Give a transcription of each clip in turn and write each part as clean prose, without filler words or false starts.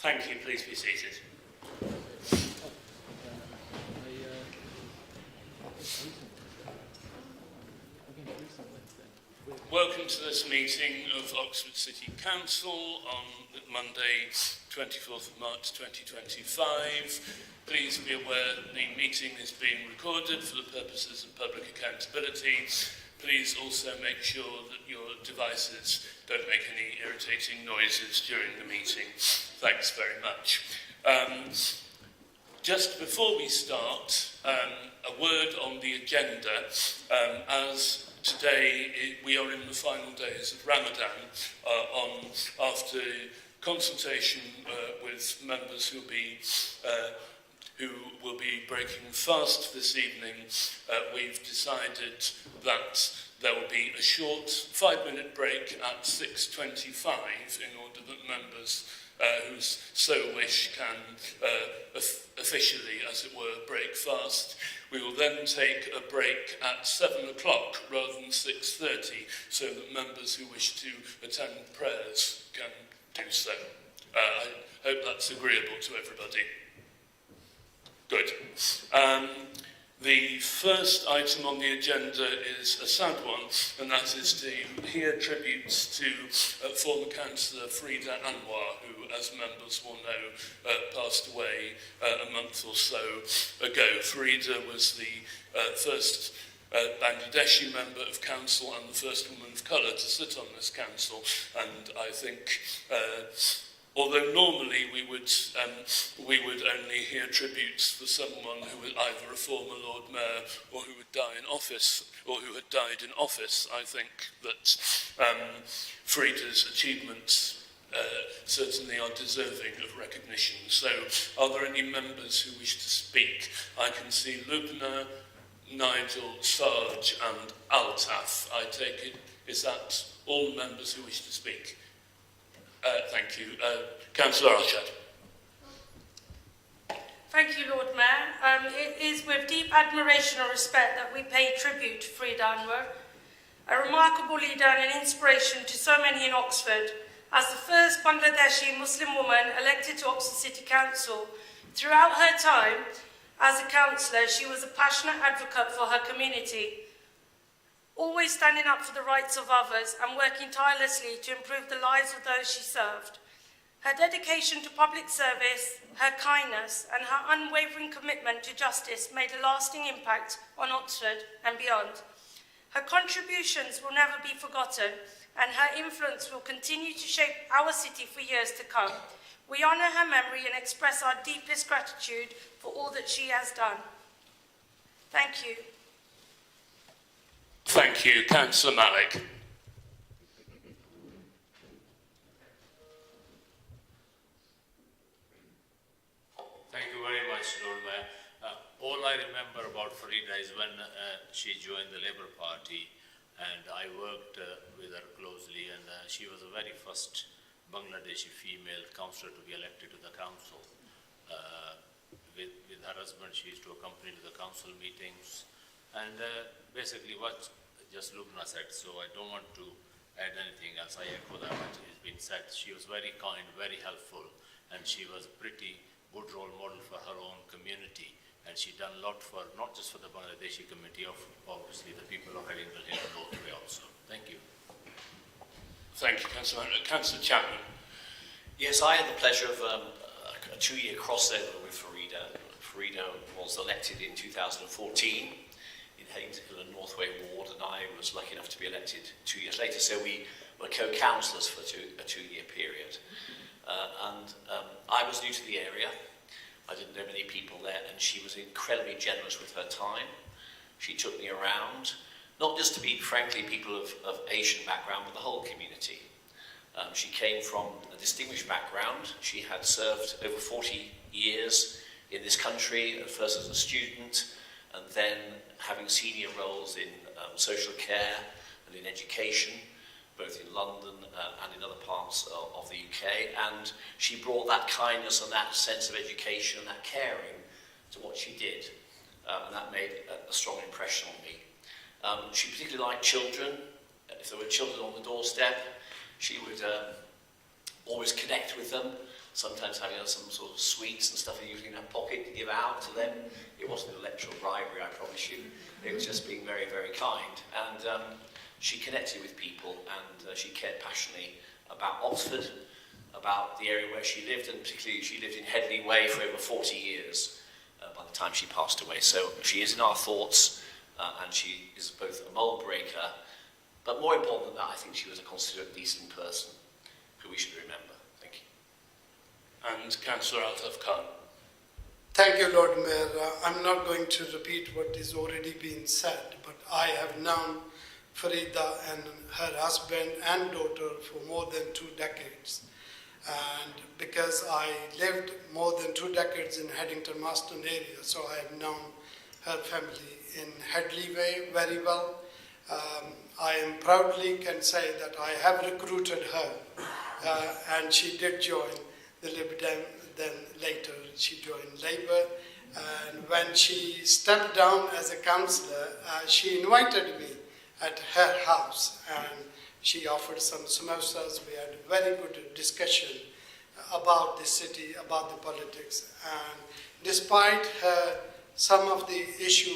Thank you. Please be seated. Welcome to this meeting of Oxford City Council on Monday, 24th of March 2025. Please be aware that the meeting is being recorded for the purposes of public accountability. Please also make sure that your devices don't make any irritating noises during the meeting. Thanks very much. Just before we start, a word on the agenda. As today we are in the final days of Ramadan, after consultation with members who will be breaking fast this evening, we've decided that there will be a short 5-minute break at 6:25 in order that members who so wish can officially, as it were, break fast. We will then take a break at 7 o'clock rather than 6:30, so that members who wish to attend prayers can do so. I hope that's agreeable to everybody. Good. The first item on the agenda is a sad one, and that is to hear tributes to former councillor Farida Anwar, who, as members will know, passed away a month or so ago. Farida was the first Bangladeshi member of council and the first woman of colour to sit on this council, and I think although normally we would only hear tributes for someone who was either a former Lord Mayor or who would die in office or who had died in office, I think that Farida's achievements certainly are deserving of recognition. So, are there any members who wish to speak? I can see Lubna, Nigel, Sarge and Altaf. I take it, is that all members who wish to speak? Thank you. Councillor Arshad. Thank you, Lord Mayor. It is with deep admiration and respect that we pay tribute to Farida Anwar, a remarkable leader and an inspiration to so many in Oxford. As the first Bangladeshi Muslim woman elected to Oxford City Council, throughout her time as a councillor, she was a passionate advocate for her community, always standing up for the rights of others and working tirelessly to improve the lives of those she served. Her dedication to public service, her kindness and her unwavering commitment to justice made a lasting impact on Oxford and beyond. Her contributions will never be forgotten and her influence will continue to shape our city for years to come. We honour her memory and express our deepest gratitude for all that she has done. Thank you. Thank you. Councillor Malik. Thank you very much, Lord Mayor. All I remember about Farida is when she joined the Labour Party, and I worked with her closely, and she was the very first Bangladeshi female councillor to be elected to the council. With her husband, she used to accompany to the council meetings, and basically what just Lubna said, so I don't want to add anything else. I echo that which has been said. She was very kind, very helpful, and she was a pretty good role model for her own community, and she done a lot for, not just for the Bangladeshi community, of obviously the people of Headingley Hill and Northway also. Thank you. Thank you, Councillor. Councillor Chapman. Yes, I had the pleasure of a 2-year crossover with Farida. Farida was elected in 2014 in Headingley and Northway ward, and I was lucky enough to be elected 2 years later, so we were co-councillors for a two-year period. I was new to the area. I didn't know many people there, and she was incredibly generous with her time. She took me around, not just to meet, frankly, people of Asian background, but the whole community. She came from a distinguished background. She had served over 40 years in this country, at first as a student, and then having senior roles in social care and in education, both in London and in other parts of the UK. And she brought that kindness and that sense of education and that caring to what she did. And that made a strong impression on me. She particularly liked children. If there were children on the doorstep, she would always connect with them sometimes having some sort of sweets and stuff in her pocket to give out to them. It wasn't electoral bribery, I promise you. It was just being very, very kind. And she connected with people, and she cared passionately about Oxford, about the area where she lived, and particularly she lived in Headley Way for over 40 years by the time she passed away. So she is in our thoughts, and she is both a mould breaker, but more important than that, I think she was a considerate, decent person who we should remember. Thank you. And Councillor Altaf Khan. Thank you, Lord Mayor. I'm not going to repeat what is already been said, but I have known Farida and her husband and daughter for more than 2 decades. And because I lived more than 2 decades in Headington Marston area, so I have known her family in Headley Way very well. I am proudly can say that I have recruited her, and she did join the Lib Dem. Then later she joined Labour, and when she stepped down as a councillor, she invited me at her house, and she offered some samosas. We had a very good discussion about the city, about the politics, and despite her some of the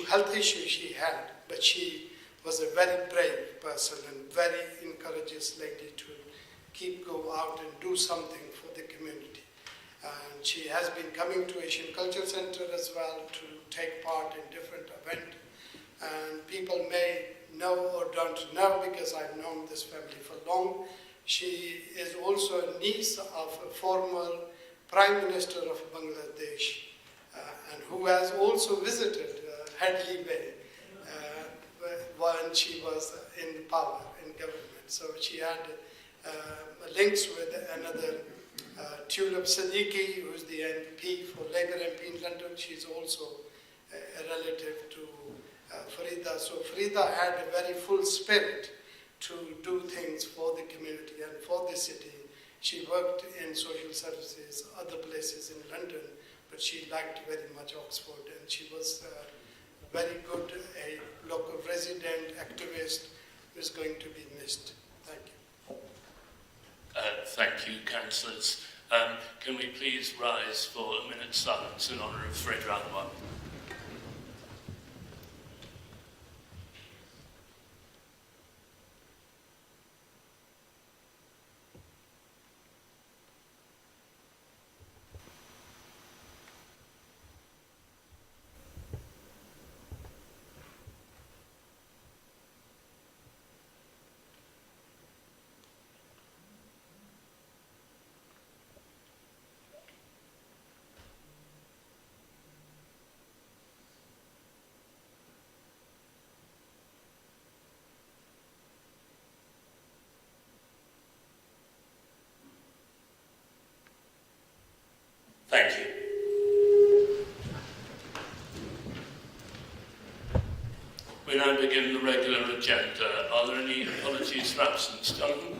health issues she had, but she was a very brave person and very encourageous lady to go out and do something for the community. And she has been coming to Asian Culture Centre as well to take part in different events. And people may know or don't know, because I've known this family for long. She is also a niece of a former Prime Minister of Bangladesh, and who has also visited Headley Bay when she was in power, in government. So she had links with another Tulip Siddiqui, who's the MP for Labour MP in London. She's also a relative to Farida. So Farida had a very full spirit to do things for the community and for the city. She worked in social services, other places in London, but she liked very much Oxford, and she was very good, a local resident, activist, who is going to be missed. Thank you. Thank you, councillors. Can we please rise for a minute's silence in honour of Farida Anwar? Thank you. We now begin the regular agenda. Are there any apologies for absence? Jonathan?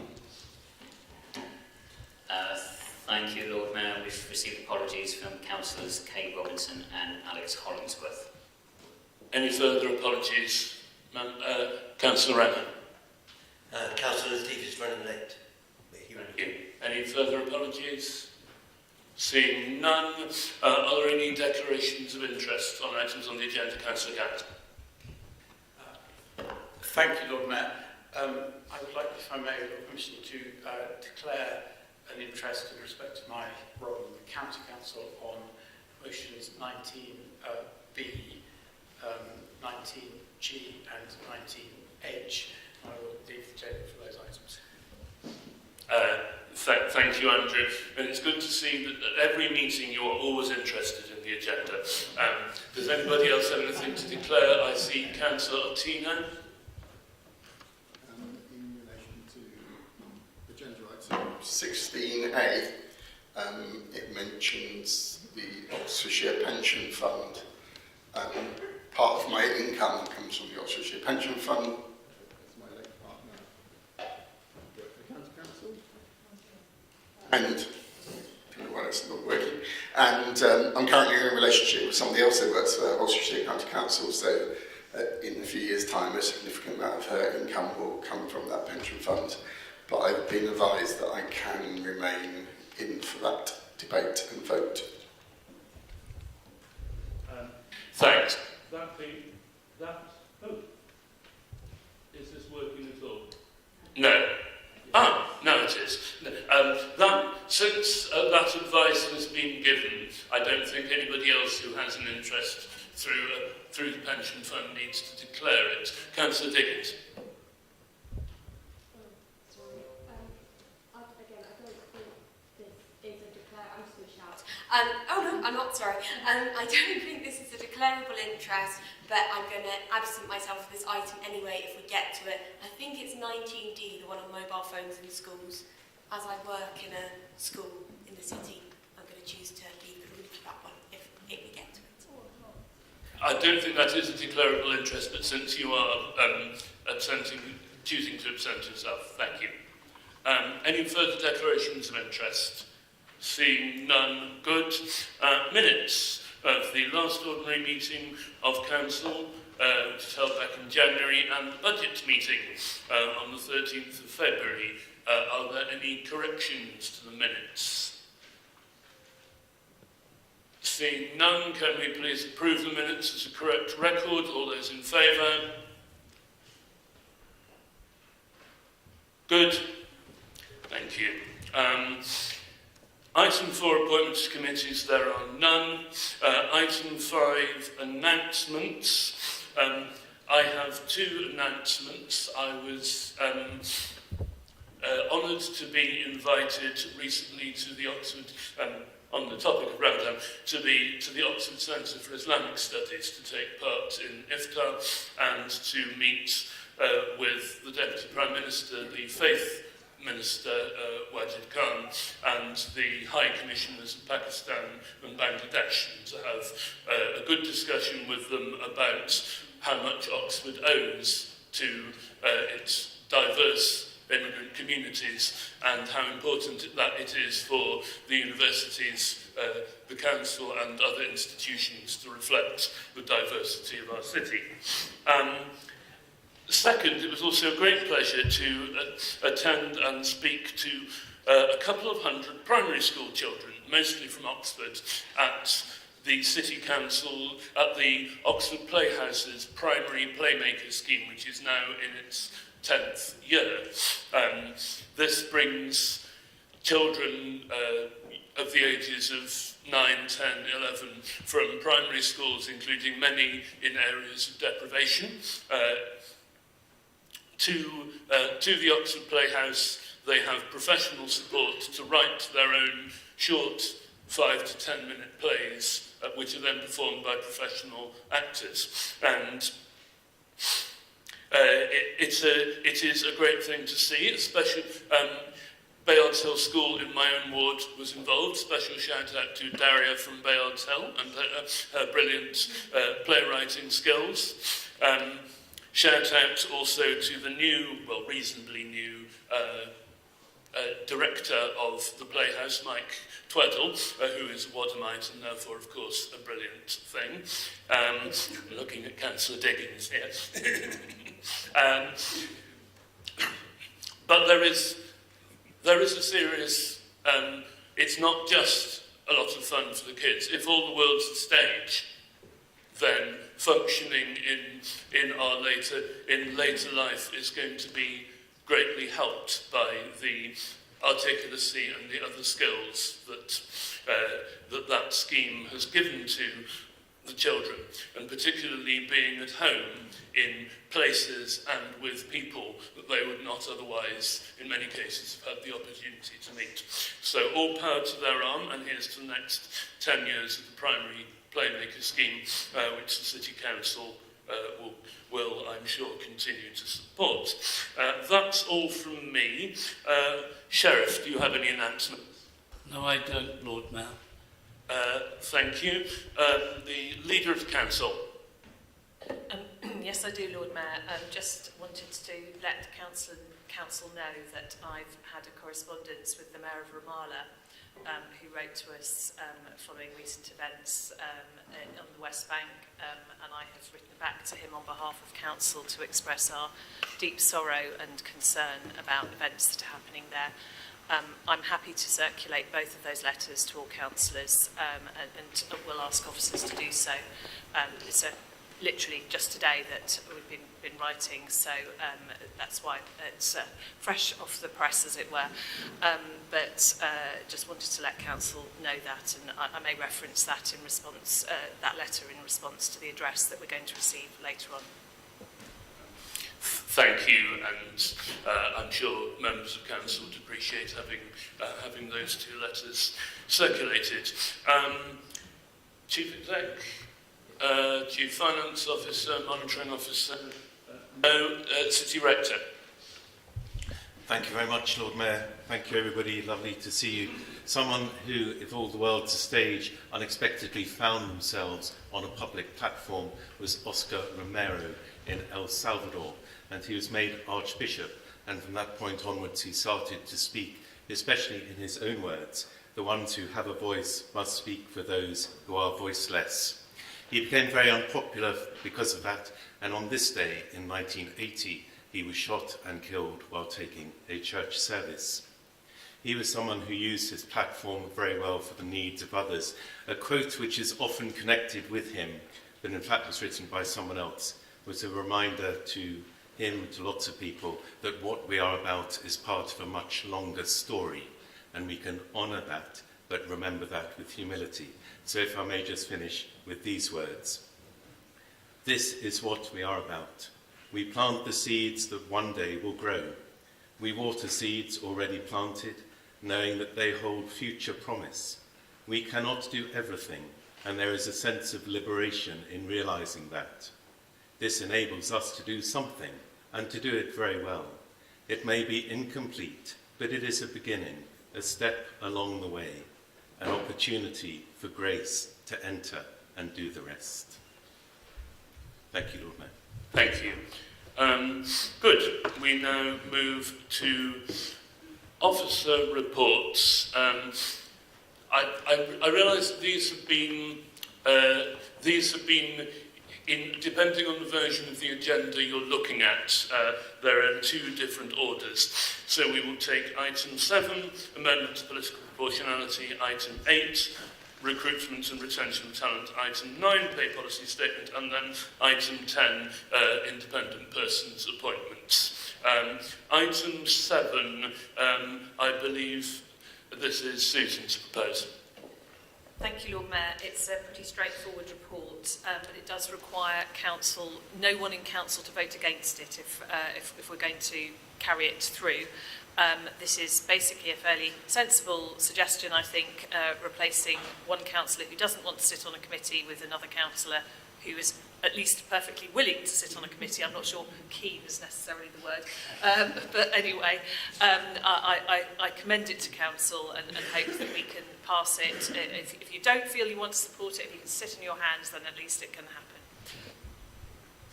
Thank you, Lord Mayor. We've received apologies from councillors Kay Robinson and Alex Hollingsworth. Any further apologies? Councillor Renner? Councillor Steve is running late. Thank you. Any further apologies? Seeing none, are there any declarations of interest on items on the agenda? Councillor Gant. Thank you, Lord Mayor. I would like, if I may, your permission to declare an interest in respect to my role in the County Council on motions 19B, 19G and 19H. I will leave the table for those items. Thank you, Andrew. And it's good to see that at every meeting you are always interested in the agenda. Does anybody else have anything to declare? I see Councillor Otina. In relation to agenda item 16A, it mentions the Oxfordshire Pension Fund. Part of my income comes from the Oxfordshire Pension Fund. As my late partner worked for the County Council. And I don't know why it's not working. And I'm currently in a relationship with somebody else who works for Oxfordshire County Council, so in a few years' time a significant amount of her income will come from that pension fund. But I've been advised that I can remain in for that debate and vote. Thanks. Is this working at all? No. No, it is. Since that advice has been given, I don't think anybody else who has an interest through the pension fund needs to declare it. Councillor Diggins. Oh no, I'm not, sorry. I don't think this is a declarable interest, but I'm going to absent myself for this item anyway if we get to it. I think it's 19D, the one on mobile phones in schools. As I work in a school in the city, I'm going to choose to leave the room for that one if we get to it. I don't think that is a declarable interest, but since you are choosing to absent yourself, thank you. Any further declarations of interest? Seeing none, good. Minutes of the last ordinary meeting of Council, which was held back in January, and the budget meeting on the 13th of February. Are there any corrections to the minutes? Seeing none, can we please approve the minutes as a correct record? All those in favour? Good. Thank you. Item 4, appointments to committees, there are none. Item 5, announcements. I have 2 announcements. I was honoured to be invited recently to the Oxford, on the topic of Ramadan, to the Oxford Centre for Islamic Studies to take part in Iftar and to meet with the Deputy Prime Minister, the Faith Minister Wajid Khan, and the High Commissioners of Pakistan and Bangladesh, and to have a good discussion with them about how much Oxford owes to its diverse immigrant communities and how important that it is for the universities, the council and other institutions to reflect the diversity of our city. Second, it was also a great pleasure to attend and speak to a couple of hundred primary school children, mostly from Oxford, at the City Council, at the Oxford Playhouse's primary playmaker scheme, which is now in its 10th year. This brings children of the ages of 9, 10, 11 from primary schools, including many in areas of deprivation, to the Oxford Playhouse. They have professional support to write their own short 5 to 10 minute plays, which are then performed by professional actors. And it is a great thing to see, especially Bayards Hill School in my own ward was involved. Special shout out to Daria from Bayards Hill and her brilliant playwriting skills. Shout out also to the new, well, reasonably new director of the Playhouse, Mike Tweddle, who is a Wadhamite and therefore, of course, a brilliant thing. Looking at Councillor Diggins here. But there is a serious, it's not just a lot of fun for the kids. If all the world's a stage, then functioning in later life is going to be greatly helped by the articulacy and the other skills that scheme has given to the children, and particularly being at home in places and with people that they would not otherwise, in many cases, have had the opportunity to meet. So all power to their arm, and here's to the next 10 years of the primary Playmaker scheme, which the City Council will, I'm sure, continue to support. That's all from me. Sheriff, do you have any announcements? No, I don't, Lord Mayor. Thank you. The Leader of the Council. Yes, I do, Lord Mayor. Just wanted to let the council know that I've had a correspondence with the Mayor of Ramallah, who wrote to us following recent events on the West Bank, and I have written back to him on behalf of Council to express our deep sorrow and concern about events that are happening there. I'm happy to circulate both of those letters to all councillors and we'll ask officers to do so. It's literally just today that we've been writing, so that's why it's fresh off the press, as it were. But just wanted to let council know that, and I may reference that in response, that letter in response to the address that we're going to receive later on. Thank you, and I'm sure members of council would appreciate having those two letters circulated. Chief Exec, Chief Finance Officer, Monitoring Officer, City Rector. Thank you very much, Lord Mayor. Thank you, everybody. Lovely to see you. Someone who, if all the world's a stage, unexpectedly found themselves on a public platform was Oscar Romero in El Salvador, and he was made Archbishop, and from that point onwards he started to speak, especially in his own words, the ones who have a voice must speak for those who are voiceless. He became very unpopular because of that, and on this day in 1980, he was shot and killed while taking a church service. He was someone who used his platform very well for the needs of others. A quote which is often connected with him, but in fact was written by someone else, was a reminder to him, to lots of people, that what we are about is part of a much longer story, and we can honour that, but remember that with humility. So if I may just finish with these words. This is what we are about. We plant the seeds that one day will grow. We water seeds already planted, knowing that they hold future promise. We cannot do everything, and there is a sense of liberation in realizing that. This enables us to do something, and to do it very well. It may be incomplete, but it is a beginning, a step along the way, an opportunity for grace to enter and do the rest. Thank you, Lord Mayor. Thank you. Good. We now move to officer reports. I realise that these have been depending on the version of the agenda you're looking at, there are two different orders. So we will take item 7, amendment to political proportionality, item 8, recruitment and retention of talent, item 9, pay policy statement, and then item 10, independent persons appointments. Item 7, I believe this is Susan's proposal. Thank you, Lord Mayor. It's a pretty straightforward report, but it does require council, no one in council to vote against it if we're going to carry it through. This is basically a fairly sensible suggestion, I think, replacing one councillor who doesn't want to sit on a committee with another councillor who is at least perfectly willing to sit on a committee. I'm not sure keen is necessarily the word. But anyway, I commend it to council and hope that we can pass it. If you don't feel you want to support it, if you can sit on your hands, then at least it can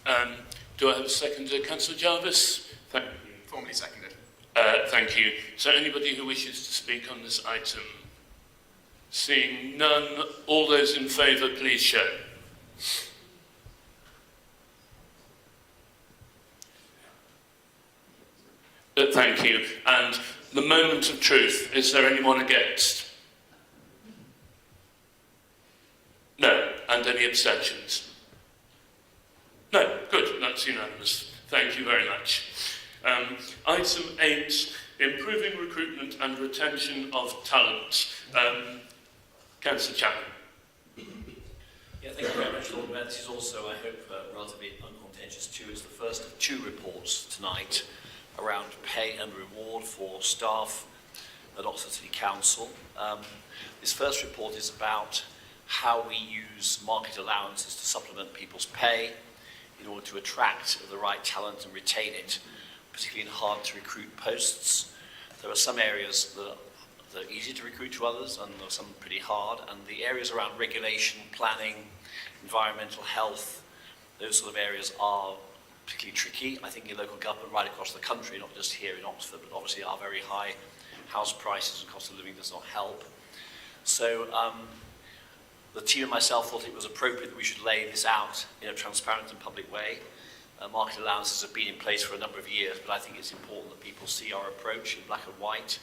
happen. Do I have a seconder? Councillor Jarvis? Thank you. Formally seconded. Thank you. So anybody who wishes to speak on this item? Seeing none, all those in favour, please show. Thank you. And the moment of truth, is there anyone against? No. And any abstentions? No. Good. That's unanimous. Thank you very much. Item 8, improving recruitment and retention of talent. Councillor Chapman. Yeah, thank you very much, Lord Mayor. This is also, I hope, relatively uncontentious too. It's the first of 2 reports tonight around pay and reward for staff at Oxford City Council. This first report is about how we use market allowances to supplement people's pay in order to attract the right talent and retain it, particularly in hard to recruit posts. There are some areas that are easy to recruit to others, and there are some pretty hard, and the areas around regulation, planning, environmental health, those sort of areas are particularly tricky. I think in local government right across the country, not just here in Oxford, but obviously our very high house prices and cost of living does not help. So the team and myself thought it was appropriate that we should lay this out in a transparent and public way. Market allowances have been in place for a number of years, but I think it's important that people see our approach in black and white.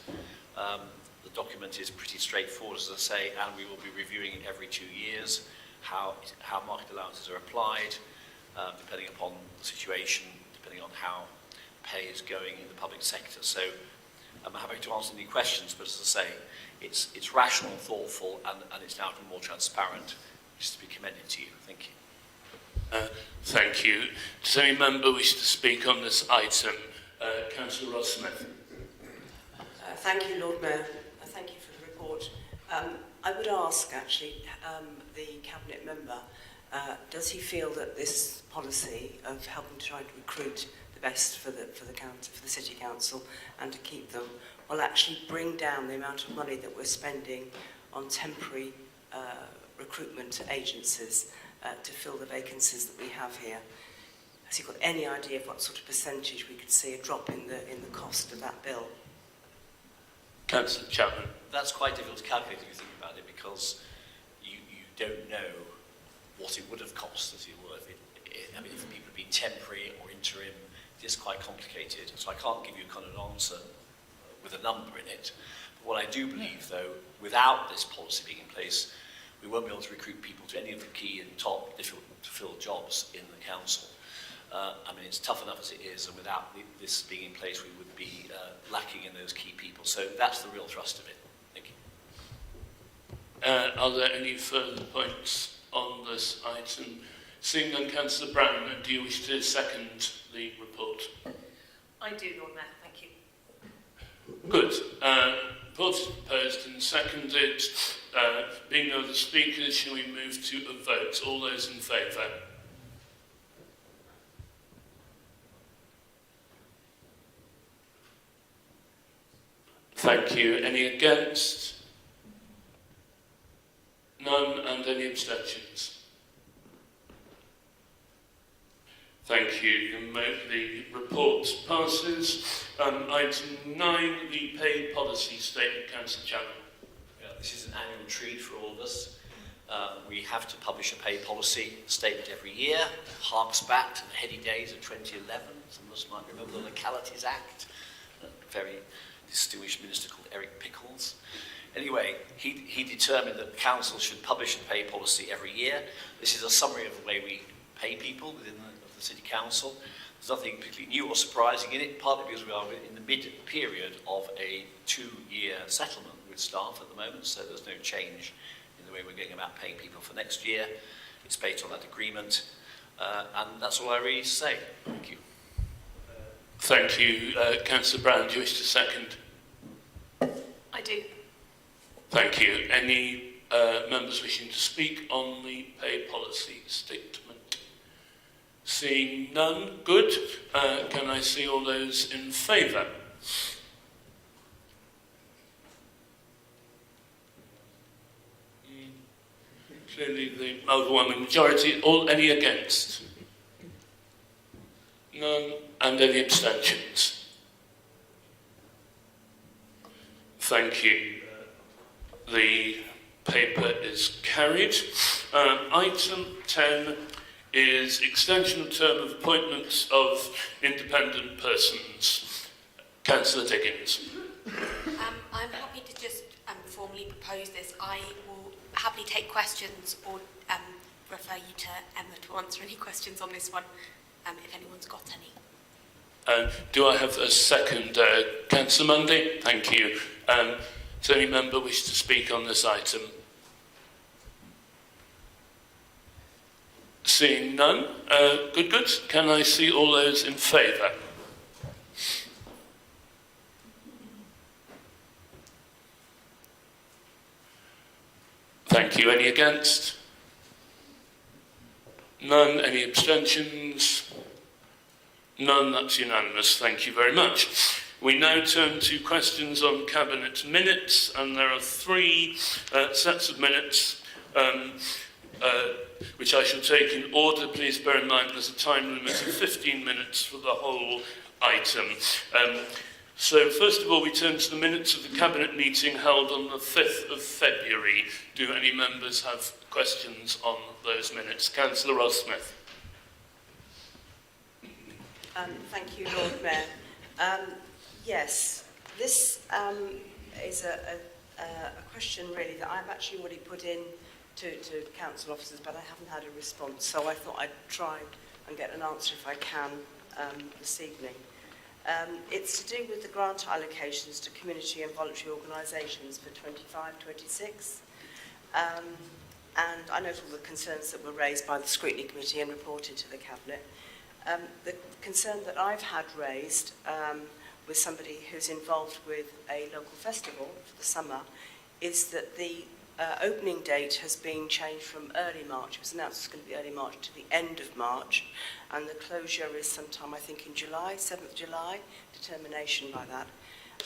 The document is pretty straightforward, as I say, and we will be reviewing it every 2 years, how market allowances are applied, depending upon the situation, depending on how pay is going in the public sector. So I'm happy to answer any questions, but as I say, it's rational, thoughtful, and it's now more transparent, which is to be commended to you. Thank you. Thank you. Does any member wish to speak on this item? Councillor Ross-Smith. Thank you, Lord Mayor. Thank you for the report. I would ask, actually, the Cabinet member, does he feel that this policy of helping to try to recruit the best for the City Council and to keep them will actually bring down the amount of money that we're spending on temporary recruitment agencies to fill the vacancies that we have here? Has he got any idea of what sort of percentage we could see a drop in the cost of that bill? Councillor Chapman. That's quite difficult to calculate if you think about it, because you don't know what it would have cost, as it were. I mean, if people have been temporary or interim, it is quite complicated. So I can't give you kind of an answer with a number in it. But what I do believe, though, without this policy being in place, we won't be able to recruit people to any of the key and top difficult to fill jobs in the council. I mean, it's tough enough as it is, and without this being in place, we would be lacking in those key people. So that's the real thrust of it. Thank you. Are there any further points on this item? Seeing none, Councillor Brown, do you wish to second the report? I do, Lord Mayor. Thank you. Good. Report is proposed and seconded. Being no other speakers, shall we move to a vote? All those in favour? Thank you. Any against? None, and any abstentions? Thank you. The report passes. Item 9, the pay policy statement. Councillor Chapman. This is an annual treat for all of us. We have to publish a pay policy statement every year. It harks back to the heady days of 2011. Some of us might remember the Localities Act. Very distinguished minister called Eric Pickles. Anyway, he determined that the council should publish a pay policy every year. This is a summary of the way we pay people within the city council. There's nothing particularly new or surprising in it, partly because we are in the mid-period of a 2-year settlement with staff at the moment, so there's no change in the way we're going about paying people for next year. It's based on that agreement, and that's all I really say. Thank you. Thank you. Councillor Brown, do you wish to second? I do. Thank you. Any members wishing to speak on the pay policy statement? Seeing none, good. Can I see all those in favour? Clearly the overwhelming majority. Any against? None, and any abstentions? Thank you. The paper is carried. Item 10 is extension of term of appointments of independent persons. Councillor Diggins. I'm happy to just formally propose this. I will happily take questions or refer you to Emma to answer any questions on this one, if anyone's got any. Do I have a second? Councillor Mundy? Thank you. Does any member wish to speak on this item? Seeing none. Good. Can I see all those in favour? Thank you. Any against? None. Any abstentions? None. That's unanimous. Thank you very much. We now turn to questions on Cabinet minutes, and there are 3 sets of minutes which I shall take in order. Please bear in mind there's a time limit of 15 minutes for the whole item. So first of all, we turn to the minutes of the Cabinet meeting held on the 5th of February. Do any members have questions on those minutes? Councillor Ross-Smith. Thank you, Lord Mayor. Yes, this is a question really that I've actually already put in to council officers, but I haven't had a response. So I thought I'd try and get an answer if I can this evening. It's to do with the grant allocations to community and voluntary organisations for 25-26. And I note all the concerns that were raised by the Scrutiny Committee and reported to the Cabinet. The concern that I've had raised with somebody who's involved with a local festival for the summer is that the opening date has been changed from early March. It was announced it's going to be early March to the end of March, and the closure is sometime, I think, in July, 7th July, determination by that.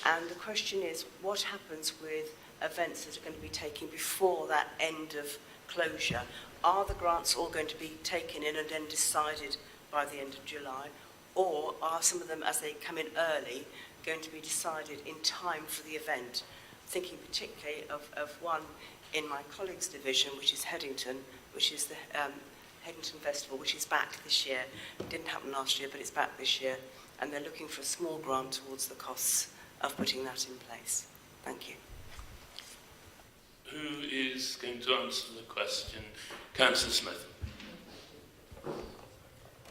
And the question is, what happens with events that are going to be taken before that end of closure? Are the grants all going to be taken in and then decided by the end of July, or are some of them, as they come in early, going to be decided in time for the event? Thinking particularly of one in my colleague's division, which is Headington, which is the Headington Festival, which is back this year. It didn't happen last year, but it's back this year, and they're looking for a small grant towards the costs of putting that in place. Thank you. Who is going to answer the question? Councillor Smith.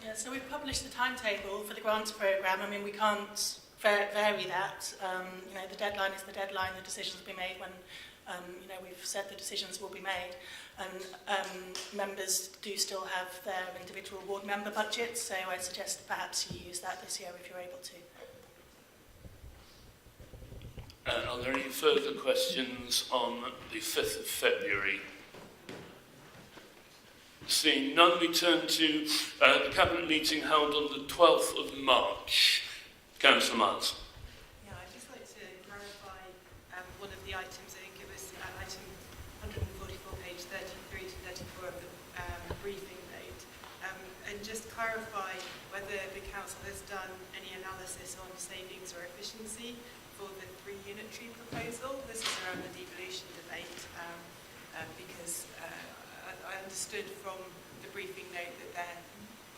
Yeah, so we've published the timetable for the grants programme. I mean, we can't vary that. You know, the deadline is the deadline. The decisions will be made when, you know, we've said the decisions will be made. And members do still have their individual ward member budgets, so I suggest perhaps you use that this year if you're able to. Are there any further questions on the 5th of February? Seeing none, we turn to the Cabinet meeting held on the 12th of March. Councillor Miles. Yeah, I'd just like to clarify one of the items. I think it was item 144, page 33 to 34 of the briefing note. And just clarify whether the Council has done any analysis on savings or efficiency for the 3 unitary proposal. This is around the devolution debate because I understood from the briefing note that there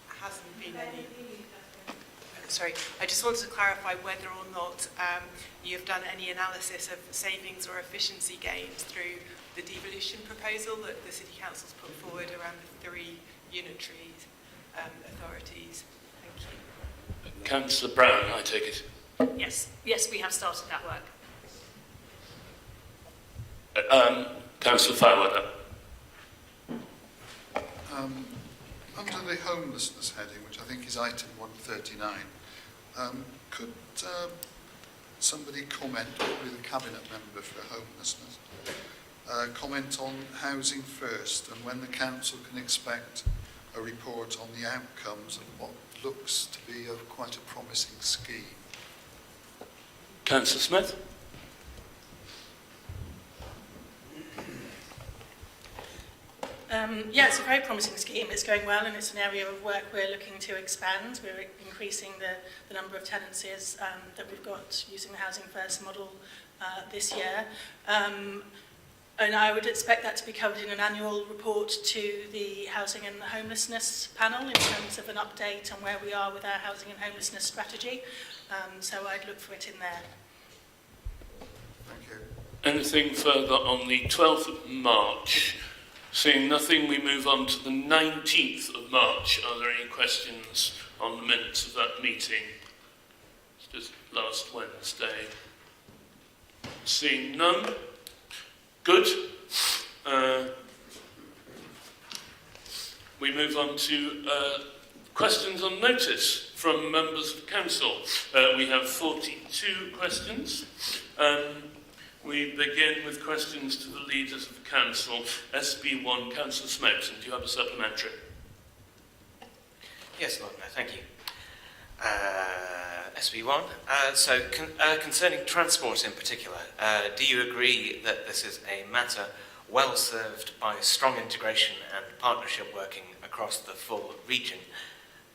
hasn't been any. Sorry, I just wanted to clarify whether or not you've done any analysis of savings or efficiency gains through the devolution proposal that the City Council's put forward around the 3 unitary authorities. Thank you. Councillor Brown, I take it. Yes, we have started that work. Councillor Farida. Under the homelessness heading, which I think is item 139, could somebody comment, probably the Cabinet member for homelessness, comment on Housing First and when the Council can expect a report on the outcomes of what looks to be quite a promising scheme? Councillor Smith. Yeah, it's a very promising scheme. It's going well, and it's an area of work we're looking to expand. We're increasing the number of tenancies that we've got using the Housing First model this year. And I would expect that to be covered in an annual report to the Housing and Homelessness panel in terms of an update on where we are with our housing and homelessness strategy. So I'd look for it in there. Thank you. Anything further on the 12th of March? Seeing nothing, we move on to the 19th of March. Are there any questions on the minutes of that meeting? It's just last Wednesday. Seeing none. Good. We move on to questions on notice from members of council. We have 42 questions. We begin with questions to the leaders of the council. SB1, Councillor Smoten, do you have a supplementary? Yes, Lord Mayor, thank you. SB1. Concerning transport in particular, do you agree that this is a matter well served by strong integration and partnership working across the full region?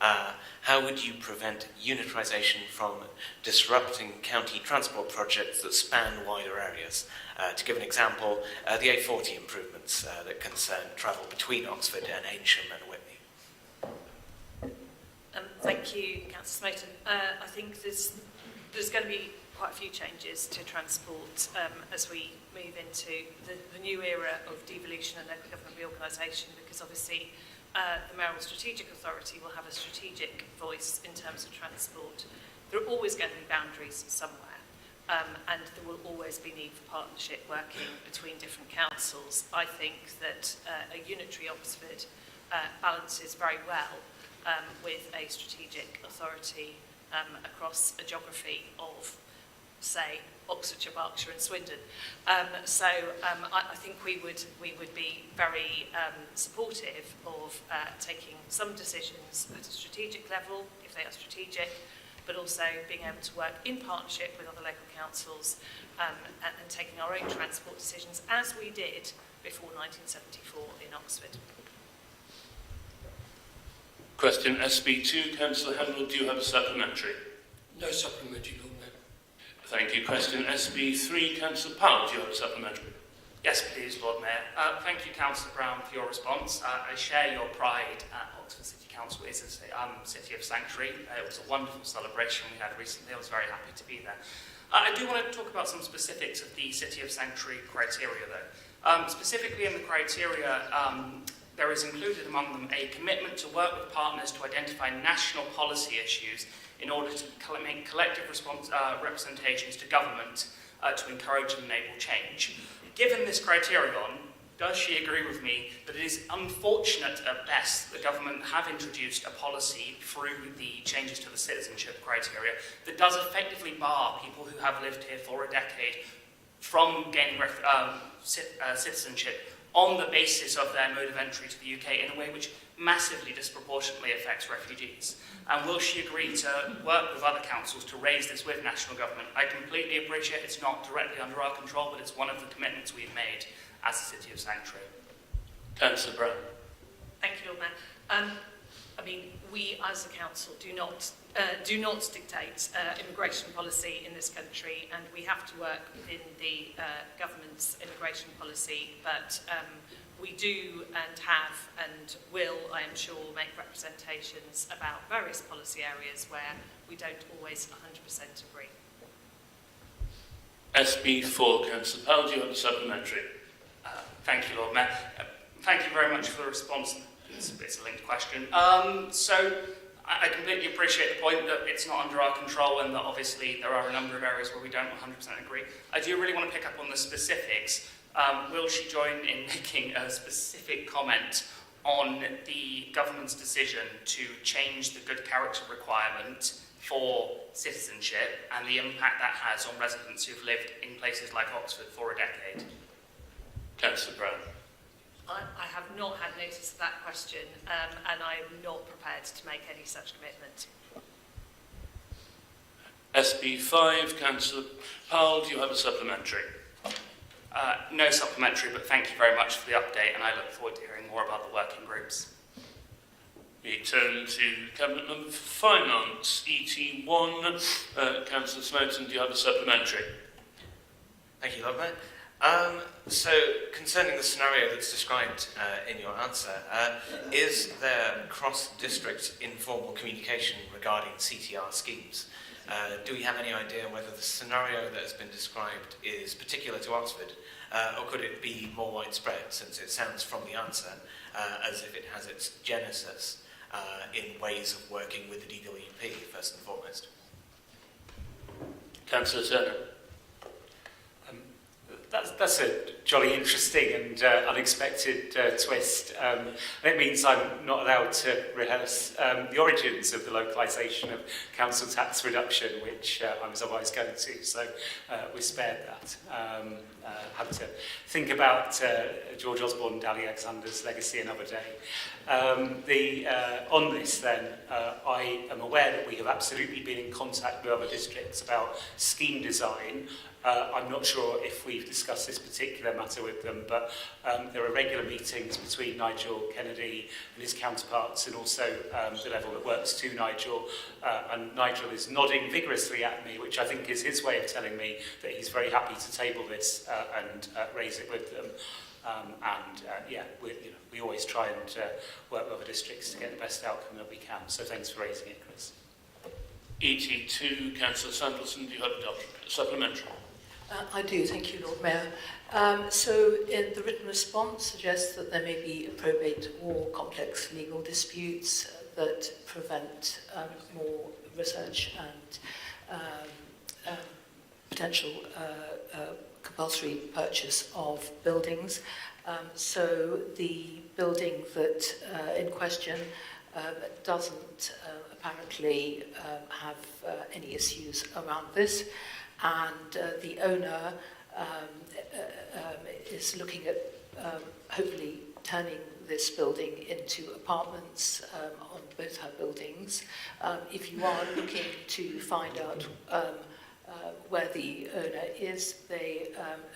How would you prevent unitarisation from disrupting county transport projects that span wider areas? To give an example, the A40 improvements that concern travel between Oxford and Aynsham and Whitney. Thank you, Councillor Smoten. I think there's going to be quite a few changes to transport as we move into the new era of devolution and local government reorganisation, because obviously the Mayoral Strategic Authority will have a strategic voice in terms of transport. There are always going to be boundaries somewhere, and there will always be need for partnership working between different councils. I think that a unitary Oxford balances very well with a strategic authority across a geography of, say, Oxfordshire, Berkshire and Swindon. I think we would be very supportive of taking some decisions at a strategic level, if they are strategic, but also being able to work in partnership with other local councils and taking our own transport decisions, as we did before 1974 in Oxford. Question SB2, Councillor Hemel, do you have a supplementary? No supplementary, Lord Mayor. Thank you. Question SB3, Councillor Powell, do you have a supplementary? Yes, please, Lord Mayor. Thank you, Councillor Brown, for your response. I share your pride at Oxford City Council is a city of sanctuary. It was a wonderful celebration we had recently. I was very happy to be there. I do want to talk about some specifics of the City of Sanctuary criteria, though. Specifically in the criteria, there is included among them a commitment to work with partners to identify national policy issues in order to make collective representations to government to encourage and enable change. Given this criterion, does she agree with me that it is unfortunate at best that the government have introduced a policy through the changes to the citizenship criteria that does effectively bar people who have lived here for a decade from gaining citizenship on the basis of their mode of entry to the UK in a way which massively disproportionately affects refugees? And will she agree to work with other councils to raise this with national government? I completely appreciate it's not directly under our control, but it's one of the commitments we've made as a City of Sanctuary. Councillor Brown. Thank you, Lord Mayor. I mean, we as a council do not dictate immigration policy in this country, and we have to work within the government's immigration policy, but we do and have and will, I am sure, make representations about various policy areas where we don't always 100% agree. SB4, Councillor Powell, do you have a supplementary? Thank you, Lord Mayor. Thank you very much for the response. It's a linked question. So I completely appreciate the point that it's not under our control and that obviously there are a number of areas where we don't 100% agree. I do really want to pick up on the specifics. Will she join in making a specific comment on the government's decision to change the good character requirement for citizenship and the impact that has on residents who've lived in places like Oxford for a decade? Councillor Brown. I have not had notice of that question, and I am not prepared to make any such commitment. SB5, Councillor Powell, do you have a supplementary? No supplementary, but thank you very much for the update, and I look forward to hearing more about the working groups. We turn to Cabinet Member for Finance, ET1. Councillor Smoten, do you have a supplementary? Thank you, Lord Mayor. So, concerning the scenario that's described in your answer, is there cross-district informal communication regarding CTR schemes? Do we have any idea whether the scenario that has been described is particular to Oxford, or could it be more widespread, since it sounds from the answer as if it has its genesis in ways of working with the DWP, first and foremost? Councillor Turner. That's a jolly interesting and unexpected twist. It means I'm not allowed to rehearse the origins of the localisation of council tax reduction, which I was otherwise going to, so we're spared that. Have to think about George Osborne and Ali Alexander's legacy another day. On this then, I am aware that we have absolutely been in contact with other districts about scheme design. I'm not sure if we've discussed this particular matter with them, but there are regular meetings between Nigel Kennedy and his counterparts, and also the level that works to Nigel. And Nigel is nodding vigorously at me, which I think is his way of telling me that he's very happy to table this and raise it with them. We always try and work with other districts to get the best outcome that we can. So thanks for raising it, Chris. ET2, Councillor Sanderson, do you have a supplementary? I do, thank you, Lord Mayor. So in the written response suggests that there may be probate or complex legal disputes that prevent more research and potential compulsory purchase of buildings. So the building that in question doesn't apparently have any issues around this, and the owner is looking at hopefully turning this building into apartments on both her buildings. If you are looking to find out where the owner is, they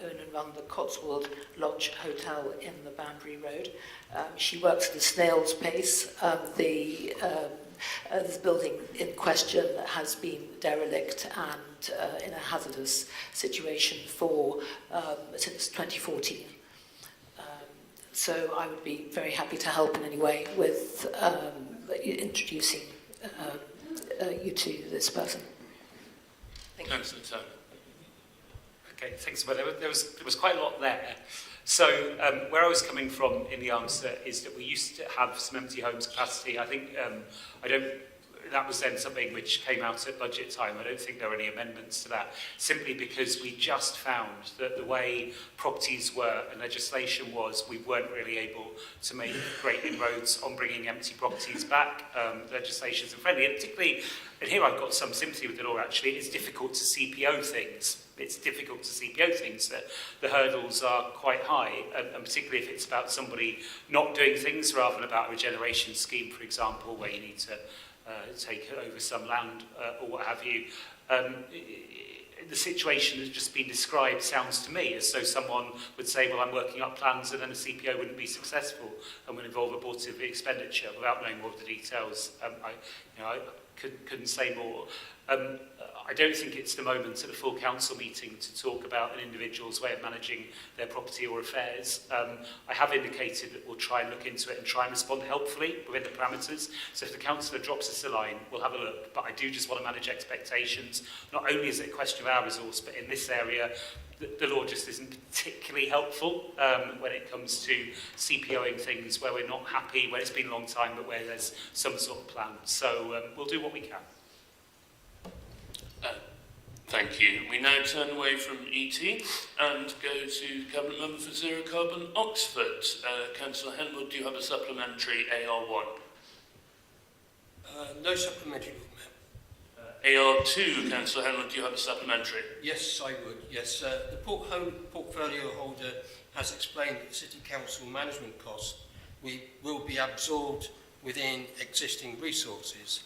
own and run the Cotswold Lodge Hotel in the Banbury Road. She works at a snail's pace. The building in question has been derelict and in a hazardous situation for since 2014. So I would be very happy to help in any way with introducing you to this person. Thank you. Councillor Turner. Okay, thanks. Well, there was quite a lot there. So where I was coming from in the answer is that we used to have some empty homes capacity. I think that was then something which came out at budget time. I don't think there were any amendments to that, simply because we just found that the way properties were and legislation was, we weren't really able to make great inroads on bringing empty properties back. Legislation's unfriendly, and particularly, and here I've got some sympathy with the law actually, it's difficult to CPO things. It's difficult to CPO things, that the hurdles are quite high, and particularly if it's about somebody not doing things rather than about a regeneration scheme, for example, where you need to take over some land or what have you. The situation that's just been described sounds to me as though someone would say, well, I'm working up plans, and then a CPO wouldn't be successful and would involve abortive expenditure without knowing more of the details. I couldn't say more. I don't think it's the moment at a full council meeting to talk about an individual's way of managing their property or affairs. I have indicated that we'll try and look into it and try and respond helpfully within the parameters. So if the councillor drops us a line, we'll have a look. But I do just want to manage expectations. Not only is it a question of our resource, but in this area, the law just isn't particularly helpful when it comes to CPOing things where we're not happy, where it's been a long time, but where there's some sort of plan. So we'll do what we can. Thank you. We now turn away from ET and go to Cabinet Member for Zero Carbon Oxford. Councillor Henwood, do you have a supplementary AR1? No supplementary, Lord Mayor. AR2, Councillor Henwood, do you have a supplementary? Yes, I would. Yes, the portfolio holder has explained that City Council management costs will be absorbed within existing resources.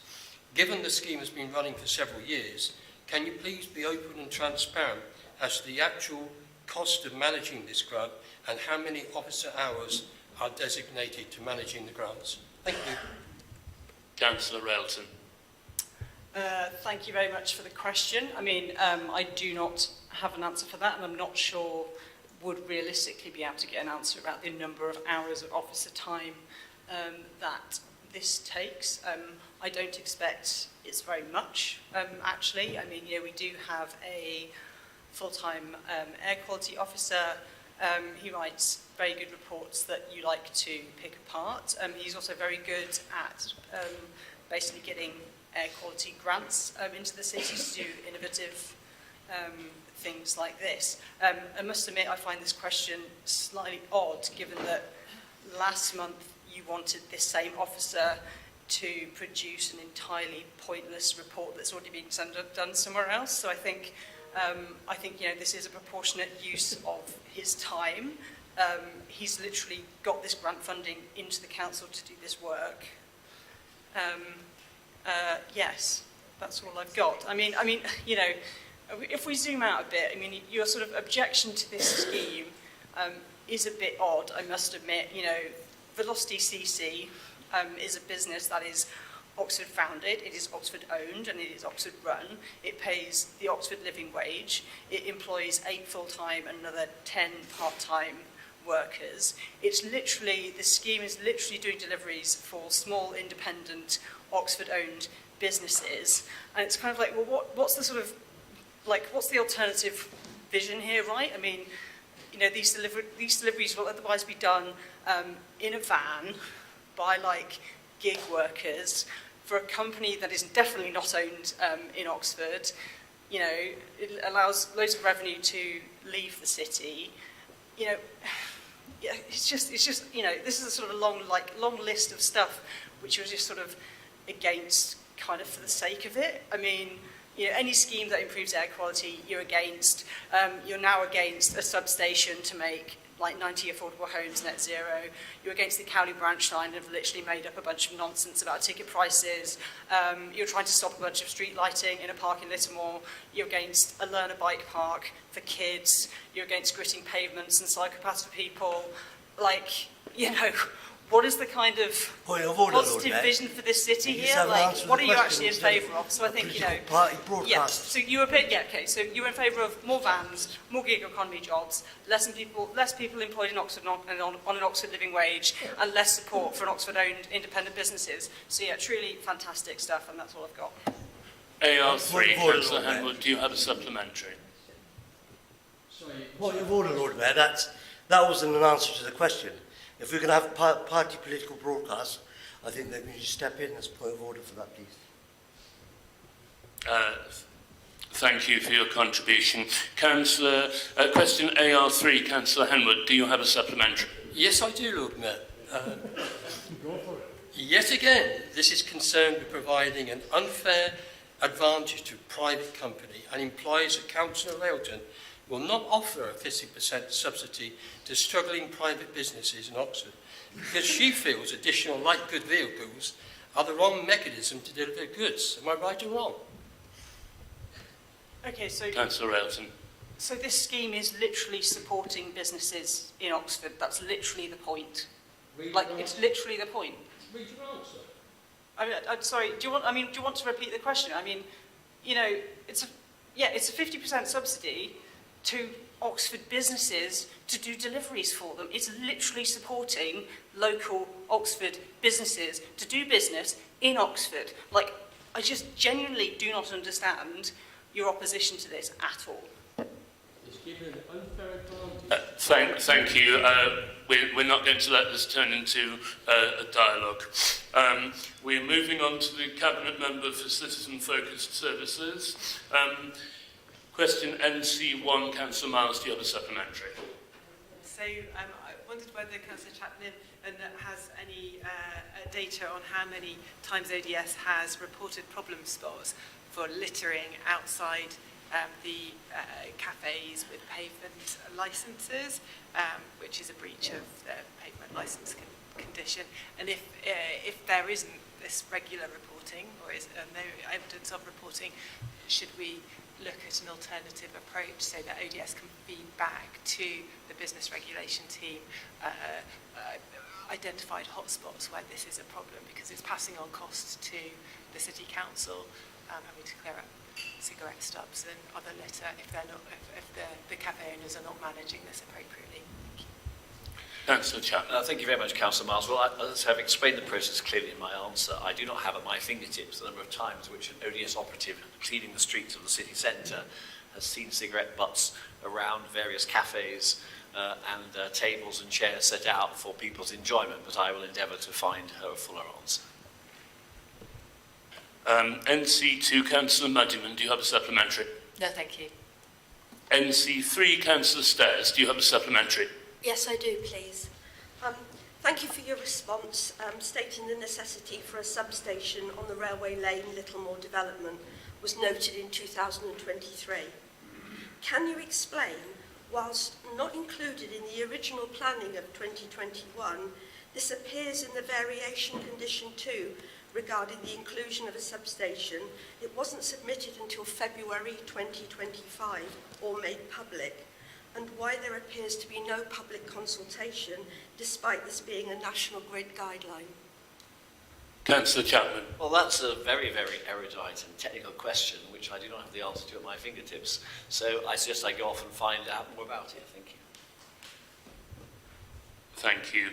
Given the scheme has been running for several years, can you please be open and transparent as to the actual cost of managing this grant and how many officer hours are designated to managing the grants? Thank you. Councillor Railton. Thank you very much for the question. I mean, I do not have an answer for that, and I'm not sure would realistically be able to get an answer about the number of hours of officer time that this takes. I don't expect it's very much, actually. I mean, we do have a full-time air quality officer. He writes very good reports that you like to pick apart. He's also very good at basically getting air quality grants into the city to do innovative things like this. I must admit, I find this question slightly odd, given that last month you wanted this same officer to produce an entirely pointless report that's already been done somewhere else. So I think this is a proportionate use of his time. He's literally got this grant funding into the council to do this work. Yes, that's all I've got. I mean, if we zoom out a bit, I mean, your sort of objection to this scheme is a bit odd, I must admit. Velocity CC is a business that is Oxford founded, it is Oxford owned, and it is Oxford run. It pays the Oxford living wage. It employs 8 full-time and another 10 part-time workers. The scheme is literally doing deliveries for small, independent, Oxford-owned businesses. And it's kind of like, well, what's the sort of, like, what's the alternative vision here, right? I mean, you know, these deliveries will otherwise be done in a van by, like, gig workers for a company that is definitely not owned in Oxford. You know, it allows loads of revenue to leave the city. You know, yeah, it's just, you know, this is a sort of long list of stuff which you're just sort of against kind of for the sake of it. I mean, you know, any scheme that improves air quality, you're against. You're now against a substation to make like 90 affordable homes net zero. You're against the Cowley branch line and have literally made up a bunch of nonsense about ticket prices. You're trying to stop a bunch of street lighting in a park in Littermore. You're against a learner bike park for kids. You're against gritting pavements and cyclopaths for people. Like, you know, what is the kind of positive vision for this city here? Like, what are you actually in favour of? So I think, you know, yeah. So you're So you're in favour of more vans, more gig economy jobs, less people employed in Oxford on an Oxford living wage, and less support for an Oxford-owned independent businesses. So yeah, truly fantastic stuff, and that's all I've got. AR3, Councillor Henwood, do you have a supplementary? Sorry. Point of order, Lord Mayor. That wasn't an answer to the question. If we're going to have party political broadcasts, I think that we should step in as a point of order for that, please. Thank you for your contribution. Councillor, question AR3, Councillor Henwood, do you have a supplementary? Yes, I do, Lord Mayor. Go for it. Yet again, this is concerned with providing an unfair advantage to a private company and implies that Councillor Railton will not offer a 50% subsidy to struggling private businesses in Oxford because she feels additional light good vehicles are the wrong mechanism to deliver goods. Am I right or wrong? Okay, so Councillor Railton. So this scheme is literally supporting businesses in Oxford. That's literally the point. It's literally the point. Read your answer. I mean, I'm sorry. Do you want to repeat the question? I mean, you know, it's a 50% subsidy to Oxford businesses to do deliveries for them. It's literally supporting local Oxford businesses to do business in Oxford. Like, I just genuinely do not understand your opposition to this at all. It's given an unfair advantage. Thank you. We're not going to let this turn into a dialogue. We're moving on to the Cabinet Member for Citizen-Focused Services. Question NC1, Councillor Miles, do you have a supplementary? So I wondered whether Councillor Chaplin has any data on how many times ODS has reported problem spots for littering outside the cafes with pavement licences, which is a breach of the pavement licence condition. And if there isn't this regular reporting, or is no evidence of reporting, should we look at an alternative approach so that ODS can feed back to the business regulation team identified hotspots where this is a problem, because it's passing on costs to the City Council, having to clear up cigarette stubs and other litter if the cafe owners are not managing this appropriately. Councillor Chapman. Thank you very much, Councillor Miles. Well, as I've explained the process clearly in my answer, I do not have at my fingertips the number of times which an ODS operative cleaning the streets of the city centre has seen cigarette butts around various cafes and tables and chairs set out for people's enjoyment, but I will endeavour to find her a fuller answer. NC2, Councillor Muddyman, do you have a supplementary? No, thank you. NC3, Councillor Stairs, do you have a supplementary? Yes, I do, please. Thank you for your response, stating the necessity for a substation on the Railway Lane Littlemore development was noted in 2023. Can you explain, whilst not included in the original planning of 2021, this appears in the variation condition 2 regarding the inclusion of a substation. It wasn't submitted until February 2025 or made public, and why there appears to be no public consultation despite this being a National Grid guideline? Councillor Chapman. Well, that's a very, very erudite and technical question, which I do not have the answer to at my fingertips. So I suggest I go off and find out more about it. Thank you. Thank you.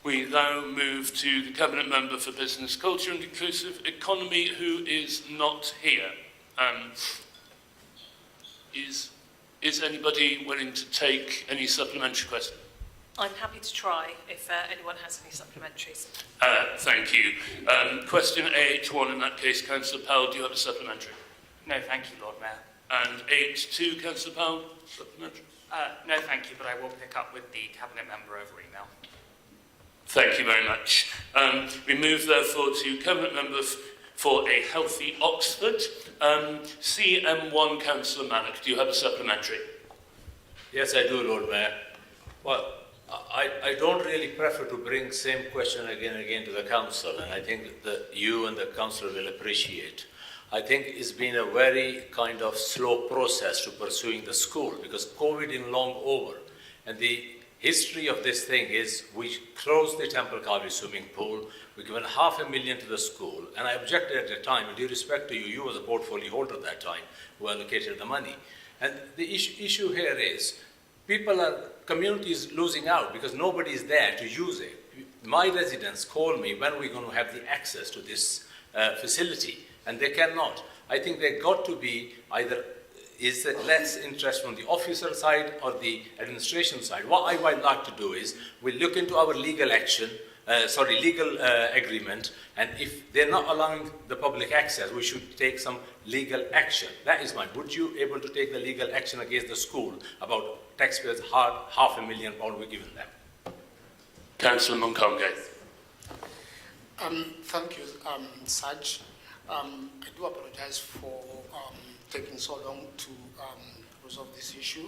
We now move to the Cabinet Member for Business, Culture and Inclusive Economy, who is not here. Is anybody willing to take any supplementary question? I'm happy to try if anyone has any supplementaries. Thank you. Question AH1, in that case, Councillor Powell, do you have a supplementary? No, thank you, Lord Mayor. And AH2, Councillor Powell, supplementary? No, thank you, but I will pick up with the Cabinet Member over email. Thank you very much. We move, therefore, to Cabinet Member for a Healthy Oxford. CM1, Councillor Malik, do you have a supplementary? Yes, I do, Lord Mayor. Well, I don't really prefer to bring same question again and again to the council, and I think that you and the council will appreciate. I think it's been a very kind of slow process to pursuing the school because COVID is long over, and the history of this thing is we closed the Temple Kavi swimming pool, we given $500,000 to the school, and I objected at the time, and due respect to you, you was a portfolio holder at that time who allocated the money. And the issue here is community is losing out because nobody is there to use it. My residents call me when we're going to have the access to this facility, and they cannot. I think they got to be either is less interest from the officer side or the administration side. What I would like to do is we look into our legal action, legal agreement, and if they're not allowing the public access, we should take some legal action. That is mine. Would you able to take the legal action against the school about taxpayers' £500,000 we're giving them? Councillor Munkonge. Thank you, Saj. I do apologize for taking so long to resolve this issue.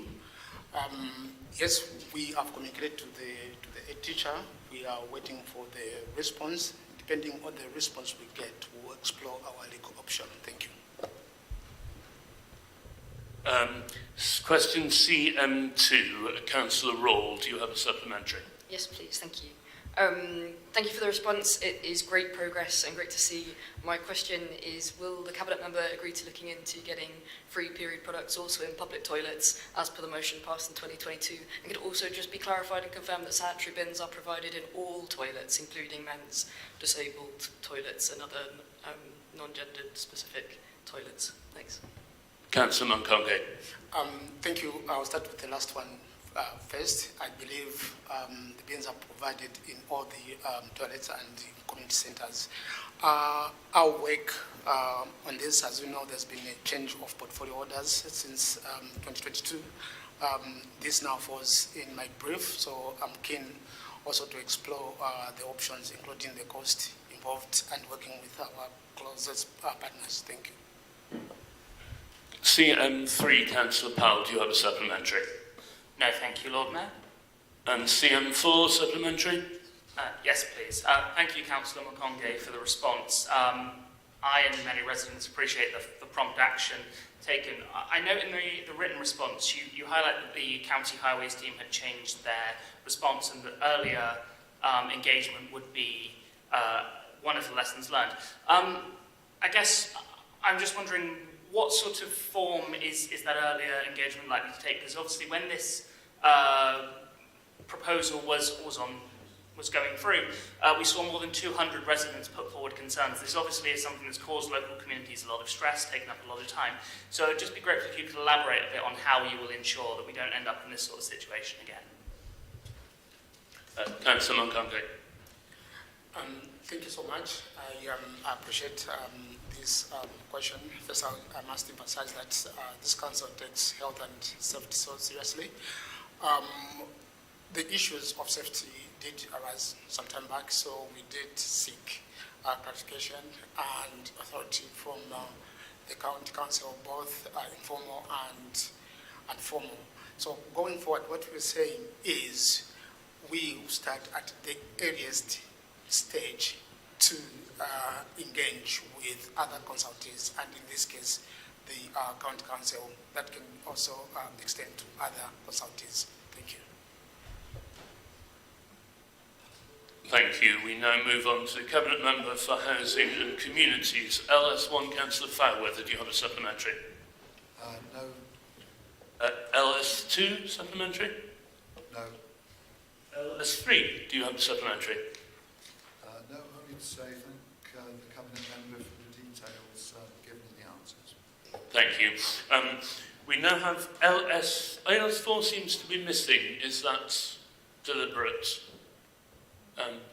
Yes, we have communicated to the teacher. We are waiting for the response. Depending on the response we get, we'll explore our legal option. Thank you. Question CM2, Councillor Roll, do you have a supplementary? Yes, please. Thank you. Thank you for the response. It is great progress and great to see. My question is, will the Cabinet Member agree to looking into getting free period products also in public toilets as per the motion passed in 2022? And could also just be clarified and confirmed that sanitary bins are provided in all toilets, including men's disabled toilets and other non-gendered specific toilets? Thanks. Councillor Munkonge. Thank you. I'll start with the last one. First, I believe the bins are provided in all the toilets and the community centres. Our work on this, as you know, there's been a change of portfolio orders since 2022. This now falls in my brief, so I'm keen also to explore the options, including the cost involved and working with our closest partners. Thank you. CM3, Councillor Powell, do you have a supplementary? No, thank you, Lord Mayor. And CM4, supplementary? Yes, please. Thank you, Councillor Munkonge, for the response. I and many residents appreciate the prompt action taken. I note in the written response, you highlight that the County Highways team had changed their response and that earlier engagement would be one of the lessons learned. I guess I'm just wondering, what sort of form is that earlier engagement likely to take? Because obviously when this proposal was going through, we saw more than 200 residents put forward concerns. This obviously is something that's caused local communities a lot of stress, taken up a lot of time. So it'd just be great if you could elaborate a bit on how you will ensure that we don't end up in this sort of situation again. Councillor Munkonge. Thank you so much. I appreciate this question. First, I must emphasize that this council takes health and safety so seriously. The issues of safety did arise some time back, so we did seek clarification and authority from the county council, both informal and formal. So going forward, what we're saying is we start at the earliest stage to engage with other consultants, and in this case, the county council. That can also extend to other consultants. Thank you. Thank you. We now move on to Cabinet Member for Housing and Communities. LS1, Councillor Fairweather, do you have a supplementary? No. LS2, supplementary? No. LS3, do you have a supplementary? No, only to say thank the Cabinet Member for the details given in the answers. Thank you. We now have LS4 seems to be missing. Is that deliberate?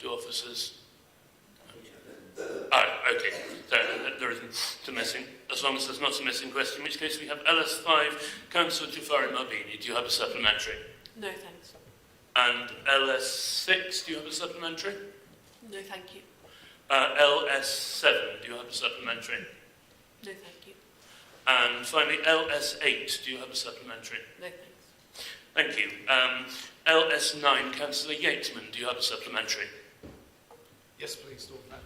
Do officers? Okay. There isn't a missing. As long as there's not a missing question, in which case we have LS5, Councillor Jafari Marbini. Do you have a supplementary? No, thanks. And LS6, do you have a supplementary? No, thank you. LS7, do you have a supplementary? No, thank you. And finally, LS8, do you have a supplementary? No, thanks. Thank you. LS9, Councillor Yatesman, do you have a supplementary? Yes, please, Lord Mayor.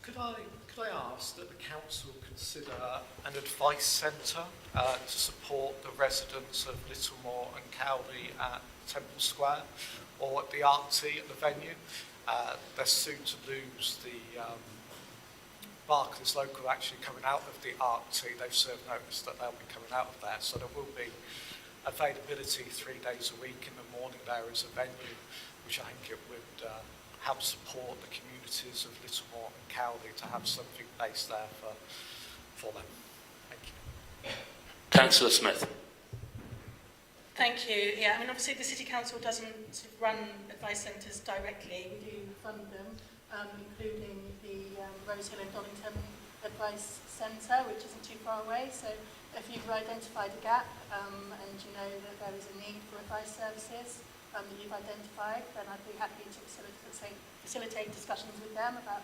Could I ask that the council consider an advice centre to support the residents of Littlemore and Cowley at Temple Square or at the Arctic at the venue? They're soon to lose the Barclays local actually coming out of the Arctic. They've served notice that they'll be coming out of there, so there will be availability 3 days a week in the morning there as a venue, which I think it would help support the communities of Littlemore and Cowley to have something based there for them. Thank you. Councillor Smith. Thank you. Yeah, I mean, obviously the City Council doesn't sort of run advice centres directly. We do fund them, including the Rosehill and Donington Advice Centre, which isn't too far away. So if you've identified a gap and you know that there is a need for advice services that you've identified, then I'd be happy to facilitate discussions with them about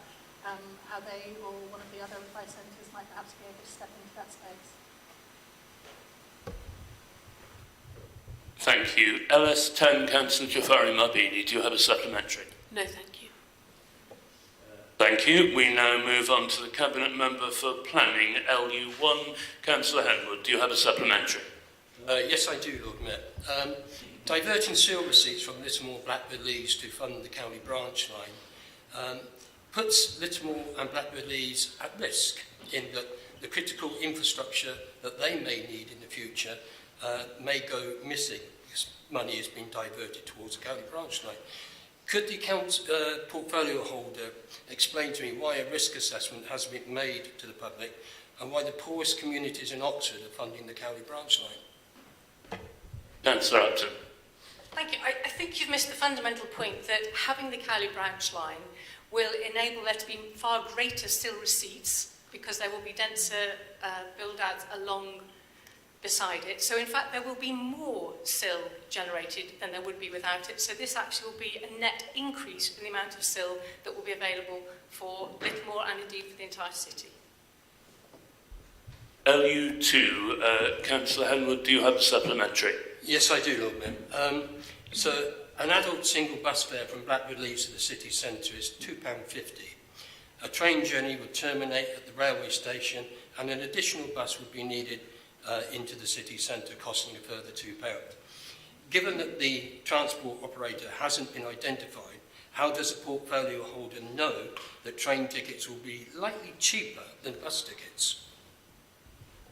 how they or one of the other advice centres might perhaps be able to step into that space. Thank you. LS10, Councillor Jafari Marbini, do you have a supplementary? No, thank you. Thank you. We now move on to the Cabinet Member for Planning, LU1, Councillor Henwood. Do you have a supplementary? Yes, I do, Lord Mayor. Diverting sewer receipts from Littlemore Blackbird Leys to fund the Cowley branch line puts Littlemore and Blackbird Leys at risk in that the critical infrastructure that they may need in the future may go missing because money is being diverted towards the Cowley branch line. Could the portfolio holder explain to me why a risk assessment has been made to the public and why the poorest communities in Oxford are funding the Cowley branch line? Councillor Upton. Thank you. I think you've missed the fundamental point that having the Cowley branch line will enable there to be far greater still receipts because there will be denser build-outs along beside it. So in fact there will be more sill generated than there would be without it. So this actually will be a net increase in the amount of sill that will be available for Littlemore and indeed for the entire city. LU2, Councillor Henwood, do you have a supplementary? Yes, I do, Lord Mayor. So an adult single bus fare from Blackbird Leys to the city centre is £2.50. A train journey would terminate at the railway station and an additional bus would be needed into the city centre, costing a further £2. Given that the transport operator hasn't been identified, how does the portfolio holder know that train tickets will be likely cheaper than bus tickets?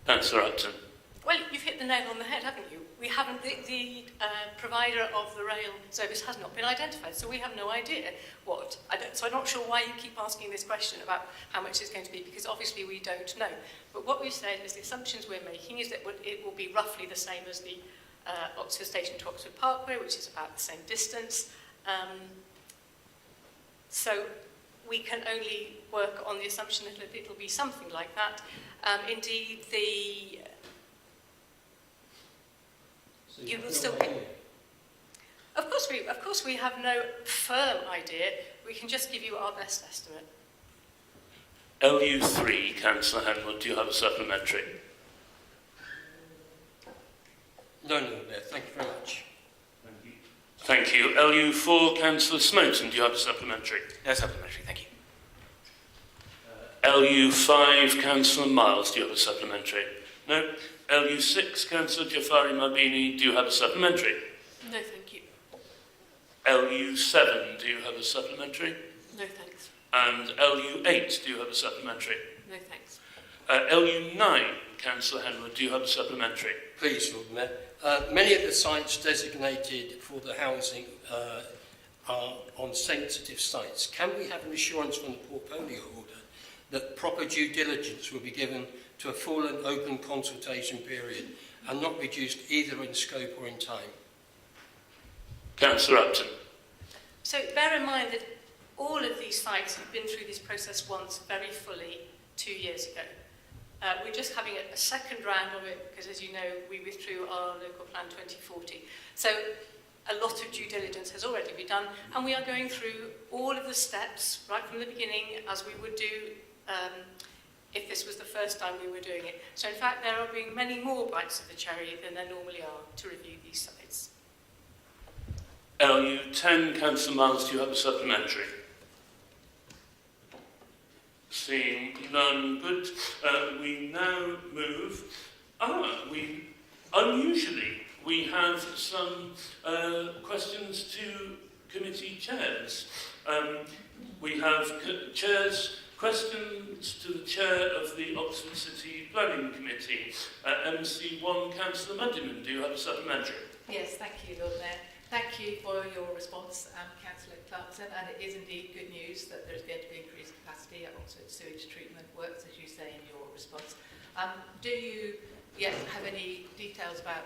Councillor Upton. Well, you've hit the nail on the head, haven't you? We haven't, the provider of the rail service has not been identified, so we have no idea what. So I'm not sure why you keep asking this question about how much it's going to be, because obviously we don't know. But what we've said is the assumptions we're making is that it will be roughly the same as the Oxford Station to Oxford Parkway, which is about the same distance. So we can only work on the assumption that it'll be something like that. Indeed, you will still be. Of course, we have no firm idea. We can just give you our best estimate. LU3, Councillor Henwood, do you have a supplementary? No, thank you very much. Thank you. LU4, Councillor Smoten, do you have a supplementary? No supplementary, thank you. LU5, Councillor Miles, do you have a supplementary? No. LU6, Councillor Jafari Marbini, do you have a supplementary? No, thank you. LU7, do you have a supplementary? No, thanks. And LU8, do you have a supplementary? No, thanks. LU9, Councillor Henwood, do you have a supplementary? Please, Lord Mayor. Many of the sites designated for the housing are on sensitive sites. Can we have an assurance from the portfolio holder that proper due diligence will be given to a full and open consultation period and not reduced either in scope or in time? Councillor Upton. So bear in mind that all of these sites have been through this process once very fully 2 years ago. We're just having a second round of it because, as you know, we withdrew our local plan 2040. So a lot of due diligence has already been done, and we are going through all of the steps right from the beginning, as we would do if this was the first time we were doing it. So in fact, there are being many more bites of the cherry than there normally are to review these sites. LU10, Councillor Miles, do you have a supplementary? Seeing none, good. We now move. Unusually, we have some questions to committee chairs. We have chairs. Questions to the chair of the Oxford City Planning Committee. MC1, Councillor Muddiman, do you have a supplementary? Yes, thank you, Lord Mayor. Thank you for your response, Councillor Clarkson, and it is indeed good news that there's going to be increased capacity at Oxford Sewage Treatment Works, as you say in your response. Do you yet have any details about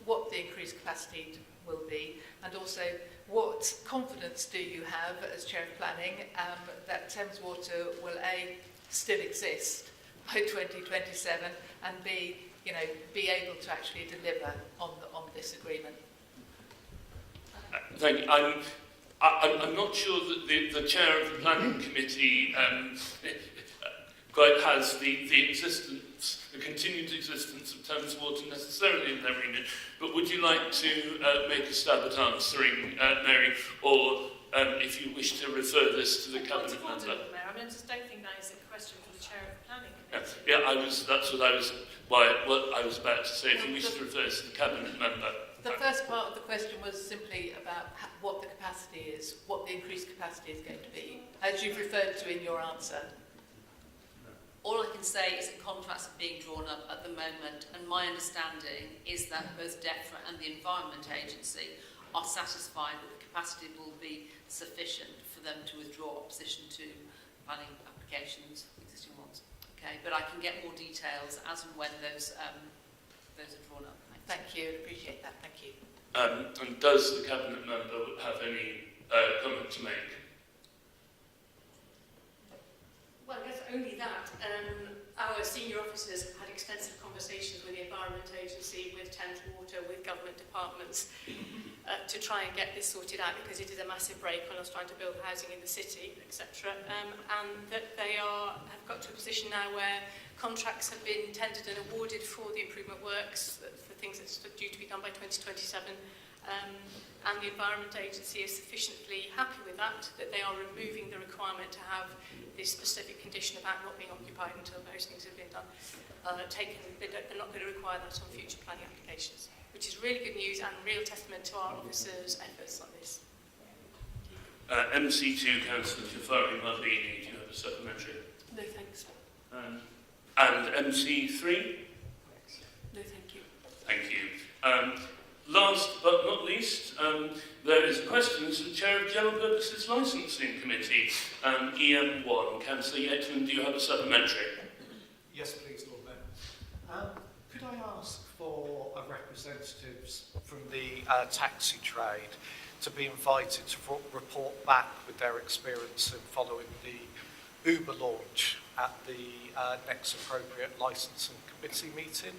what the increased capacity will be, and also what confidence do you have as Chair of Planning that Thames Water will A, still exist by 2027, and B, be able to actually deliver on this agreement? Thank you. I'm not sure that the chair of the planning committee quite has the continued existence of Thames Water necessarily in their remit. But would you like to make a stab at answering, Mary, or if you wish to refer this to the cabinet member? I just don't think that is a question for the chair of the planning committee. Yeah, that's what I was about to say. If you wish to refer this to the cabinet member. The first part of the question was simply about what the capacity is, what the increased capacity is going to be, as you've referred to in your answer. All I can say is that contracts are being drawn up at the moment, and my understanding is that both DEFRA and the Environment Agency are satisfied that the capacity will be sufficient for them to withdraw opposition to planning applications, existing ones. Okay, but I can get more details as and when those are drawn up. Thank you, appreciate that, thank you. And does the cabinet member have any comment to make? Well, I guess only that. Our senior officers had extensive conversations with the Environment Agency, with Thames Water, with government departments to try and get this sorted out, because it is a massive break on us trying to build housing in the city, etc. And that they have got to a position now where contracts have been tendered and awarded for the improvement works, for things that are due to be done by 2027. And the Environment Agency is sufficiently happy with that they are removing the requirement to have this specific condition about not being occupied until those things have been done, taken. They're not going to require that on future planning applications, which is really good news and real testament to our officers' efforts on this. MC2, Councillor Jafari Maldini, do you have a supplementary? No, thanks. And MC3? No, thank you. Thank you. Last but not least, there is a question to the Chair of General Purposes Licensing Committee, EM1. Councillor Yeatman, do you have a supplementary? Yes, please, Lord Mayor. Could I ask for a representative from the taxi trade to be invited to report back with their experience in following the Uber launch at the next appropriate licensing committee meeting?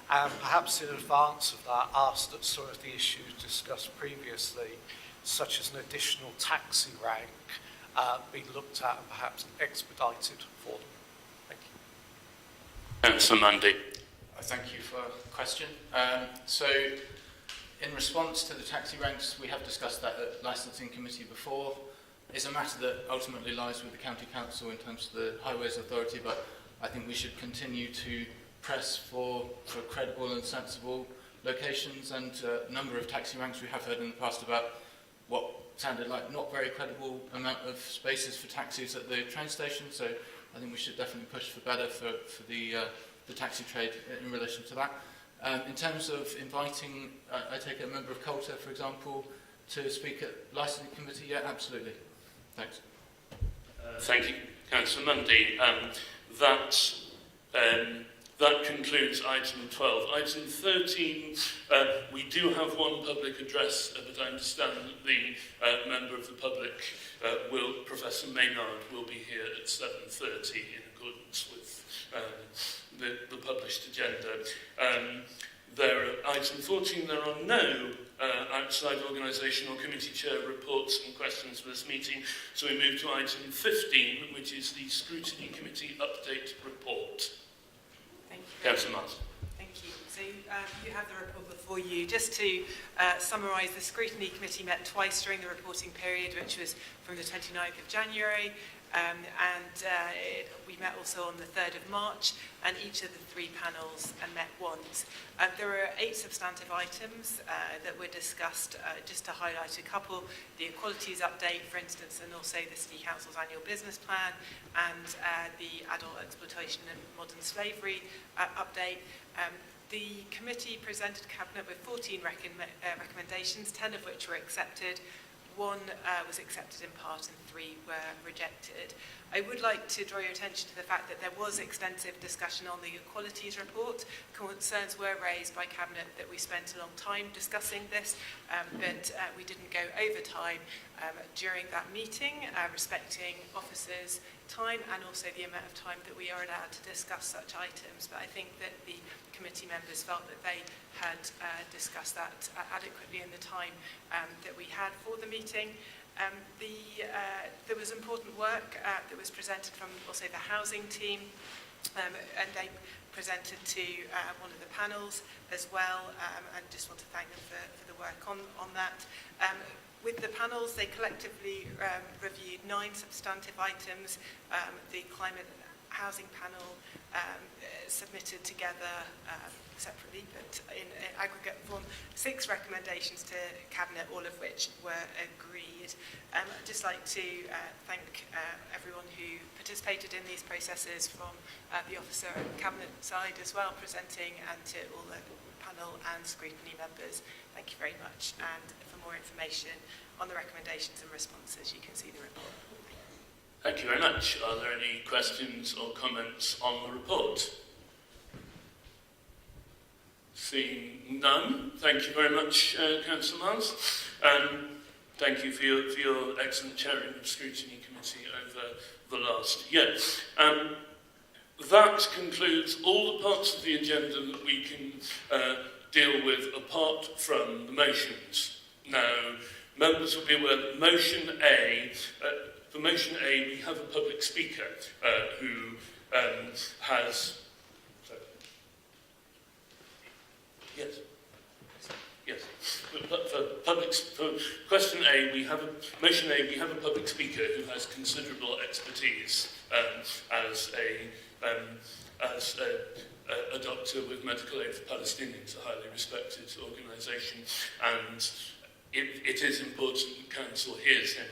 And perhaps in advance of that, ask that some of the issues discussed previously, such as an additional taxi rank, be looked at and perhaps expedited for them. Thank you. Councillor Mundy. Thank you for the question. So, in response to the taxi ranks, we have discussed that at licensing committee before. It's a matter that ultimately lies with the county council in terms of the highways authority, but I think we should continue to press for credible and sensible locations, and a number of taxi ranks we have heard in the past about what sounded like not very credible amount of spaces for taxis at the train station. So I think we should definitely push for better for the taxi trade in relation to that. In terms of inviting, I take it a member of COLTA, for example, to speak at licensing committee, yeah, absolutely. Thanks. Thank you, Councillor Mundy. That concludes item 12. Item 13, we do have one public address, but I understand that the member of the public, Professor Maynard, will be here at 7:30 in accordance with the published agenda. Item 14, there are no outside organisation or committee chair reports and questions for this meeting, so we move to item 15, which is the Scrutiny Committee Update Report. Councillor Martin. Thank you. So you have the report before you. Just to summarise, the Scrutiny Committee met twice during the reporting period, which was from the 29th of January, we met also on the 3rd of March, and each of the three panels met once. There were 8 substantive items that were discussed, just to highlight a couple: the equalities update, for instance, and also the City Council's annual business plan, and the adult exploitation and modern slavery update. The committee presented Cabinet with 14 recommendations, 10 of which were accepted. 1 was accepted in part and 3 were rejected. I would like to draw your attention to the fact that there was extensive discussion on the equalities report. Concerns were raised by Cabinet that we spent a long time discussing this, but we didn't go over time during that meeting, respecting officers' time and also the amount of time that we are allowed to discuss such items. But I think that the committee members felt that they had discussed that adequately in the time that we had for the meeting. There was important work that was presented from also the housing team, and they presented to one of the panels as well, and just want to thank them for the work on that. With the panels, they collectively reviewed 9 substantive items. The climate housing panel submitted together separately, but in aggregate form, 6 recommendations to Cabinet, all of which were agreed. I'd just like to thank everyone who participated in these processes, from the officer and Cabinet side as well, presenting, and to all the panel and scrutiny members. Thank you very much. And for more information on the recommendations and responses, you can see the report. Thank you very much. Are there any questions or comments on the report? Seeing none, thank you very much, Councillor Miles. Thank you for your excellent chairing of the Scrutiny Committee over the last year. That concludes all the parts of the agenda that we can deal with apart from the motions. Now, members will be aware that motion A, for motion A, we have a public speaker who has... Yes. Yes. For question A, motion A, we have a public speaker who has considerable expertise as a doctor with Medical Aid for Palestinians, a highly respected organisation, and it is important that Council hears him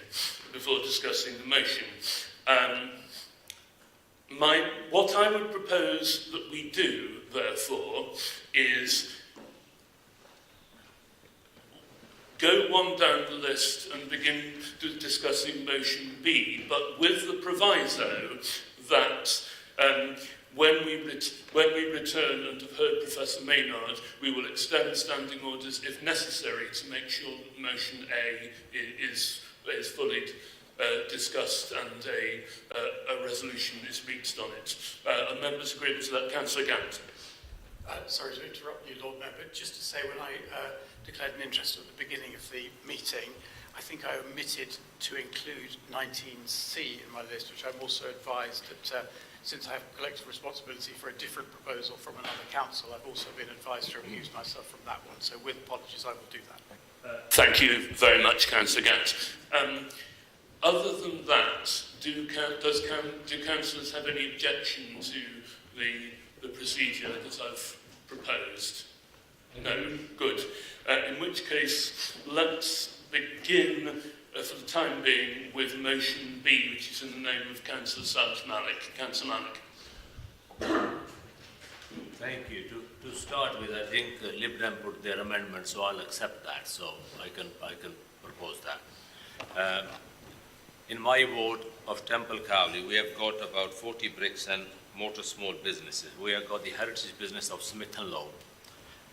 before discussing the motion. What I would propose that we do, therefore, is go one down the list and begin discussing motion B, but with the proviso that when we return and have heard Professor Maynard, we will extend standing orders if necessary to make sure that motion A is fully discussed and a resolution is reached on it. Are members agreeable to that? Councillor Gant. Sorry to interrupt you, Lord Mayor, but just to say, when I declared an interest at the beginning of the meeting, I think I omitted to include 19C in my list, which I'm also advised that since I have collective responsibility for a different proposal from another council, I've also been advised to recuse myself from that one. So with apologies, I will do that. Thank you very much, Councillor Gant. Other than that, do councillors have any objection to the procedure that I've proposed? No? Good. In which case, let's begin for the time being with motion B, which is in the name of Councillor Salih Malik. Councillor Malik. Thank you. To start with, I think Lib Dem put their amendment, so I'll accept that. So I can propose that. In my ward of Temple Cowley, we have got about 40 bricks and mortar small businesses. We have got the heritage business of Smith & Lowe,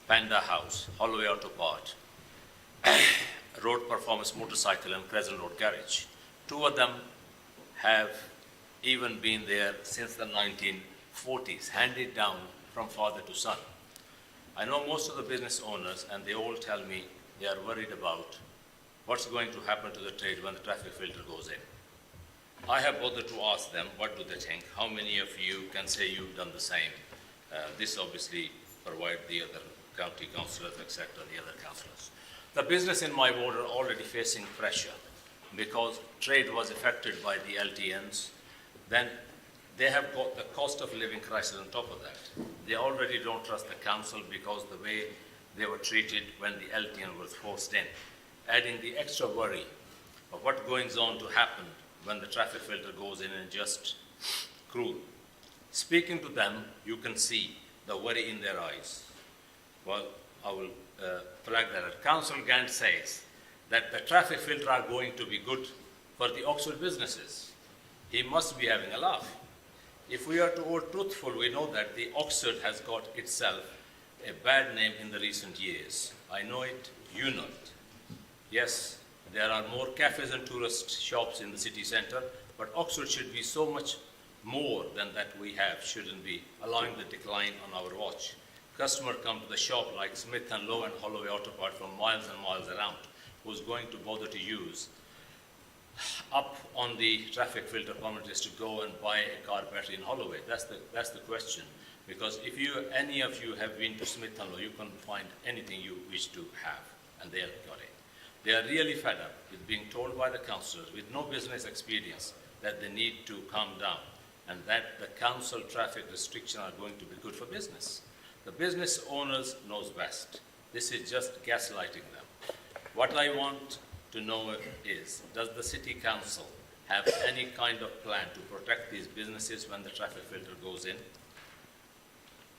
Panda House, Holloway Auto Part, Road Performance Motorcycle and Crescent Road Garage. Two of them have even been there since the 1940s, handed down from father to son. I know most of the business owners, and they all tell me they are worried about what's going to happen to the trade when the traffic filter goes in. I have bothered to ask them, what do they think? How many of you can say you've done the same? This obviously provides the other county councillors, etc., the other councillors. The business in my ward are already facing pressure because trade was affected by the LTNs. Then they have got the cost of living crisis on top of that. They already don't trust the council because the way they were treated when the LTN was forced in, adding the extra worry of what goes on to happen when the traffic filter goes in and just cruel. Speaking to them, you can see the worry in their eyes. Well, I will flag that. Councillor Gant says that the traffic filter are going to be good for the Oxford businesses. He must be having a laugh. If we are to be truthful, we know that the Oxford has got itself a bad name in the recent years. I know it, you know it. Yes, there are more cafes and tourist shops in the city centre, but Oxford should be so much more than that we have, shouldn't be allowing the decline on our watch. Customers come to the shop like Smith & Lowe and Holloway Auto Part from miles and miles around, who's going to bother to use up on the traffic filter permit is to go and buy a car battery in Holloway. That's the question. Because if any of you have been to Smith & Lowe, you can find anything you wish to have, and they have got it. They are really fed up with being told by the councillors with no business experience that they need to calm down and that the council traffic restrictions are going to be good for business. The business owners knows best. This is just gaslighting them. What I want to know is, does the city council have any kind of plan to protect these businesses when the traffic filter goes in?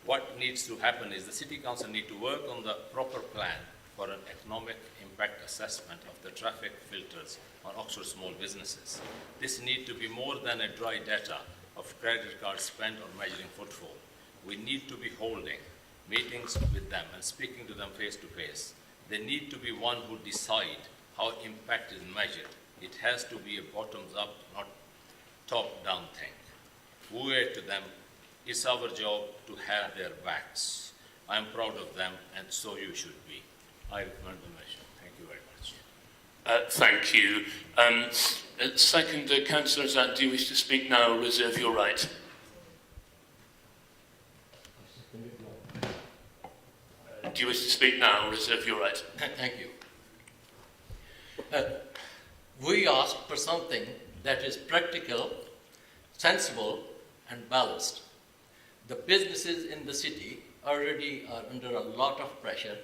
What needs to happen is the city council need to work on the proper plan for an economic impact assessment of the traffic filters on Oxford small businesses. This need to be more than a dry data of credit card spent on measuring footfall. We need to be holding meetings with them and speaking to them face to face. They need to be one who decide how impact is measured. It has to be a bottoms up, not top down thing. We owe it to them. It's our job to have their backs. I'm proud of them, and so you should be. I recommend the measure. Thank you very much. Thank you. Second, Councillor Zant, do you wish to speak now or reserve your right? Do you wish to speak now or reserve your right? Thank you. We ask for something that is practical, sensible, and balanced. The businesses in the city already are under a lot of pressure,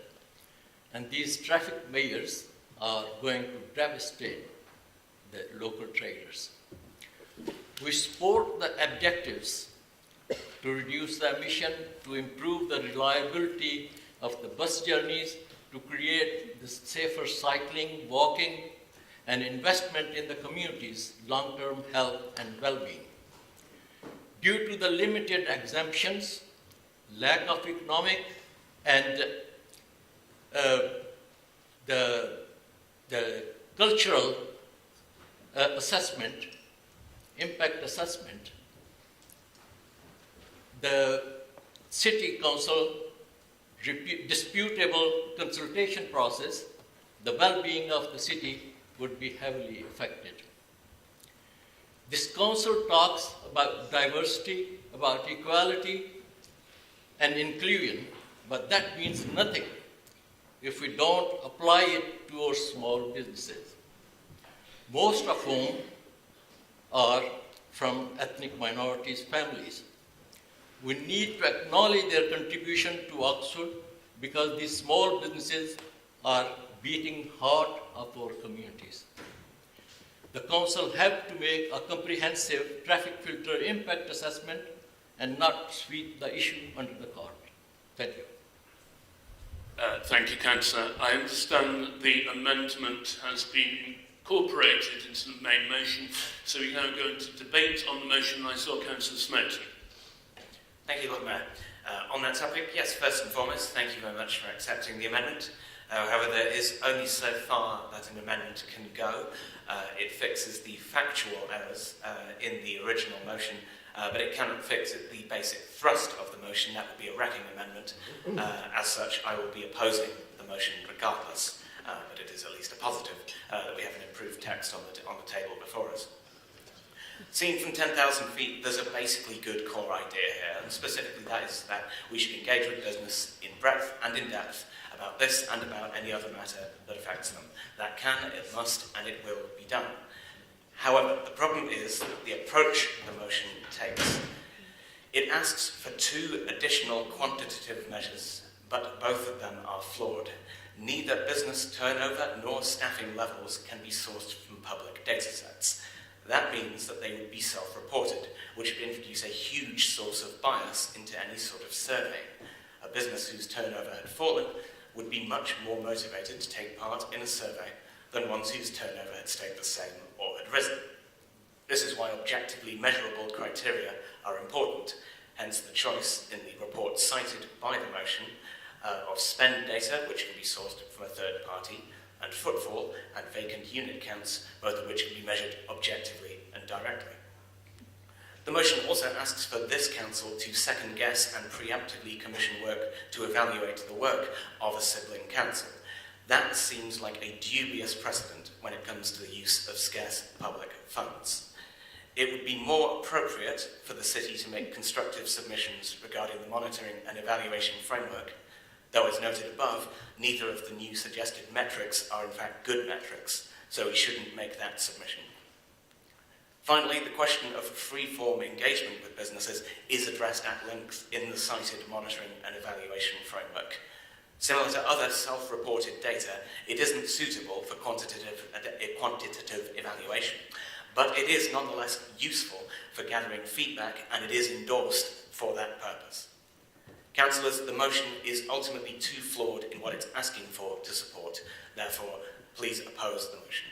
and these traffic measures are going to devastate the local traders. We support the objectives to reduce the emission, to improve the reliability of the bus journeys, to create the safer cycling, walking, and investment in the community's long-term health and well-being. Due to the limited exemptions, lack of economic and the cultural assessment, impact assessment, the city council disputable consultation process, the well-being of the city would be heavily affected. This council talks about diversity, about equality and inclusion, but that means nothing if we don't apply it to our small businesses, most of whom are from ethnic minorities families. We need to acknowledge their contribution to Oxford because these small businesses are beating heart of our communities. the council have to make a comprehensive traffic filter impact assessment and not sweep the issue under the carpet. Thank you. Thank you, Councillor. I understand the amendment has been incorporated into the main motion, so we now go into debate on the motion. I saw Councillor Smoten. Thank you, Lord Mayor. On that topic, yes, first and foremost, thank you very much for accepting the amendment. However, there is only so far that an amendment can go. It fixes the factual errors in the original motion, but it cannot fix the basic thrust of the motion. That would be a wrecking amendment. As such, I will be opposing the motion regardless, but it is at least a positive that we have an improved text on the table before us. Seen from 10,000 feet, there's a basically good core idea here, and specifically that is that we should engage with business in breadth and in depth about this and about any other matter that affects them. That can, it must, and it will be done. However, the problem is that the approach the motion takes. It asks for 2 additional quantitative measures, but both of them are flawed. Neither business turnover nor staffing levels can be sourced from public data sets. That means that they would be self-reported, which would introduce a huge source of bias into any sort of survey. A business whose turnover had fallen would be much more motivated to take part in a survey than ones whose turnover had stayed the same or had risen. This is why objectively measurable criteria are important, hence the choice in the report cited by the motion of spend data, which can be sourced from a third party, and footfall and vacant unit counts, both of which can be measured objectively and directly. The motion also asks for this council to second guess and preemptively commission work to evaluate the work of a sibling council. That seems like a dubious precedent when it comes to the use of scarce public funds. It would be more appropriate for the city to make constructive submissions regarding the monitoring and evaluation framework. Though, as noted above, neither of the new suggested metrics are in fact good metrics, so we shouldn't make that submission. Finally, the question of free-form engagement with businesses is addressed at length in the cited monitoring and evaluation framework. Similar to other self-reported data, it isn't suitable for quantitative evaluation, but it is nonetheless useful for gathering feedback, and it is endorsed for that purpose. Councillors, the motion is ultimately too flawed in what it's asking for to support. Therefore, please oppose the motion.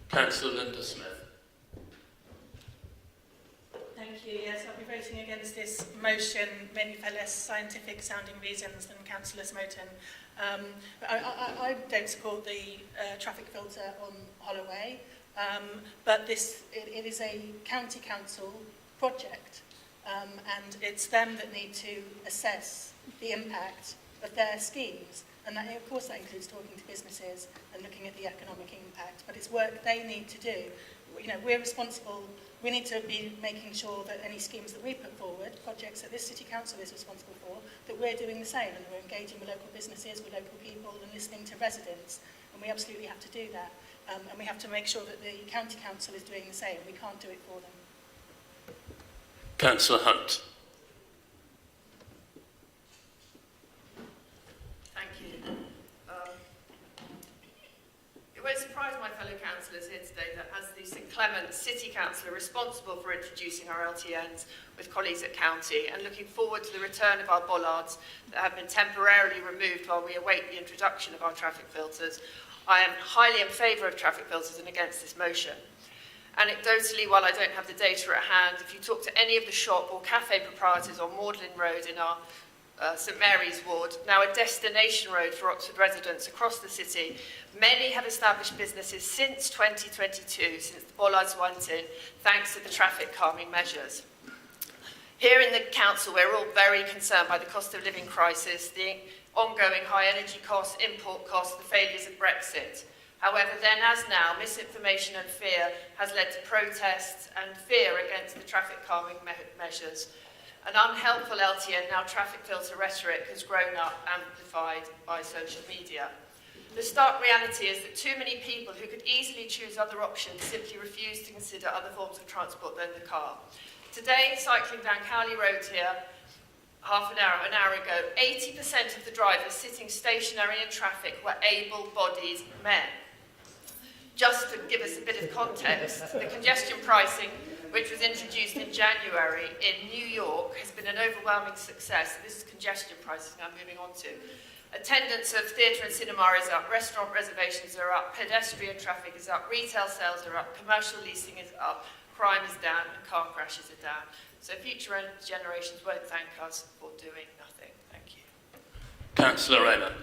Councillor Linda Smith. Thank you. Yes, I'll be voting against this motion, mainly for less scientific sounding reasons than Councillor Smoten. I don't support the traffic filter on Holloway, but it is a county council project. And it's them that need to assess the impact of their schemes. And that, of course that includes talking to businesses and looking at the economic impact, but it's work they need to do. You know, we're responsible, we need to be making sure that any schemes that we put forward, projects that this city council is responsible for, that we're doing the same, and we're engaging with local businesses, with local people, and listening to residents. And we absolutely have to do that. And we have to make sure that the county council is doing the same. We can't do it for them. Councillor Hunt. Thank you. It won't surprise my fellow councillors here today that as the St Clement City Councillor responsible for introducing our LTNs with colleagues at County and looking forward to the return of our bollards that have been temporarily removed while we await the introduction of our traffic filters, I am highly in favour of traffic filters and against this motion. Anecdotally, while I don't have the data at hand, if you talk to any of the shop or cafe proprietors on Magdalen Road in our St Mary's ward, now a destination road for Oxford residents across the city, many have established businesses since 2022, since the bollards went in, thanks to the traffic calming measures. Here in the council, we're all very concerned by the cost of living crisis, the ongoing high energy costs, import costs, the failures of Brexit. However, then as now, misinformation and fear has led to protests and fear against the traffic calming measures. An unhelpful LTN, now traffic filter rhetoric, has grown up, amplified by social media. The stark reality is that too many people who could easily choose other options simply refuse to consider other forms of transport than the car. Today, cycling down Cowley Road here, an hour ago, 80% of the drivers sitting stationary in traffic were able-bodied men. Just to give us a bit of context, the congestion pricing, which was introduced in January in New York, has been an overwhelming success. This is congestion pricing I'm moving on to. Attendance of theatre and cinema is up, restaurant reservations are up, pedestrian traffic is up, retail sales are up, commercial leasing is up, crime is down, and car crashes are down. So future generations won't thank us for doing nothing. Thank you. Councillor Rayner.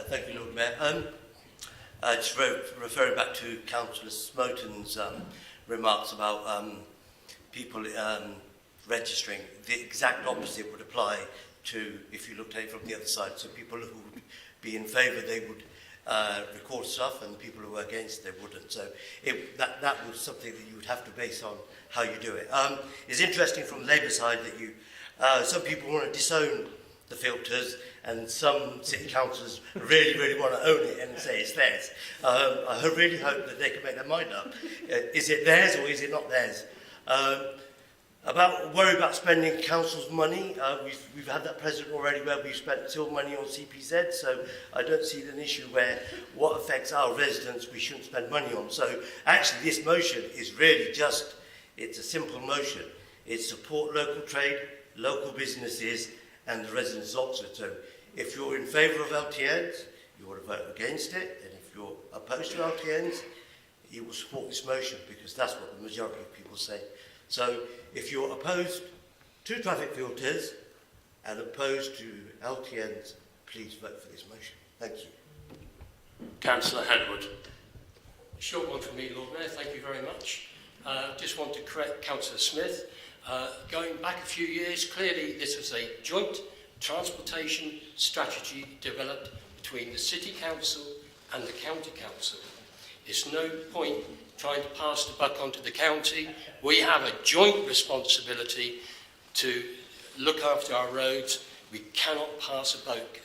Thank you, Lord Mayor. Just referring back to Councillor Smoton's remarks about people registering, the exact opposite would apply to if you looked at it from the other side. So people who would be in favour, they would record stuff, and the people who were against, they wouldn't. So that was something that you would have to base on how you do it. It's interesting from the Labour side that you some people want to disown the filters, and some city councillors really want to own it and say it's theirs. I really hope that they can make their mind up. Is it theirs or is it not theirs? Worry about spending council's money. We've had that precedent already where we've spent still money on CPZ, so I don't see an issue where what affects our residents we shouldn't spend money on. So actually this motion is really just, it's a simple motion. It's support local trade, local businesses and the residents of Oxford. So if you're in favour of LTNs, you want to vote against it, and if you're opposed to LTNs, you will support this motion because that's what the majority of people say. So if you're opposed to traffic filters and opposed to LTNs, please vote for this motion. Thank you. Councillor Henwood. A short one from me, Lord Mayor. Thank you very much. Just want to correct Councillor Smith. Going back a few years, clearly this was a joint transportation strategy developed between the City Council and the County Council. There's no point trying to pass the buck onto the county. We have a joint responsibility to look after our roads. We cannot pass a buck,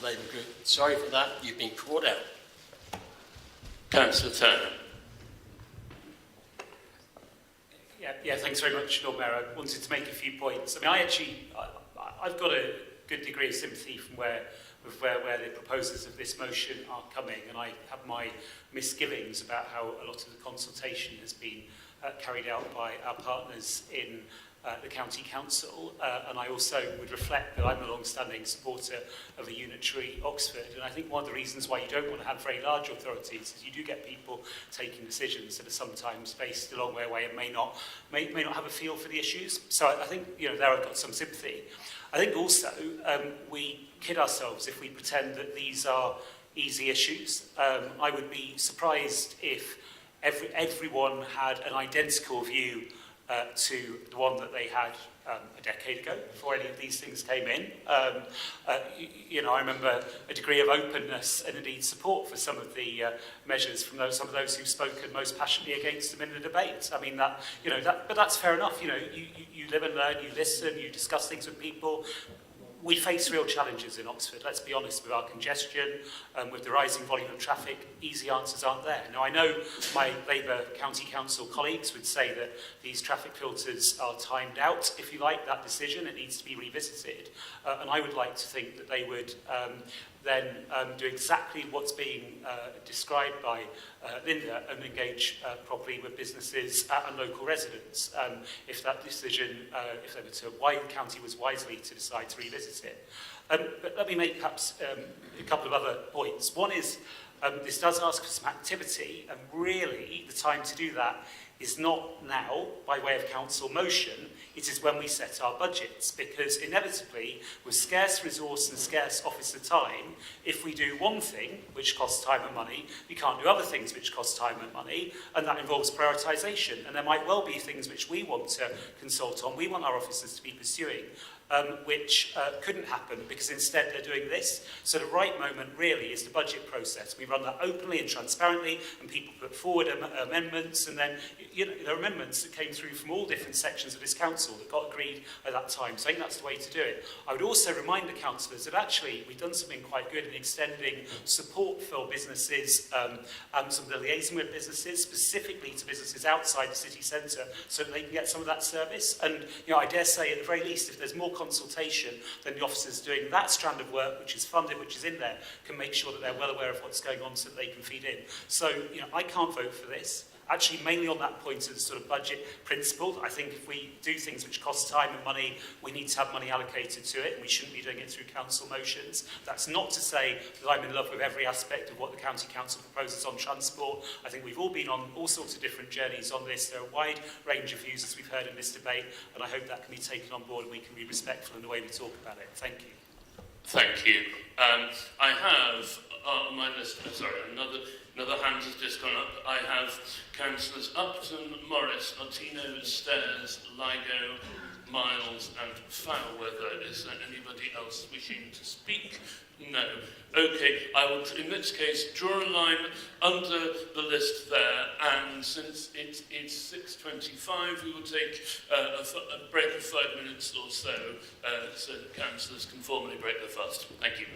Labour Group. Sorry for that, you've been caught out. Councillor Turner. Yeah, thanks very much, Lord Mayor. I wanted to make a few points. I mean, I've got a good degree of sympathy from where the proposers of this motion are coming, and I have my misgivings about how a lot of the consultation has been carried out by our partners in the County Council, and I also would reflect that I'm a long-standing supporter of a unitary Oxford, and I think one of the reasons why you don't want to have very large authorities is you do get people taking decisions that are sometimes based a long way away and may not have a feel for the issues. So I think there I've got some sympathy. I think also we kid ourselves if we pretend that these are easy issues. I would be surprised if everyone had an identical view to the one that they had a decade ago, before any of these things came in. I remember a degree of openness and indeed support for some of the measures from some of those who've spoken most passionately against them in the debate. I mean, but that's fair enough. You live and learn, you listen, you discuss things with people. We face real challenges in Oxford, let's be honest, with our congestion, with the rising volume of traffic. Easy answers aren't there. Now, I know my Labour County Council colleagues would say that these traffic filters are timed out. If you like that decision, it needs to be revisited. And I would like to think that they would then do exactly what's being described by Linda and engage properly with businesses and local residents. If that decision, if the county was wisely to decide to revisit it. But let me make perhaps a couple of other points. One is this does ask for some activity, and really the time to do that is not now by way of council motion, it is when we set our budgets, because inevitably with scarce resource and scarce officer time, if we do one thing which costs time and money, we can't do other things which cost time and money, and that involves prioritisation. And there might well be things which we want to consult on, we want our officers to be pursuing, which couldn't happen because instead they're doing this. So the right moment really is the budget process. We run that openly and transparently, and people put forward amendments, and then there are amendments that came through from all different sections of this council that got agreed at that time. So I think that's the way to do it. I would also remind the councillors that actually we've done something quite good in extending support for businesses and some of the liaison with businesses, specifically to businesses outside the city centre, so that they can get some of that service. And I dare say at the very least, if there's more consultation, then the officers doing that strand of work, which is funded, which is in there, can make sure that they're well aware of what's going on so that they can feed in. So, you know, I can't vote for this. Actually, mainly on that point of the sort of budget principle. I think if we do things which cost time and money, we need to have money allocated to it, and we shouldn't be doing it through council motions. That's not to say that I'm in love with every aspect of what the county council proposes on transport. I think we've all been on all sorts of different journeys on this. There are a wide range of views, as we've heard in this debate, and I hope that can be taken on board and we can be respectful in the way we talk about it. Thank you. Thank you. I have on my list, another hand has just gone up. I have Councillors Upton, Morris, Martino, Stairs, Ligo, Miles and Foulweather. Is there anybody else wishing to speak? No. Okay, I will in this case draw a line under the list there, and since it is 6:25 we will take a break of 5 minutes or so so that councillors can formally break their fast. Thank you.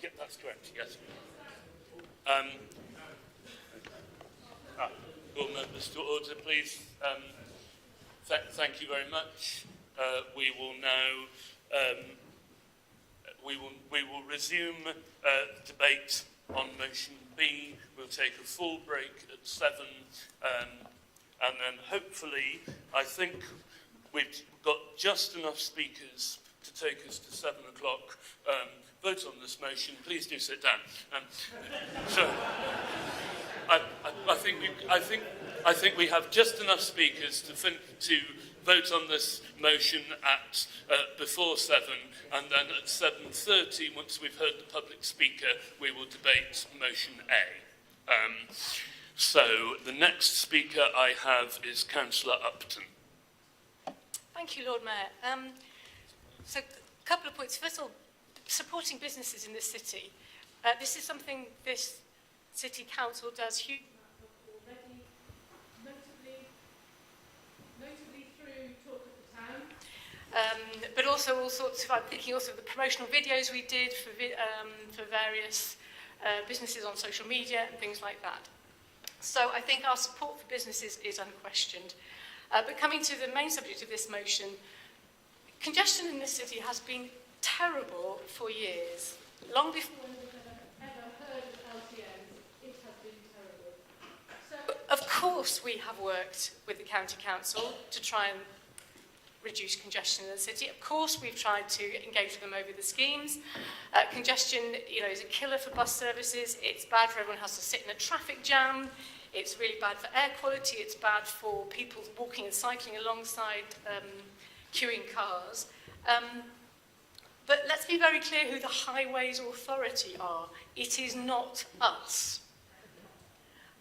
Yeah, that's correct, yes. All members to order, please. Thank you very much. We will now we will resume debate on motion B. We'll take a full break at 7, and then hopefully, I think we've got just enough speakers to take us to 7 o'clock. Vote on this motion. Please do sit down. So, I think we have just enough speakers to vote on this motion at before 7, and then at 7:30, once we've heard the public speaker, we will debate motion A. So the next speaker I have is Councillor Upton. Thank you, Lord Mayor. So a couple of points. First of all, supporting businesses in this city. This is something this city council does hugely already, notably through Talk of the Town, but also all sorts of, I'm thinking also of the promotional videos we did for various businesses on social media and things like that. So I think our support for businesses is unquestioned. But coming to the main subject of this motion, congestion in this city has been terrible for years. Long before we've ever heard of LTNs, it has been terrible. So, of course, we have worked with the county council to try and reduce congestion in the city. Of course, we've tried to engage with them over the schemes. Congestion, is a killer for bus services. It's bad for everyone who has to sit in a traffic jam. It's really bad for air quality. It's bad for people walking and cycling alongside queuing cars. But let's be very clear who the Highways Authority are. It is not us.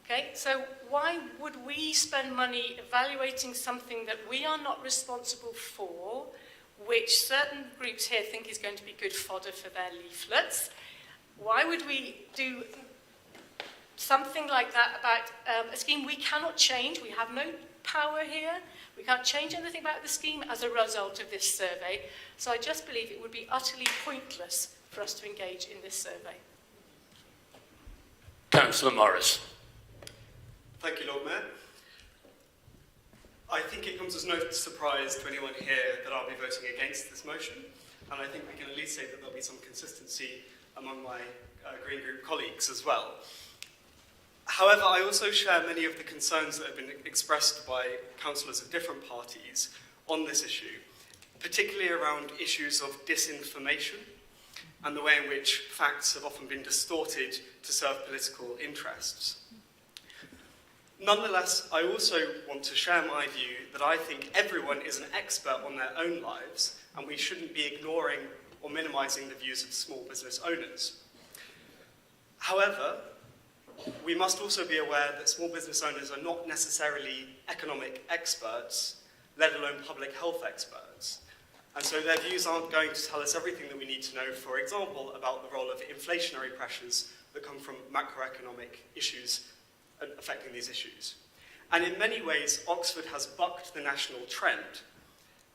Okay, so why would we spend money evaluating something that we are not responsible for, which certain groups here think is going to be good fodder for their leaflets? Why would we do something like that about a scheme we cannot change? We have no power here. We can't change anything about the scheme as a result of this survey. So I just believe it would be utterly pointless for us to engage in this survey. Councillor Morris. Thank you, Lord Mayor. I think it comes as no surprise to anyone here that I'll be voting against this motion, and I think we can at least say that there'll be some consistency among my Green Group colleagues as well. However, I also share many of the concerns that have been expressed by councillors of different parties on this issue, particularly around issues of disinformation and the way in which facts have often been distorted to serve political interests. Nonetheless, I also want to share my view that I think everyone is an expert on their own lives, and we shouldn't be ignoring or minimising the views of small business owners. However, we must also be aware that small business owners are not necessarily economic experts, let alone public health experts. And so their views aren't going to tell us everything that we need to know, for example, about the role of inflationary pressures that come from macroeconomic issues affecting these issues. And in many ways, Oxford has bucked the national trend,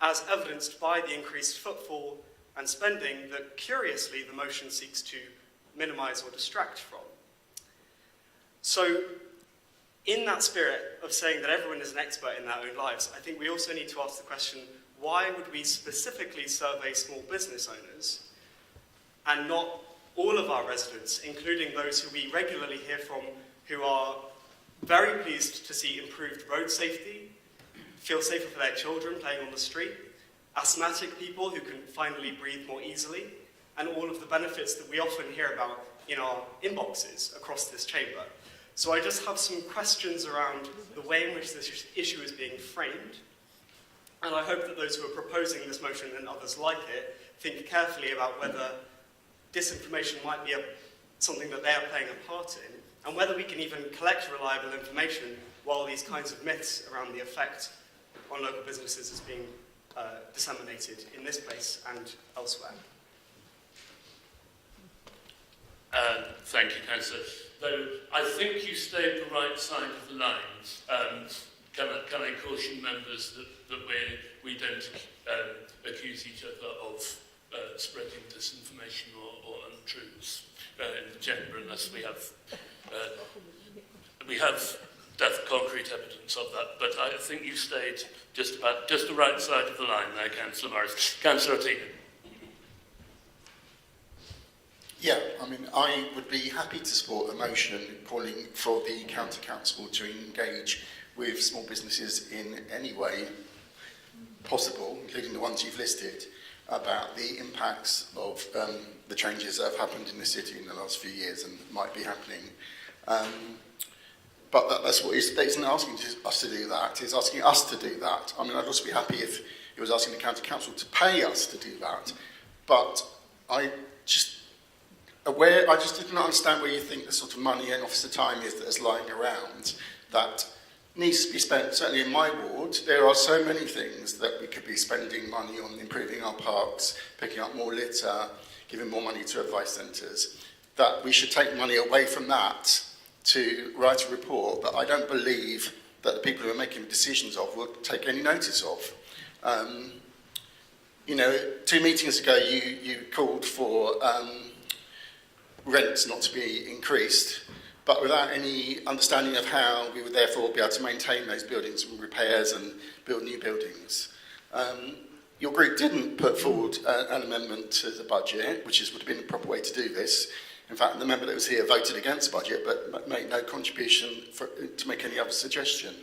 as evidenced by the increased footfall and spending that, curiously, the motion seeks to minimise or distract from. So, in that spirit of saying that everyone is an expert in their own lives, I think we also need to ask the question, why would we specifically survey small business owners and not all of our residents, including those who we regularly hear from who are very pleased to see improved road safety, feel safer for their children playing on the street, asthmatic people who can finally breathe more easily, and all of the benefits that we often hear about in our inboxes across this chamber. So I just have some questions around the way in which this issue is being framed, and I hope that those who are proposing this motion and others like it think carefully about whether disinformation might be something that they are playing a part in, and whether we can even collect reliable information while these kinds of myths around the effect on local businesses is being disseminated in this place and elsewhere. Thank you, Councillor. Though I think you stayed the right side of the line. Can I caution members that we don't accuse each other of spreading disinformation or untruths in the chamber unless we have concrete evidence of that. But I think you stayed just the right side of the line there, Councillor Morris. Councillor Teagan. Yeah, I mean, I would be happy to support a motion calling for the County Council to engage with small businesses in any way possible, including the ones you've listed, about the impacts of the changes that have happened in the city in the last few years and might be happening. But that's what it isn't asking us to do that, it's asking us to do that. I mean, I'd also be happy if it was asking the County Council to pay us to do that. But I just didn't understand where you think the sort of money and officer time is that is lying around that needs to be spent. Certainly in my ward, there are so many things that we could be spending money on, improving our parks, picking up more litter, giving more money to advice centres, that we should take money away from that to write a report that I don't believe that the people who are making decisions of will take any notice of. You know, 2 meetings ago you called for rents not to be increased, but without any understanding of how we would therefore be able to maintain those buildings and repairs and build new buildings. Your group didn't put forward an amendment to the budget, which would have been the proper way to do this. In fact, the member that was here voted against the budget, but made no contribution to make any other suggestion.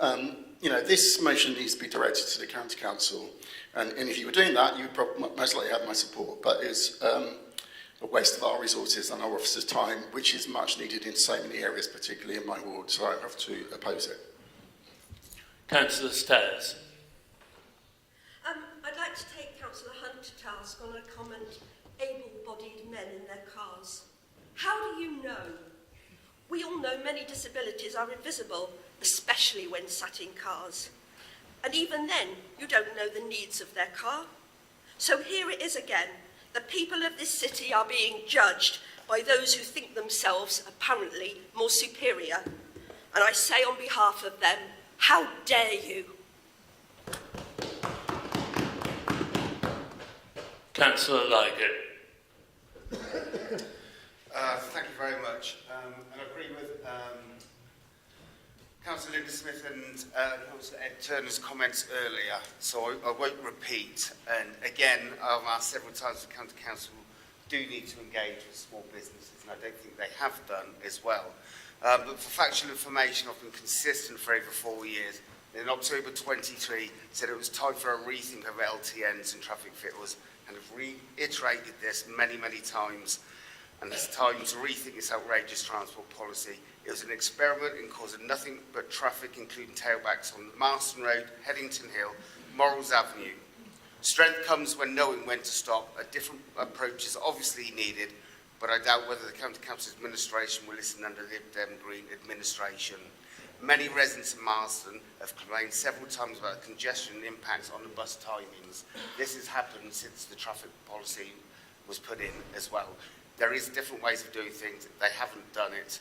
You know, this motion needs to be directed to the County Council, and if you were doing that, you would most likely have my support, but it's a waste of our resources and our officers' time, which is much needed in so many areas, particularly in my ward, so I have to oppose it. Councillor Stairs. I'd like to take Councillor Hunt to task on a comment, able-bodied men in their cars. How do you know? We all know many disabilities are invisible, especially when sat in cars. And even then, you don't know the needs of their car. So here it is again. The people of this city are being judged by those who think themselves apparently more superior. And I say on behalf of them, how dare you? Councillor Ligett. Thank you very much. And I agree with Councillor Linda Smith and Councillor Ed Turner's comments earlier, so I won't repeat. And again, I've asked several times the County Council do need to engage with small businesses, and I don't think they have done as well. But for factual information, I've been consistent for over 4 years. In October 23, said it was time for a rethink of LTNs and traffic fitters, and have reiterated this many, many times. And it's time to rethink this outrageous transport policy. It was an experiment in causing nothing but traffic, including tailbacks on Marston Road, Headington Hill, Morals Avenue. Strength comes when knowing when to stop. A different approach is obviously needed, but I doubt whether the County Council administration will listen under the Lib Dem Green administration. Many residents in Marston have complained several times about the congestion and impacts on the bus timings. This has happened since the traffic policy was put in as well. There is different ways of doing things. They haven't done it.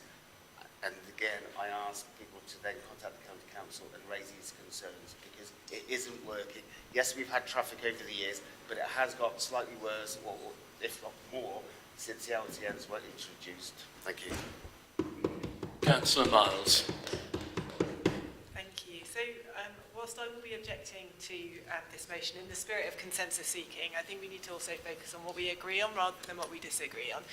And again, I ask people to then contact the County Council and raise these concerns because it isn't working. Yes, we've had traffic over the years, but it has got slightly worse, or if not more, since the LTNs were introduced. Thank you. Councillor Miles. Thank you. So, whilst I will be objecting to this motion in the spirit of consensus seeking, I think we need to also focus on what we agree on rather than what we disagree on.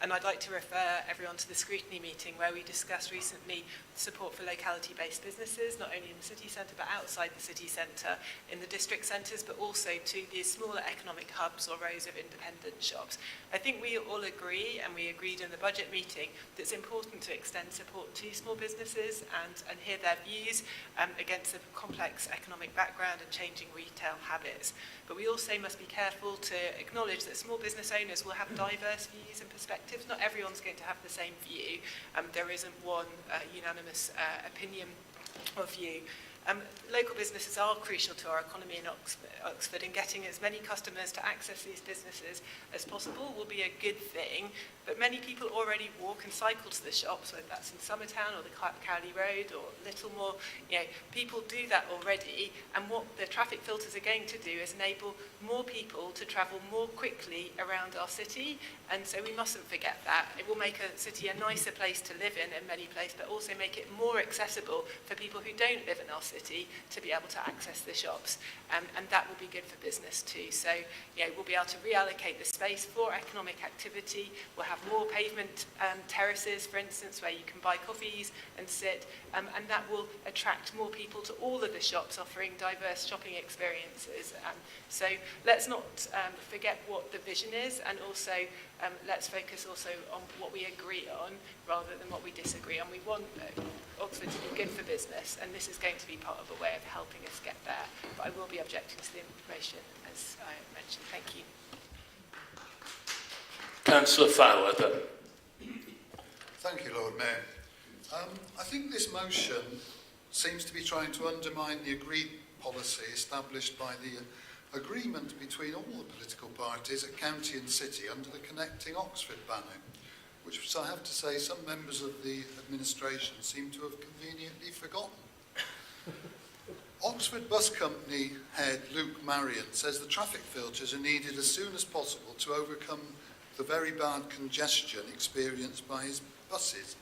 And I'd like to refer everyone to the Scrutiny meeting where we discussed recently support for locality-based businesses, not only in the city centre but outside the city centre, in the district centres, but also to these smaller economic hubs or rows of independent shops. I think we all agree, and we agreed in the budget meeting, that it's important to extend support to small businesses and hear their views against the complex economic background and changing retail habits. But we also must be careful to acknowledge that small business owners will have diverse views and perspectives. Not everyone's going to have the same view. There isn't one unanimous opinion of view. Local businesses are crucial to our economy in Oxford, and getting as many customers to access these businesses as possible will be a good thing. But many people already walk and cycle to the shops, whether that's in Summertown or the Cowley Road or Littlemore. People do that already, and what the traffic filters are going to do is enable more people to travel more quickly around our city, and so we mustn't forget that. It will make a city a nicer place to live in many places, but also make it more accessible for people who don't live in our city to be able to access the shops, and that will be good for business too. So we'll be able to reallocate the space for economic activity. We'll have more pavement terraces, for instance, where you can buy coffees and sit, and that will attract more people to all of the shops offering diverse shopping experiences. So let's not forget what the vision is, and also let's focus also on what we agree on rather than what we disagree on. We want Oxford to be good for business, and this is going to be part of a way of helping us get there. But I will be objecting to the information, as I mentioned. Thank you. Councillor Farida. Thank you, Lord Mayor. I think this motion seems to be trying to undermine the agreed policy established by the agreement between all the political parties at county and city under the Connecting Oxford banner, which I have to say some members of the administration seem to have conveniently forgotten. Oxford Bus Company head Luke Marion says the traffic filters are needed as soon as possible to overcome the very bad congestion experienced by his buses.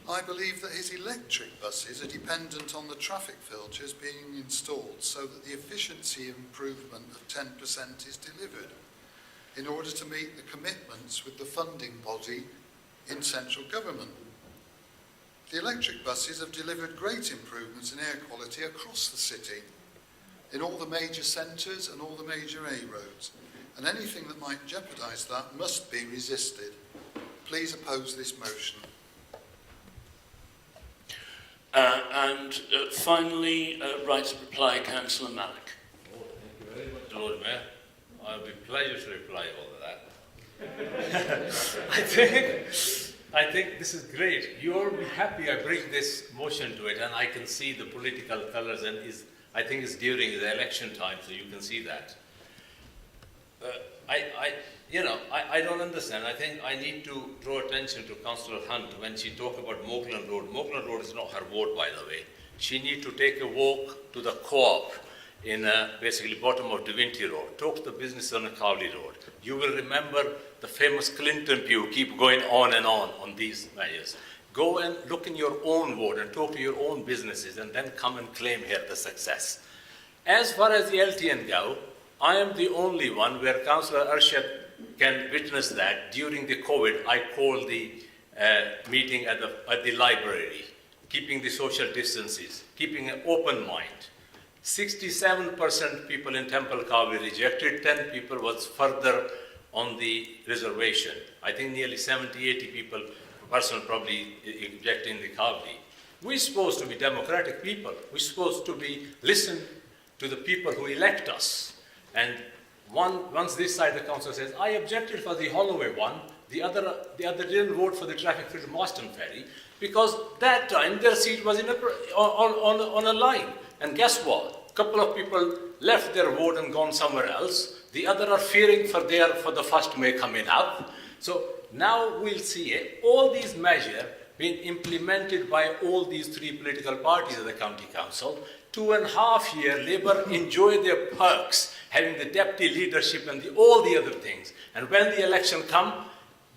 I believe that his electric buses are dependent on the traffic filters being installed so that the efficiency improvement of 10% is delivered in order to meet the commitments with the funding body in central government. The electric buses have delivered great improvements in air quality across the city, in all the major centres and all the major A roads, and anything that might jeopardise that must be resisted. Please oppose this motion. Finally, right to reply, Councillor Malik. Oh, thank you very much, Lord Mayor. I'll be pleased to reply all of that. I think this is great. You'll be happy I bring this motion to it, and I can see the political colours, and I think it's during the election time, so you can see that. I don't understand. I think I need to draw attention to Councillor Hunt when she talked about Mokeland Road. Mokeland Road is not her ward, by the way. She needs to take a walk to the co-op in basically bottom of Divinity Road. Talk to the business on Cowley Road. You will remember the famous Clinton pew, keep going on and on these measures. Go and look in your own ward and talk to your own businesses, and then come and claim here the success. As far as the LTN go, I am the only one where Councillor Arshad can witness that. During the COVID, I called the meeting at the library, keeping the social distances, keeping an open mind. 67% people in Temple Cowley rejected, 10 people was further on the reservation. I think nearly 70, 80 people, person probably rejecting the Cowley. We're supposed to be democratic people. We're supposed to be listen to the people who elect us. And once this side of the council says, I objected for the Holloway one, the other didn't vote for the traffic filter Marston Ferry, because that time their seat was on a line. And guess what? A couple of people left their vote and gone somewhere else. The other are fearing for the 1st May coming up. So now we'll see all these measures being implemented by all these 3 political parties of the county council. 2.5 years, Labour enjoy their perks, having the deputy leadership and all the other things. And when the election come,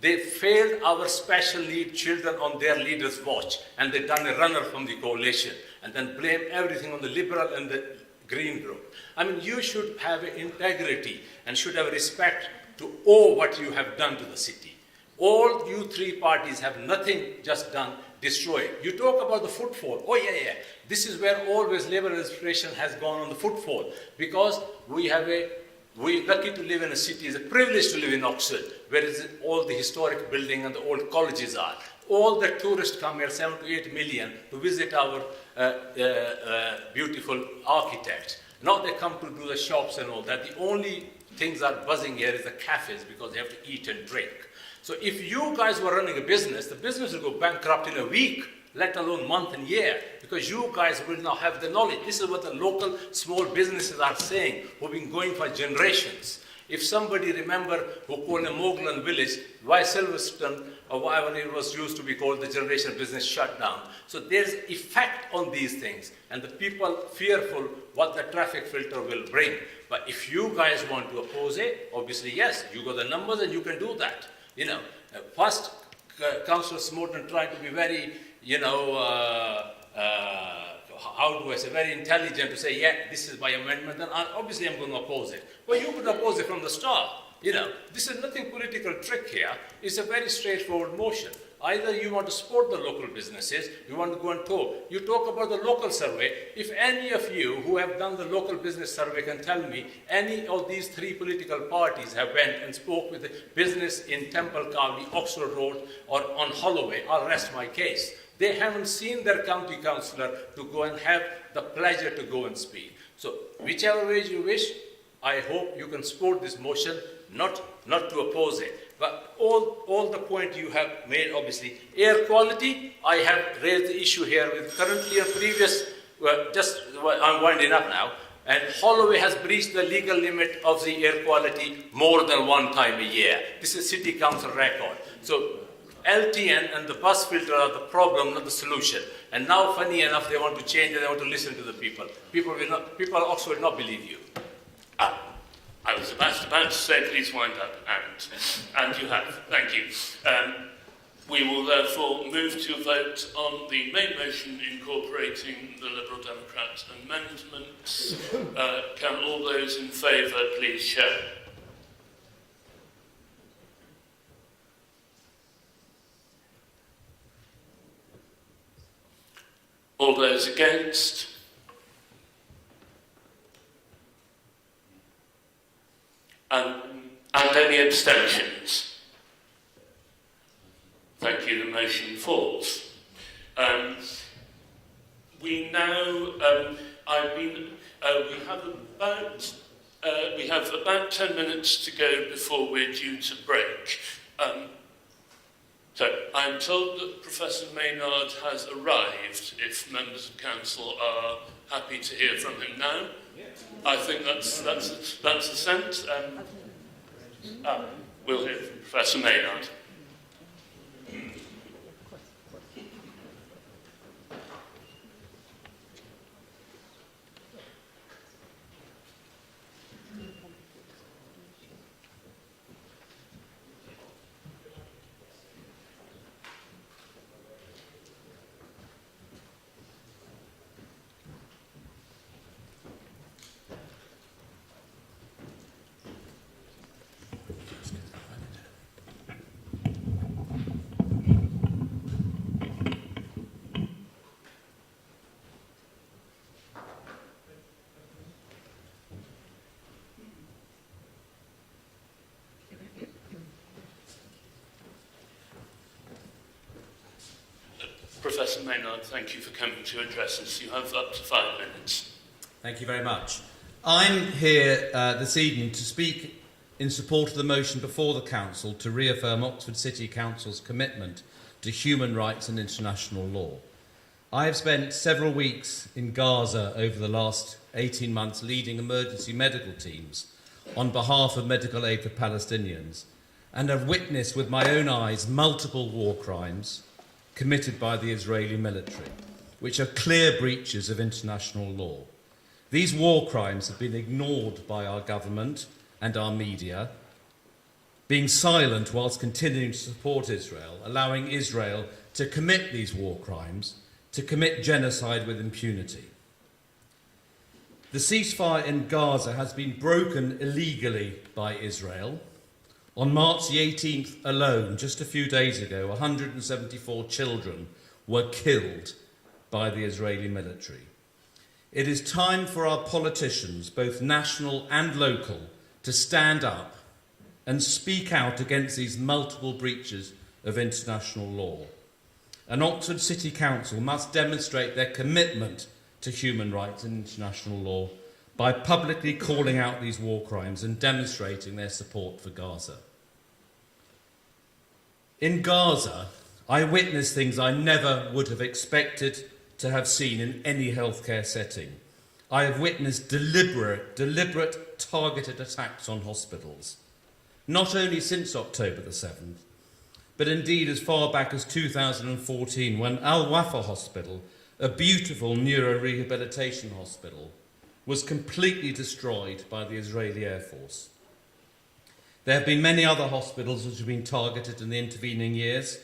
they failed our special need children on their leaders' watch, and they done a runner from the coalition, and then blame everything on the Liberal and the Green group. I mean, you should have integrity and should have respect to all what you have done to the city. All you 3 parties have nothing just done, destroyed. You talk about the footfall. Oh yeah. This is where always Labour administration has gone on the footfall, because we're lucky to live in a city. It's a privilege to live in Oxford, where all the historic buildings and the old colleges are. All the tourists come here, 7 to 8 million, to visit our beautiful architects. Now they come to do the shops and all that. The only things that are buzzing here is the cafes, because they have to eat and drink. So if you guys were running a business, the business will go bankrupt in a week. let alone month and year, because you guys will not have the knowledge. This is what the local small businesses are saying, who've been going for generations. If somebody remember who called a Moglan village, why Silverstone or whatever it was used to be called, the generation business shut down. So there's effect on these things, and the people fearful what the traffic filter will bring. But if you guys want to oppose it, obviously yes, you got the numbers and you can do that. You know, first Councillor Smorton tried to be very, you know, how do I say, very intelligent to say, yeah, this is my amendment, and obviously I'm going to oppose it. Well, you could oppose it from the start. You know, this is nothing political trick here. It's a very straightforward motion. Either you want to support the local businesses, you want to go and talk. You talk about the local survey. If any of you who have done the local business survey can tell me any of these three political parties have went and spoke with the business in Temple County, Oxford Road, or on Holloway, I'll rest my case. They haven't seen their county councillor to go and have the pleasure to go and speak. So whichever way you wish, I hope you can support this motion, not to oppose it. But all the point you have made, obviously, air quality, I have raised the issue here with currently and previous, I'm winding up now, and Holloway has breached the legal limit of the air quality more than one time a year. This is City Council record. So LTN and the bus filter are the problem, not the solution. And now, funny enough, they want to change and they want to listen to the people. People of Oxford will not believe you. I was about to say, please wind up, and you have. Thank you. We will therefore move to a vote on the main motion incorporating the Liberal Democrat amendments. Can all those in favour please show? All those against? And any abstentions? Thank you, the motion falls. We now, we have about 10 minutes to go before we're due to break. So I'm told that Professor Maynard has arrived, if members of council are happy to hear from him now. I think that's assent. We'll hear from Professor Maynard. Professor Maynard, thank you for coming to address us. You have up to 5 minutes. Thank you very much. I'm here this evening to speak in support of the motion before the Council to reaffirm Oxford City Council's commitment to human rights and international law. I have spent several weeks in Gaza over the last 18 months leading emergency medical teams on behalf of medical aid for Palestinians, and have witnessed with my own eyes multiple war crimes committed by the Israeli military, which are clear breaches of international law. These war crimes have been ignored by our government and our media, being silent whilst continuing to support Israel, allowing Israel to commit these war crimes, to commit genocide with impunity. The ceasefire in Gaza has been broken illegally by Israel. On March the 18th alone, just a few days ago, 174 children were killed by the Israeli military. It is time for our politicians, both national and local, to stand up and speak out against these multiple breaches of international law. And Oxford City Council must demonstrate their commitment to human rights and international law by publicly calling out these war crimes and demonstrating their support for Gaza. In Gaza, I witnessed things I never would have expected to have seen in any healthcare setting. I have witnessed deliberate targeted attacks on hospitals, not only since October the 7th, but indeed as far back as 2014, when Al Wafa Hospital, a beautiful neuro-rehabilitation hospital, was completely destroyed by the Israeli Air Force. There have been many other hospitals which have been targeted in the intervening years.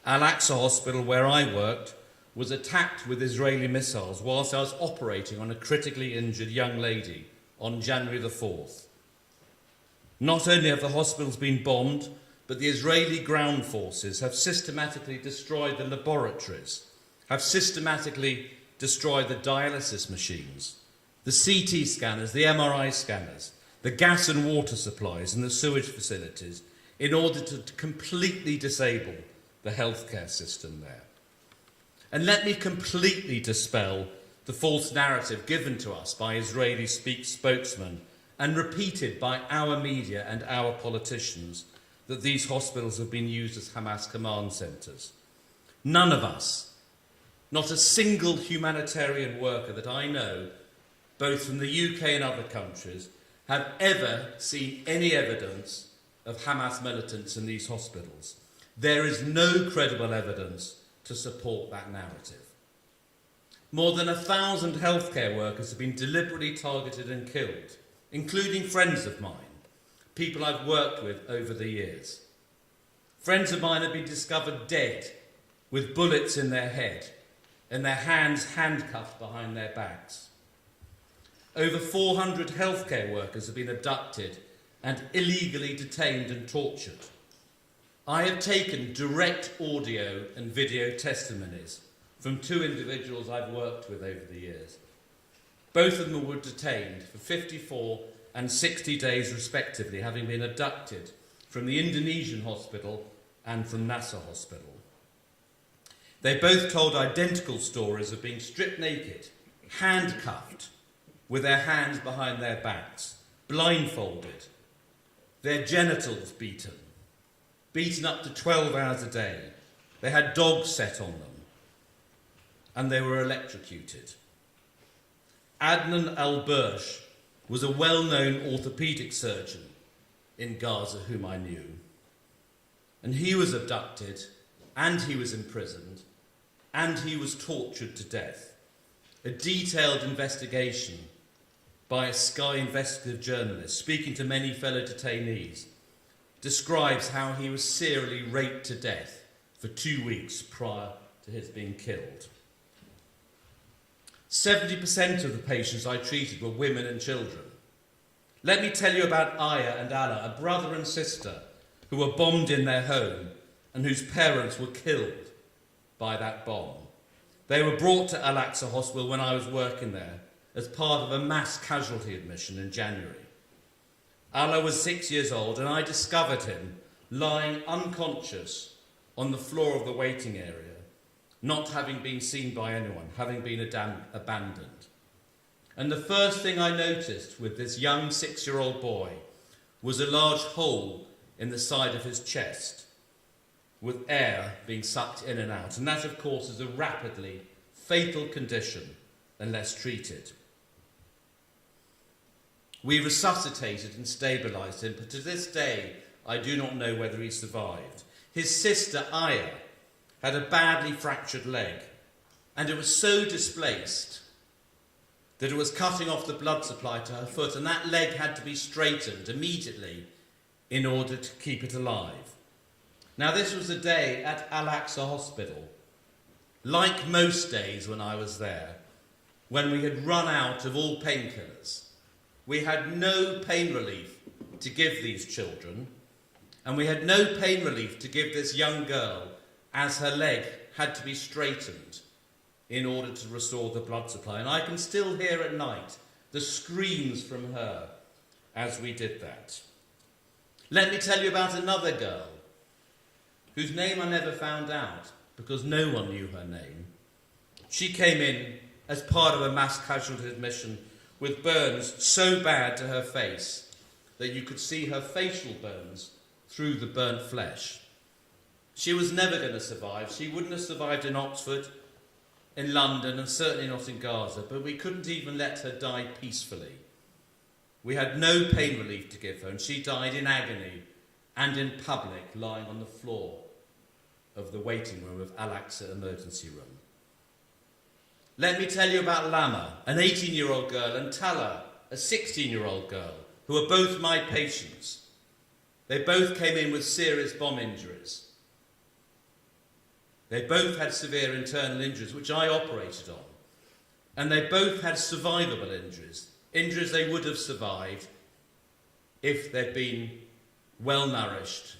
Al-Aqsa Hospital, where I worked, was attacked with Israeli missiles whilst I was operating on a critically injured young lady on January the 4th. Not only have the hospitals been bombed, but the Israeli ground forces have systematically destroyed the laboratories, have systematically destroyed the dialysis machines, the CT scanners, the MRI scanners, the gas and water supplies and the sewage facilities in order to completely disable the healthcare system there. And let me completely dispel the false narrative given to us by Israeli spokesmen and repeated by our media and our politicians that these hospitals have been used as Hamas command centres. None of us, not a single humanitarian worker that I know, both from the UK and other countries, have ever seen any evidence of Hamas militants in these hospitals. There is no credible evidence to support that narrative. More than 1,000 healthcare workers have been deliberately targeted and killed, including friends of mine, people I've worked with over the years. Friends of mine have been discovered dead with bullets in their head and their hands handcuffed behind their backs. Over 400 healthcare workers have been abducted and illegally detained and tortured. I have taken direct audio and video testimonies from 2 individuals I've worked with over the years. Both of them were detained for 54 and 60 days respectively, having been abducted from the Indonesian hospital and from Nasser hospital. They both told identical stories of being stripped naked, handcuffed, with their hands behind their backs, blindfolded, their genitals beaten up to 12 hours a day. They had dogs set on them, and they were electrocuted. Adnan al-Bursh was a well-known orthopaedic surgeon in Gaza whom I knew. And he was abducted, and he was imprisoned, and he was tortured to death. A detailed investigation by a Sky investigative journalist, speaking to many fellow detainees, describes how he was serially raped to death for 2 weeks prior to his being killed. 70% of the patients I treated were women and children. Let me tell you about Aya and Allah, a brother and sister who were bombed in their home and whose parents were killed by that bomb. They were brought to Al-Aqsa Hospital when I was working there as part of a mass casualty admission in January. Allah was 6 years old, and I discovered him lying unconscious on the floor of the waiting area, not having been seen by anyone, having been abandoned. And the first thing I noticed with this young 6-year-old boy was a large hole in the side of his chest, with air being sucked in and out. And that, of course, is a rapidly fatal condition unless treated. We resuscitated and stabilised him, but to this day, I do not know whether he survived. His sister, Aya, had a badly fractured leg, and it was so displaced that it was cutting off the blood supply to her foot, and that leg had to be straightened immediately in order to keep it alive. Now, this was a day at Al-Aqsa Hospital, like most days when I was there, when we had run out of all painkillers. We had no pain relief to give these children, and we had no pain relief to give this young girl as her leg had to be straightened in order to restore the blood supply. And I can still hear at night the screams from her as we did that. Let me tell you about another girl whose name I never found out because no one knew her name. She came in as part of a mass casualty admission with burns so bad to her face that you could see her facial bones through the burnt flesh. She was never going to survive. She wouldn't have survived in Oxford, in London, and certainly not in Gaza, but we couldn't even let her die peacefully. We had no pain relief to give her, and she died in agony and in public, lying on the floor of the waiting room of Al-Aqsa emergency room. Let me tell you about Lama, an 18-year-old girl, and Tala, a 16-year-old girl, who are both my patients. They both came in with serious bomb injuries. They both had severe internal injuries, which I operated on. And they both had survivable injuries, injuries they would have survived if they'd been well-nourished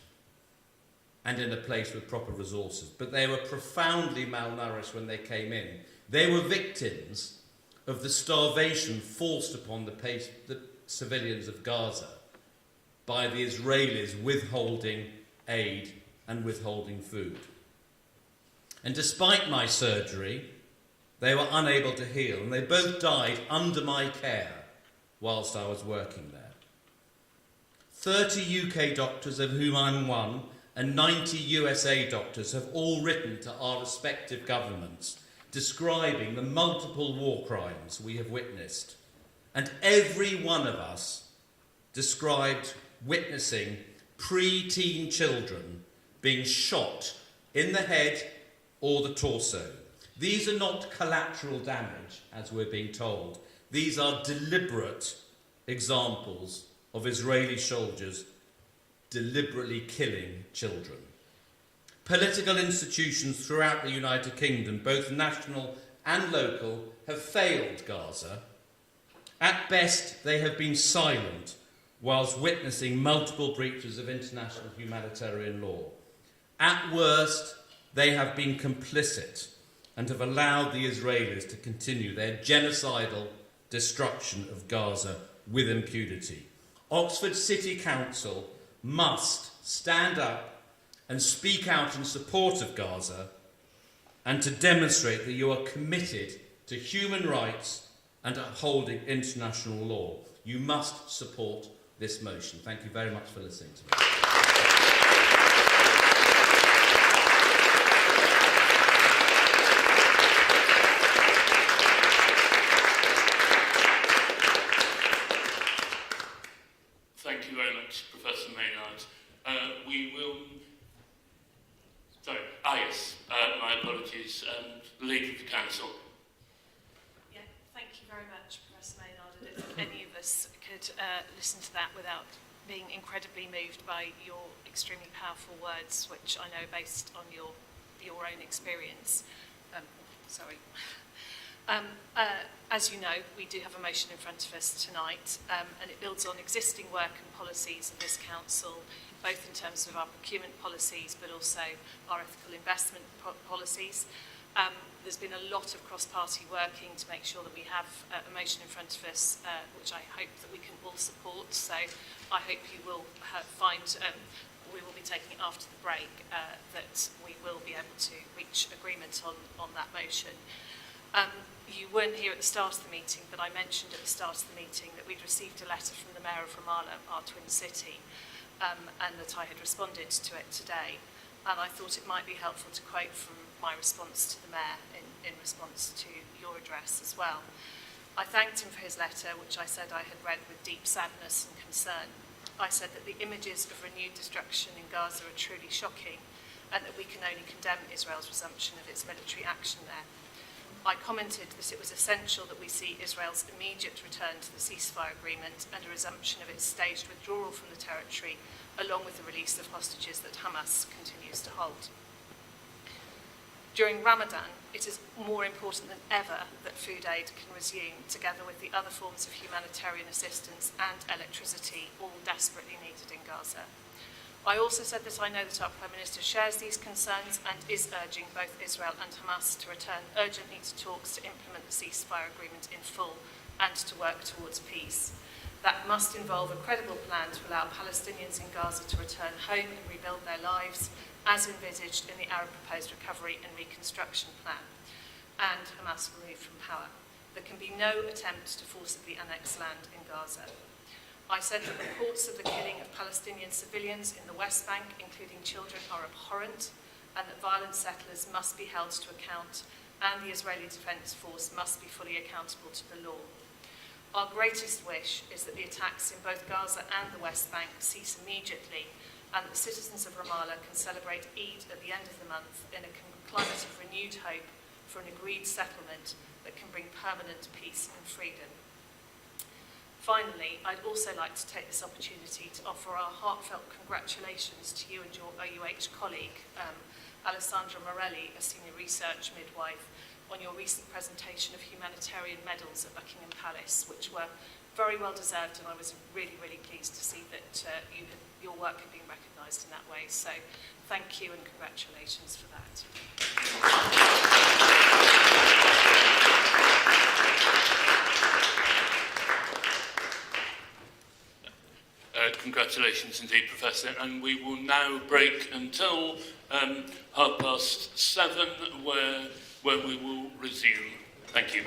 and in a place with proper resources. But they were profoundly malnourished when they came in. They were victims of the starvation forced upon the civilians of Gaza by the Israelis withholding aid and withholding food. And despite my surgery, they were unable to heal, and they both died under my care whilst I was working there. 30 UK doctors, of whom I'm one, and 90 USA doctors have all written to our respective governments describing the multiple war crimes we have witnessed. And every one of us described witnessing pre-teen children being shot in the head or the torso. These are not collateral damage, as we're being told. These are deliberate examples of Israeli soldiers deliberately killing children. Political institutions throughout the United Kingdom, both national and local, have failed Gaza. At best, they have been silent whilst witnessing multiple breaches of international humanitarian law. At worst, they have been complicit and have allowed the Israelis to continue their genocidal destruction of Gaza with impunity. Oxford City Council must stand up and speak out in support of Gaza and to demonstrate that you are committed to human rights and upholding international law. You must support this motion. Thank you very much for listening to me. Thank you very much, Professor Maynard. We will... Sorry. Yes. My apologies. The Leader of the Council. Yeah, thank you very much, Professor Maynard. I don't think any of us could listen to that without being incredibly moved by your extremely powerful words, which I know are based on your own experience. As you know, we do have a motion in front of us tonight, and it builds on existing work and policies of this council, both in terms of our procurement policies, but also our ethical investment policies. There's been a lot of cross-party working to make sure that we have a motion in front of us, which I hope that we can all support. So I hope you will find, we will be taking it after the break, that we will be able to reach agreement on that motion. You weren't here at the start of the meeting, but I mentioned at the start of the meeting that we'd received a letter from the Mayor of Ramallah, our twin city, and that I had responded to it today. And I thought it might be helpful to quote from my response to the Mayor in response to your address as well. I thanked him for his letter, which I said I had read with deep sadness and concern. I said that the images of renewed destruction in Gaza are truly shocking, and that we can only condemn Israel's resumption of its military action there. I commented that it was essential that we see Israel's immediate return to the ceasefire agreement and a resumption of its staged withdrawal from the territory, along with the release of hostages that Hamas continues to hold. During Ramadan, it is more important than ever that food aid can resume, together with the other forms of humanitarian assistance and electricity, all desperately needed in Gaza. I also said that I know that our Prime Minister shares these concerns and is urging both Israel and Hamas to return urgently to talks to implement the ceasefire agreement in full and to work towards peace. That must involve a credible plan to allow Palestinians in Gaza to return home and rebuild their lives, as envisaged in the Arab Proposed Recovery and Reconstruction Plan, and Hamas removed from power. There can be no attempt to forcibly annex land in Gaza. I said that reports of the killing of Palestinian civilians in the West Bank, including children, are abhorrent, and that violent settlers must be held to account and the Israeli Defence Force must be fully accountable to the law. Our greatest wish is that the attacks in both Gaza and the West Bank cease immediately and that citizens of Ramallah can celebrate Eid at the end of the month in a climate of renewed hope for an agreed settlement that can bring permanent peace and freedom. Finally, I'd also like to take this opportunity to offer our heartfelt congratulations to you and your OUH colleague, Alessandra Morelli, a senior research midwife, on your recent presentation of humanitarian medals at Buckingham Palace, which were very well deserved, and I was really, really pleased to see that your work had been recognised in that way. So thank you and congratulations for that. Congratulations indeed, Professor. And we will now break until 7:30, where we will resume. Thank you.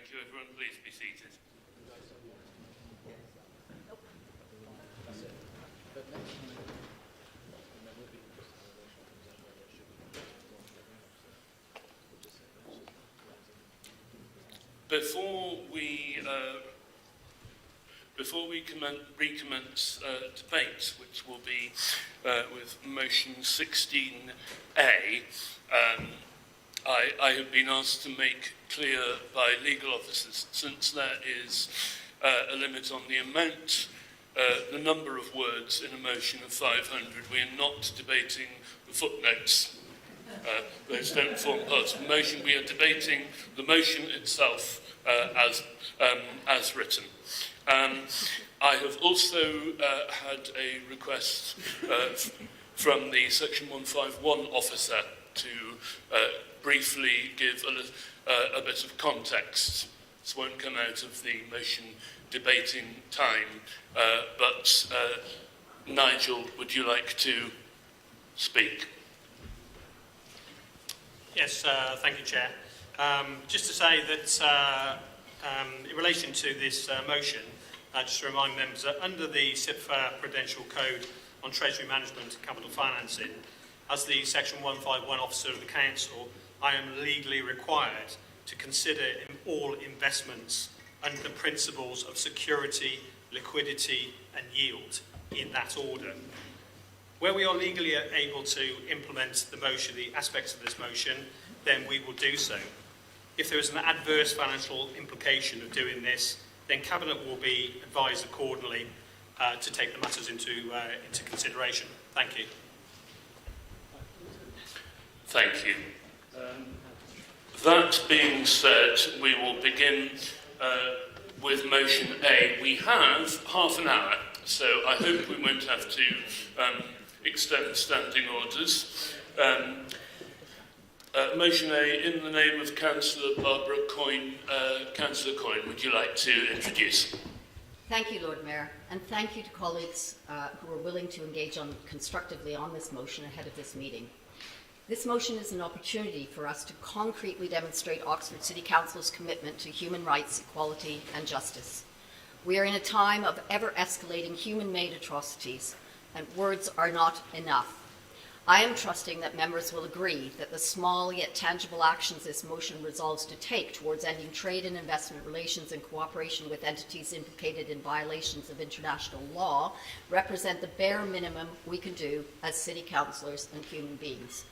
Thank you, everyone. Please be seated. Before we recommence debate, which will be with motion 16A, I have been asked to make clear by legal officers, since there is a limit on the amount, the number of words in a motion of 500, we are not debating the footnotes. Those don't form part of the motion. We are debating the motion itself as written. I have also had a request from the Section 151 officer to briefly give a bit of context. This won't come out of the motion debating time, but Nigel, would you like to speak? Yes, thank you, Chair. Just to say that in relation to this motion, just to remind members that under the CIPFA Prudential Code on Treasury Management and Capital Financing, as the Section 151 Officer of the Council, I am legally required to consider all investments under the principles of security, liquidity and yield in that order. Where we are legally able to implement the motion, the aspects of this motion, then we will do so. If there is an adverse financial implication of doing this, then Cabinet will be advised accordingly to take the matters into consideration. Thank you. Thank you. That being said, we will begin with motion A. We have half an hour, so I hope we won't have to extend standing orders. Motion A, in the name of Councillor Barbara Coyne. Councillor Coyne, would you like to introduce? Thank you, Lord Mayor, and thank you to colleagues who are willing to engage constructively on this motion ahead of this meeting. This motion is an opportunity for us to concretely demonstrate Oxford City Council's commitment to human rights, equality and justice. We are in a time of ever-escalating human-made atrocities, and words are not enough. I am trusting that members will agree that the small yet tangible actions this motion resolves to take towards ending trade and investment relations in cooperation with entities implicated in violations of international law represent the bare minimum we can do as city councillors and human beings.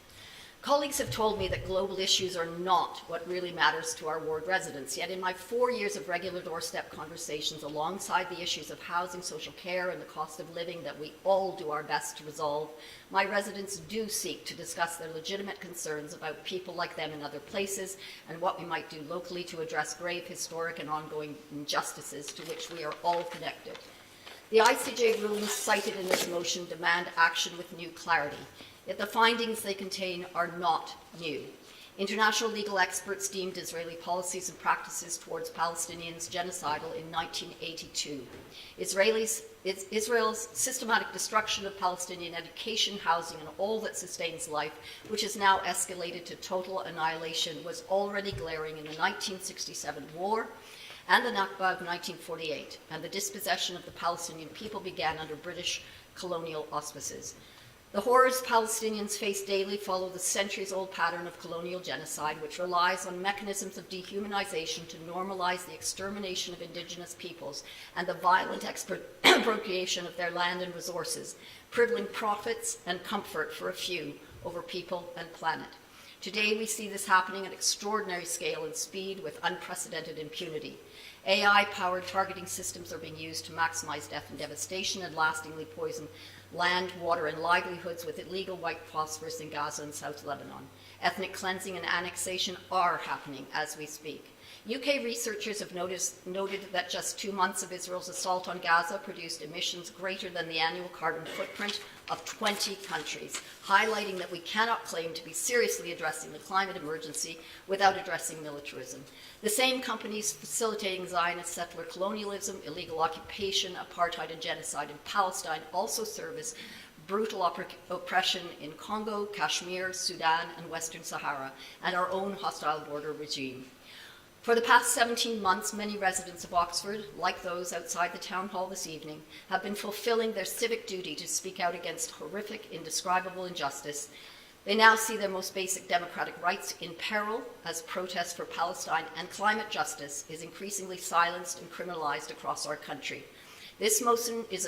Colleagues have told me that global issues are not what really matters to our ward residents, yet in my 4 years of regular doorstep conversations alongside the issues of housing, social care and the cost of living that we all do our best to resolve, my residents do seek to discuss their legitimate concerns about people like them in other places and what we might do locally to address grave historic and ongoing injustices to which we are all connected. The ICJ rulings cited in this motion demand action with new clarity. Yet the findings they contain are not new. International legal experts deemed Israeli policies and practices towards Palestinians genocidal in 1982. Israel's systematic destruction of Palestinian education, housing, and all that sustains life, which has now escalated to total annihilation, was already glaring in the 1967 war and the Nakba of 1948, and the dispossession of the Palestinian people began under British colonial auspices. The horrors Palestinians face daily follow the centuries-old pattern of colonial genocide, which relies on mechanisms of dehumanization to normalize the extermination of indigenous peoples and the violent expropriation of their land and resources, privileging profits and comfort for a few over people and planet. Today, we see this happening at extraordinary scale and speed with unprecedented impunity. AI-powered targeting systems are being used to maximize death and devastation and lastingly poison land, water, and livelihoods with illegal white phosphorus in Gaza and South Lebanon. Ethnic cleansing and annexation are happening as we speak. UK researchers have noted that just 2 months of Israel's assault on Gaza produced emissions greater than the annual carbon footprint of 20 countries, highlighting that we cannot claim to be seriously addressing the climate emergency without addressing militarism. The same companies facilitating Zionist settler colonialism, illegal occupation, apartheid, and genocide in Palestine also serve as brutal oppression in Congo, Kashmir, Sudan, and Western Sahara, and our own hostile border regime. For the past 17 months, many residents of Oxford, like those outside the town hall this evening, have been fulfilling their civic duty to speak out against horrific, indescribable injustice. They now see their most basic democratic rights in peril as protest for Palestine and climate justice is increasingly silenced and criminalized across our country. This motion is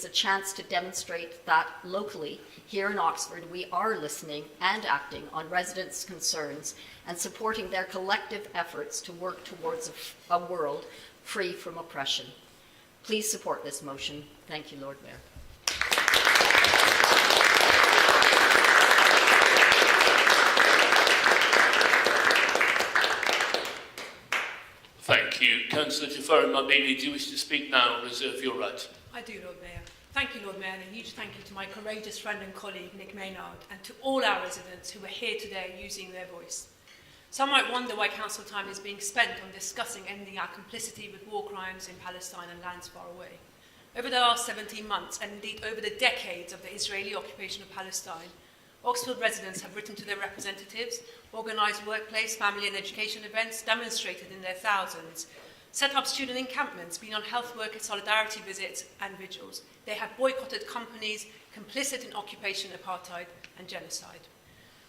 a chance to demonstrate that locally, here in Oxford, we are listening and acting on residents' concerns and supporting their collective efforts to work towards a world free from oppression. Please support this motion. Thank you, Lord Mayor. Thank you. Councillor Jafari Mabini, do you wish to speak now or reserve your right? I do, Lord Mayor. Thank you, Lord Mayor, and a huge thank you to my courageous friend and colleague, Nick Maynard, and to all our residents who are here today using their voice. Some might wonder why council time is being spent on discussing ending our complicity with war crimes in Palestine and lands far away. Over the last 17 months, and indeed over the decades of the Israeli occupation of Palestine, Oxford residents have written to their representatives, organised workplace, family and education events, demonstrated in their thousands, set up student encampments, been on health worker solidarity visits and vigils. They have boycotted companies complicit in occupation, apartheid and genocide.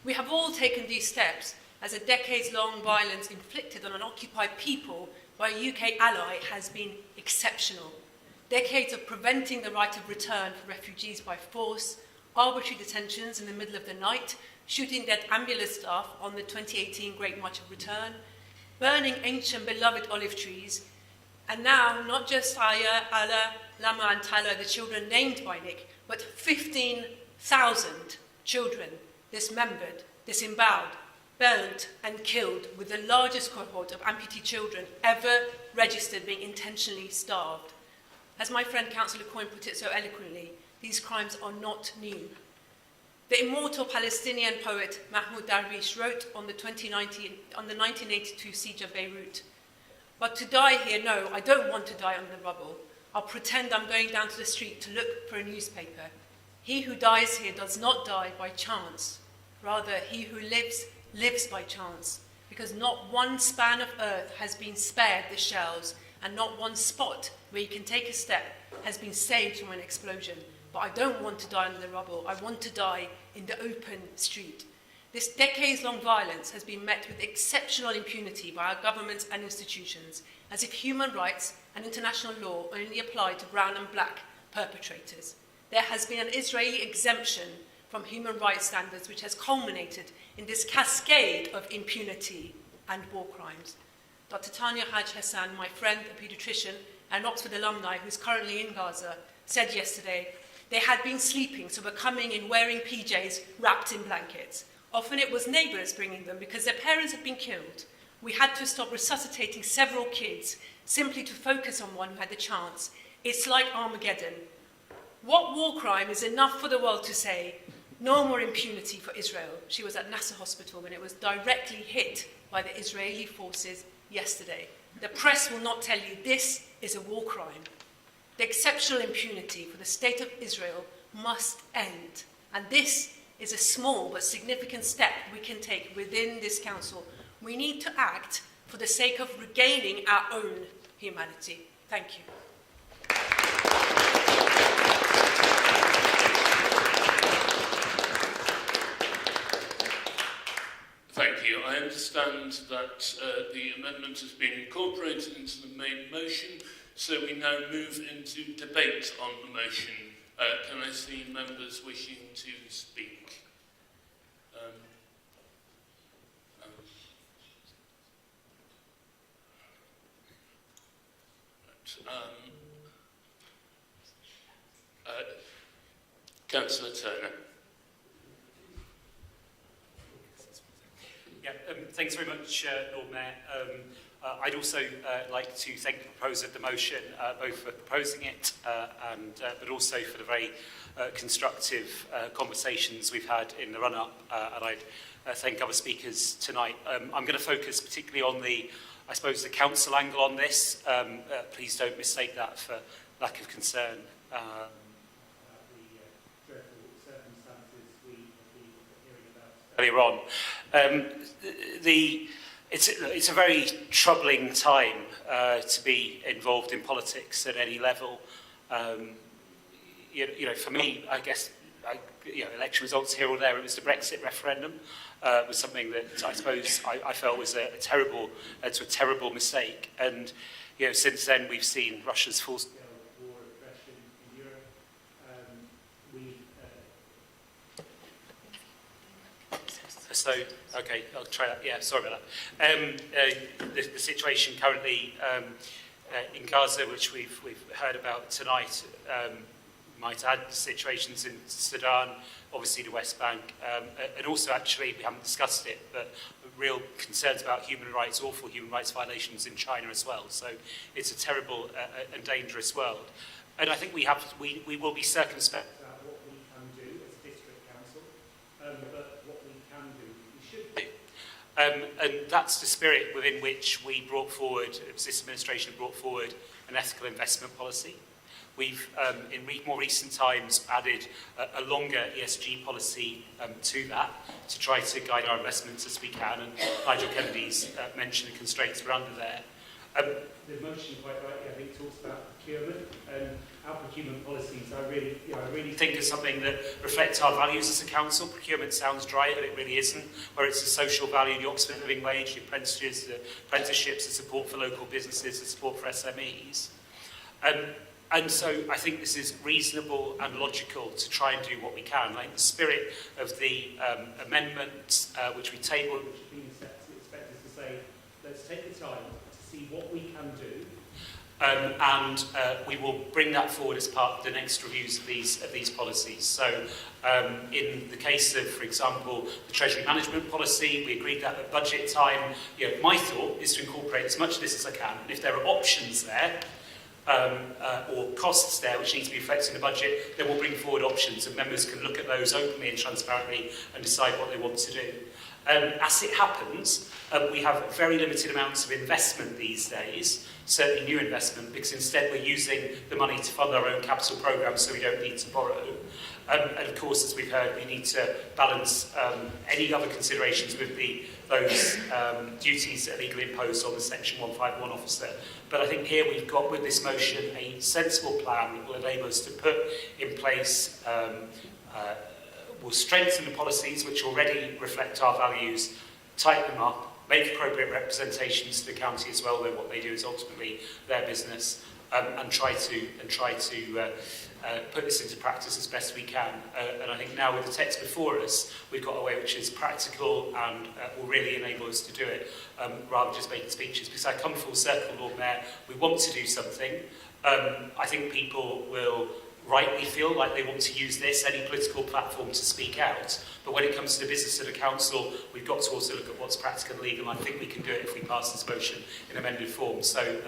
We have all taken these steps as a decades-long violence inflicted on an occupied people by a UK ally has been exceptional. Decades of preventing the right of return for refugees by force, arbitrary detentions in the middle of the night, shooting dead ambulance staff on the 2018 Great March of Return, burning ancient beloved olive trees, and now not just Aya, Ala, Lama and Tala, the children named by Nick, but 15,000 children dismembered, disemboweled, burnt and killed, with the largest cohort of amputee children ever registered being intentionally starved. As my friend Councillor Coyne put it so eloquently, these crimes are not new. The immortal Palestinian poet Mahmoud Darwish wrote on the 1982 siege of Beirut, "But to die here, no, I don't want to die under the rubble. I'll pretend I'm going down to the street to look for a newspaper. He who dies here does not die by chance. Rather, he who lives, lives by chance, because not one span of earth has been spared the shells, and not one spot where you can take a step has been saved from an explosion. But I don't want to die under the rubble. I want to die in the open street." This decades-long violence has been met with exceptional impunity by our governments and institutions, as if human rights and international law only apply to brown and black perpetrators. There has been an Israeli exemption from human rights standards, which has culminated in this cascade of impunity and war crimes. Dr. Tanya Haj Hassan, my friend, a paediatrician, and Oxford alumni who's currently in Gaza, said yesterday, they had been sleeping, so were coming in wearing PJs wrapped in blankets. Often it was neighbours bringing them because their parents had been killed. We had to stop resuscitating several kids simply to focus on one who had the chance. It's like Armageddon. What war crime is enough for the world to say, no more impunity for Israel? She was at Nasser Hospital when it was directly hit by the Israeli forces yesterday. The press will not tell you this is a war crime. The exceptional impunity for the state of Israel must end. And this is a small but significant step we can take within this council. We need to act for the sake of regaining our own humanity. Thank you. Thank you. I understand that the amendment has been incorporated into the main motion, so we now move into debate on the motion. Can I see members wishing to speak? Councillor Turner. Yeah, thanks very much, Lord Mayor. I'd also like to thank the proposer of the motion, both for proposing it but also for the very constructive conversations we've had in the run-up, and I'd thank other speakers tonight. I'm going to focus particularly on the council angle on this. Please don't mistake that for lack of concern. The dreadful circumstances we have been hearing about earlier on. It's a very troubling time to be involved in politics at any level. For me, I guess, election results here or there, it was the Brexit referendum. Was something that I suppose I felt was a terrible mistake. And since then we've seen Russia's full-scale war aggression in Europe. Okay, I'll try that. Yeah, sorry about that. The situation currently in Gaza, which we've heard about tonight, might add situations in Sudan, obviously the West Bank, and also actually, we haven't discussed it, but real concerns about human rights, awful human rights violations in China as well. So it's a terrible and dangerous world. And I think we will be circumspect about what we can do as a district council, but what we can do, we should do. And that's the spirit within which we brought forward, this administration brought forward an ethical investment policy. We've, in more recent times, added a longer ESG policy to that to try to guide our investments as we can. And Nigel Kennedy's mentioned the constraints we're under there. The motion, quite rightly, I think, talks about procurement. And our procurement policies, I really think are something that reflects our values as a council. Procurement sounds dry, but it really isn't. Where it's a social value, the Oxford Living Wage, the apprenticeships, the support for local businesses, the support for SMEs. And so I think this is reasonable and logical to try and do what we can. Like the spirit of the amendments which we tabled, which have been expected to say, let's take the time to see what we can do, and we will bring that forward as part of the next reviews of these policies. So in the case of, for example, the Treasury Management Policy, we agreed that at budget time. My thought is to incorporate as much of this as I can. And if there are options there, or costs there which need to be reflected in the budget, then we'll bring forward options and members can look at those openly and transparently and decide what they want to do. As it happens, we have very limited amounts of investment these days, certainly new investment, because instead we're using the money to fund our own capital programmes so we don't need to borrow. And of course, as we've heard, we need to balance any other considerations with those duties that are legally imposed on the Section 151 officer. But I think here we've got, with this motion, a sensible plan that will enable us to put in place, will strengthen the policies which already reflect our values, tighten them up, make appropriate representations to the county as well, though what they do is ultimately their business, and try to put this into practice as best we can. And I think now with the text before us, we've got a way which is practical and will really enable us to do it, rather than just making speeches. Because I come full circle, Lord Mayor, we want to do something. I think people will rightly feel like they want to use this, any political platform, to speak out. But when it comes to the business of the council, we've got to also look at what's practical and legal, and I think we can do it if we pass this motion in amended form. So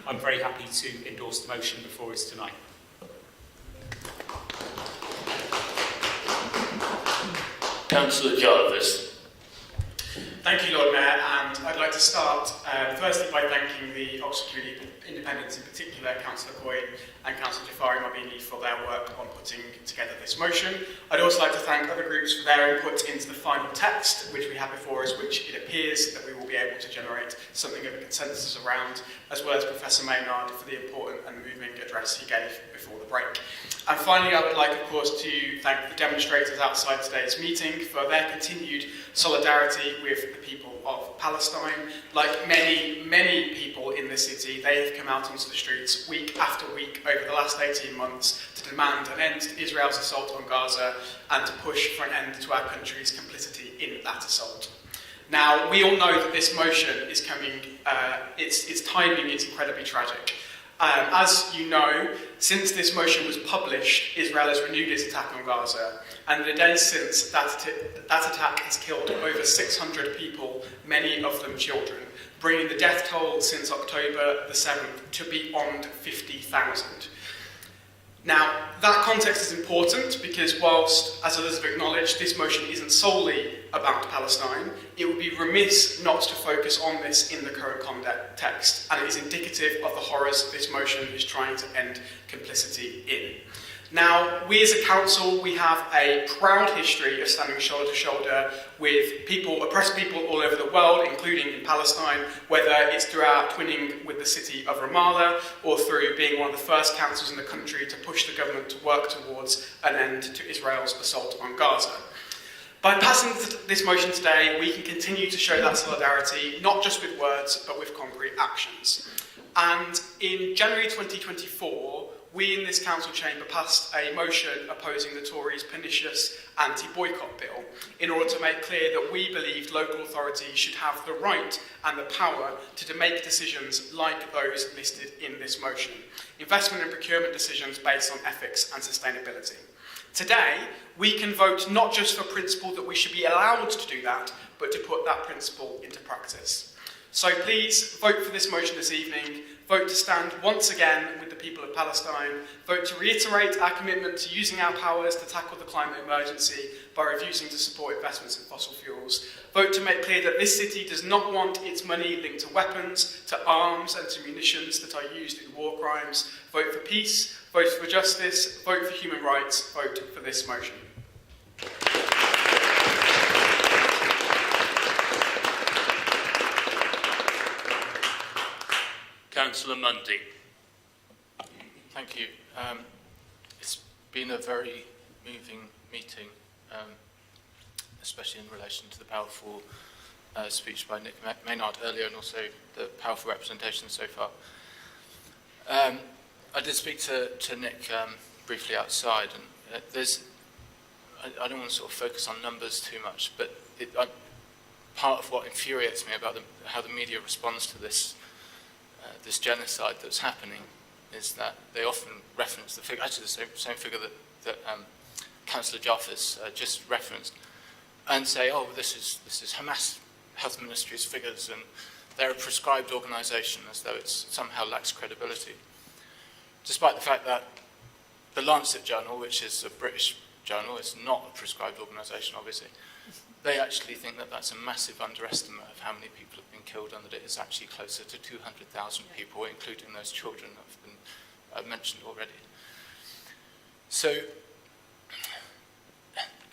I'm very happy to endorse the motion before us tonight. Councillor Jarvis. Thank you, Lord Mayor, and I'd like to start firstly by thanking the Oxford Community Independents, in particular Councillor Coyne and Councillor Jafari Mabini, for their work on putting together this motion. I'd also like to thank other groups for their input into the final text, which we have before us, which it appears that we will be able to generate something of a consensus around, as well as Professor Maynard for the important and moving address he gave before the break. And finally, I would like, of course, to thank the demonstrators outside today's meeting for their continued solidarity with the people of Palestine. Like many, many people in the city, they have come out onto the streets week after week over the last 18 months to demand an end to Israel's assault on Gaza and to push for an end to our country's complicity in that assault. Now, we all know that this motion is coming, its timing is incredibly tragic. As you know, since this motion was published, Israel has renewed its attack on Gaza, and the days since that attack has killed over 600 people, many of them children, bringing the death toll since October the 7th to beyond 50,000. Now, that context is important because whilst, as others have acknowledged, this motion isn't solely about Palestine, it would be remiss not to focus on this in the current context, and it is indicative of the horrors this motion is trying to end complicity in. Now, we as a council, we have a proud history of standing shoulder to shoulder with people, oppressed people all over the world, including in Palestine, whether it's through our twinning with the city of Ramallah or through being one of the first councils in the country to push the government to work towards an end to Israel's assault on Gaza. By passing this motion today, we can continue to show that solidarity, not just with words, but with concrete actions. And in January 2024, we in this council chamber passed a motion opposing the Tories' pernicious anti-boycott bill in order to make clear that we believed local authorities should have the right and the power to make decisions like those listed in this motion. Investment and procurement decisions based on ethics and sustainability. Today, we can vote not just for principle that we should be allowed to do that, but to put that principle into practice. So please vote for this motion this evening. Vote to stand once again with the people of Palestine. Vote to reiterate our commitment to using our powers to tackle the climate emergency by refusing to support investments in fossil fuels. Vote to make clear that this city does not want its money linked to weapons, to arms and to munitions that are used in war crimes. Vote for peace, vote for justice, vote for human rights, vote for this motion. Councillor Mundy. Thank you. It's been a very moving meeting, especially in relation to the powerful speech by Nick Maynard earlier and also the powerful representation so far. I did speak to Nick briefly outside, and I don't want to sort of focus on numbers too much, but part of what infuriates me about how the media responds to this genocide that's happening is that they often reference the figure, actually the same figure that Councillor Jaffers just referenced, and say, oh, this is Hamas Health Ministry's figures, and they're a prescribed organisation, as though it somehow lacks credibility. Despite the fact that the Lancet Journal, which is a British journal, is not a prescribed organisation, obviously, they actually think that that's a massive underestimate of how many people have been killed, and that it is actually closer to 200,000 people, including those children that have been mentioned already. So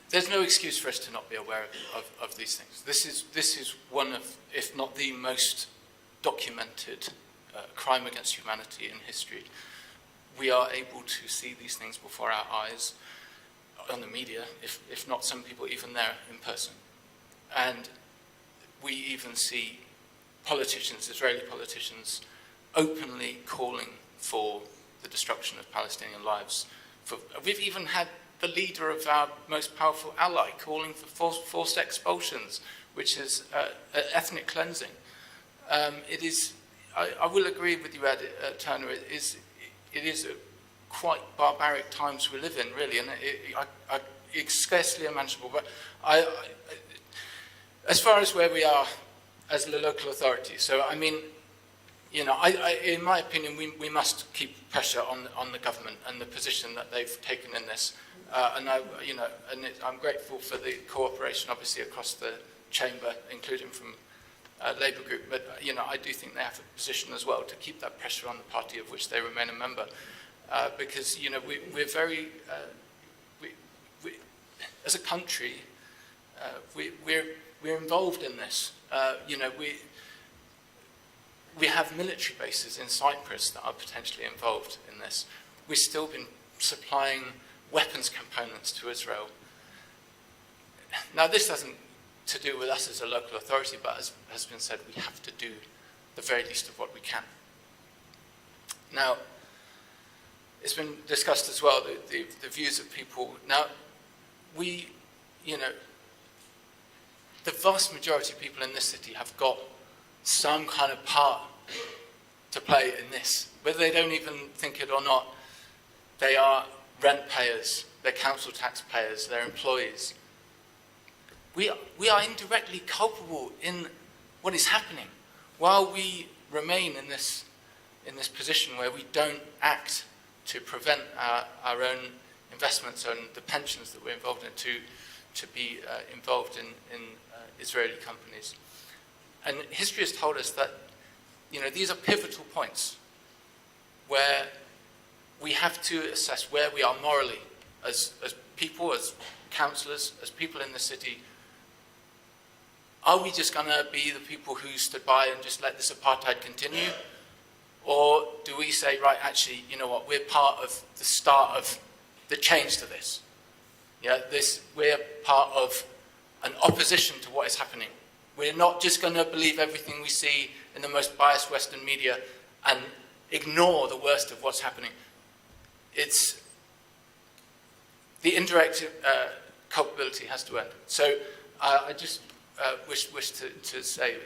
there's no excuse for us to not be aware of these things. This is one of, if not the most documented crime against humanity in history. We are able to see these things before our eyes on the media, if not some people even there in person. And we even see politicians, Israeli politicians, openly calling for the destruction of Palestinian lives. We've even had the leader of our most powerful ally calling for forced expulsions, which is ethnic cleansing. It is, I will agree with you, Turner, it is a quite barbaric times we live in, really, and it's scarcely imaginable. But as far as where we are as the local authority, so I mean, you know, in my opinion, we must keep pressure on the government and the position that they've taken in this. And I'm grateful for the cooperation, obviously, across the chamber, including from Labour Group. But you know, I do think they have a position as well to keep that pressure on the party of which they remain a member, because you know we're very, as a country, we're involved in this. You know, we have military bases in Cyprus that are potentially involved in this. We've still been supplying weapons components to Israel. Now, this doesn't to do with us as a local authority, but as has been said, we have to do the very least of what we can. Now, it's been discussed as well, the views of people. Now, you know, the vast majority of people in this city have got some kind of part to play in this. Whether they don't even think it or not, they are rent payers, they're council tax payers, they're employees. We are indirectly culpable in what is happening while we remain in this position where we don't act to prevent our own investments and the pensions that we're involved in to be involved in Israeli companies. And history has told us that, you know, these are pivotal points where we have to assess where we are morally as people, as councillors, as people in the city. Are we just going to be the people who stood by and just let this apartheid continue? Or do we say, right, actually, you know what, we're part of the start of the change to this. Yeah, we're part of an opposition to what is happening. We're not just going to believe everything we see in the most biased Western media and ignore the worst of what's happening. It's the indirect culpability has to end. So I just wish to say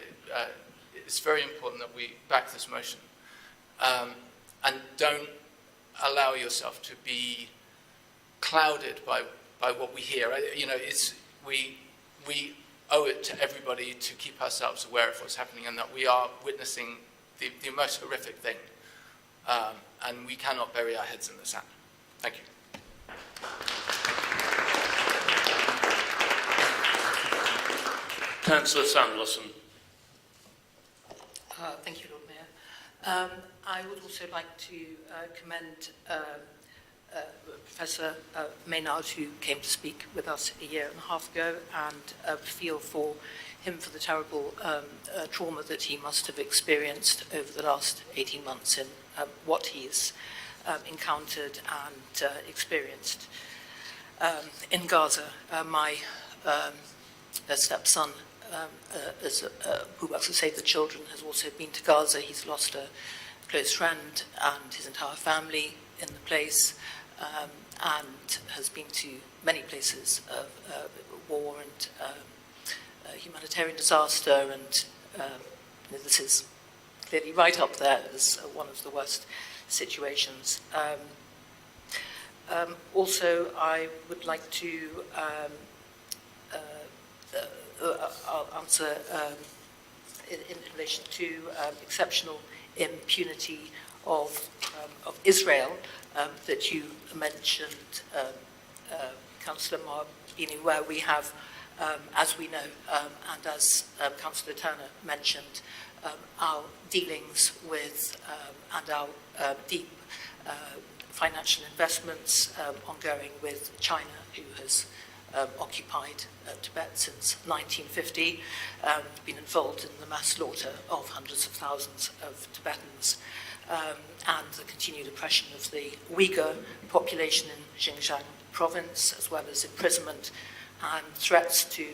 it's very important that we back this motion and don't allow yourself to be clouded by what we hear. You know, we owe it to everybody to keep ourselves aware of what's happening and that we are witnessing the most horrific thing. And we cannot bury our heads in the sand. Thank you. Councillor Sanderson. Thank you, Lord Mayor. I would also like to commend Professor Maynard, who came to speak with us a year and a half ago, and feel for him for the terrible trauma that he must have experienced over the last 18 months in what he's encountered and experienced. In Gaza, my stepson, who works to Save the Children, has also been to Gaza. He's lost a close friend and his entire family in the place, and has been to many places of war and humanitarian disaster, and this is clearly right up there as one of the worst situations. Also, I would like to answer in relation to exceptional impunity of Israel that you mentioned, Councillor Marbini, where we have, as we know, and as Councillor Turner mentioned, our dealings with and our deep financial investments ongoing with China, who has occupied Tibet since 1950, been involved in the mass slaughter of hundreds of thousands of Tibetans, and the continued oppression of the Uyghur population in Xinjiang province, as well as imprisonment and threats to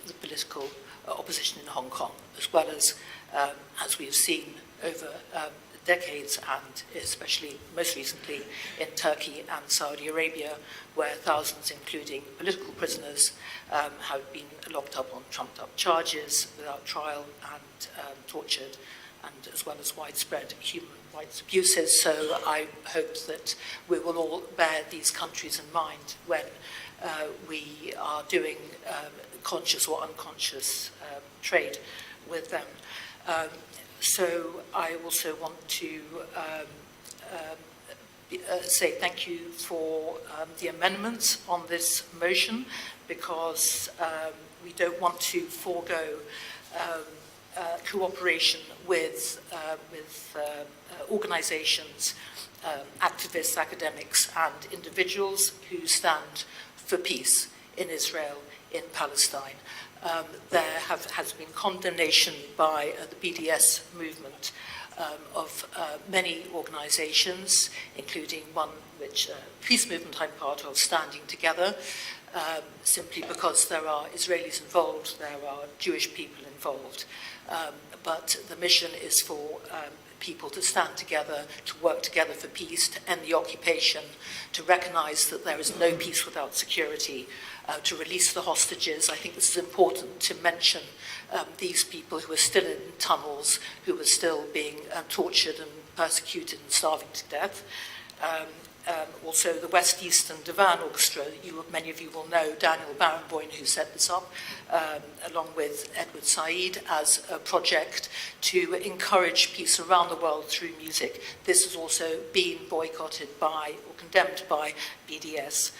the political opposition in Hong Kong, as well as we've seen over decades, and especially most recently in Turkey and Saudi Arabia, where thousands, including political prisoners, have been locked up on trumped-up charges without trial and tortured, and as well as widespread human rights abuses. So I hope that we will all bear these countries in mind when we are doing conscious or unconscious trade with them. So I also want to say thank you for the amendments on this motion, because we don't want to forego cooperation with organisations, activists, academics and individuals who stand for peace in Israel, in Palestine. There has been condemnation by the BDS movement of many organisations, including one which peace movement I'm part of, Standing Together, simply because there are Israelis involved, there are Jewish people involved. But the mission is for people to stand together, to work together for peace, to end the occupation, to recognise that there is no peace without security, to release the hostages. I think this is important to mention these people who are still in tunnels, who are still being tortured and persecuted and starving to death. also the West Eastern Divan Orchestra, many of you will know Daniel Barenboim, who set this up, along with Edward Said, as a project to encourage peace around the world through music. This has also been boycotted by, or condemned by, BDS.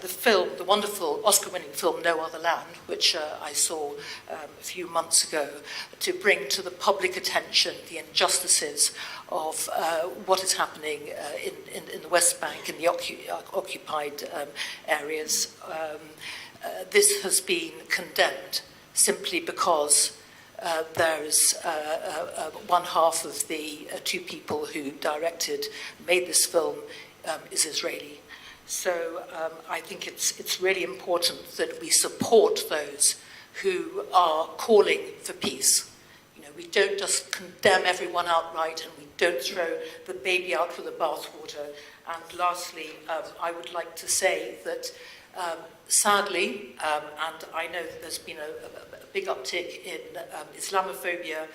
The film, the wonderful Oscar-winning film No Other Land, which I saw a few months ago, to bring to the public attention the injustices of what is happening in the West Bank, in the occupied areas. This has been condemned simply because there is one half of the two people who made this film is Israeli. So I think it's really important that we support those who are calling for peace. You know, we don't just condemn everyone outright, and we don't throw the baby out with the bathwater. And lastly, I would like to say that sadly, and I know that there's been a big uptick in Islamophobia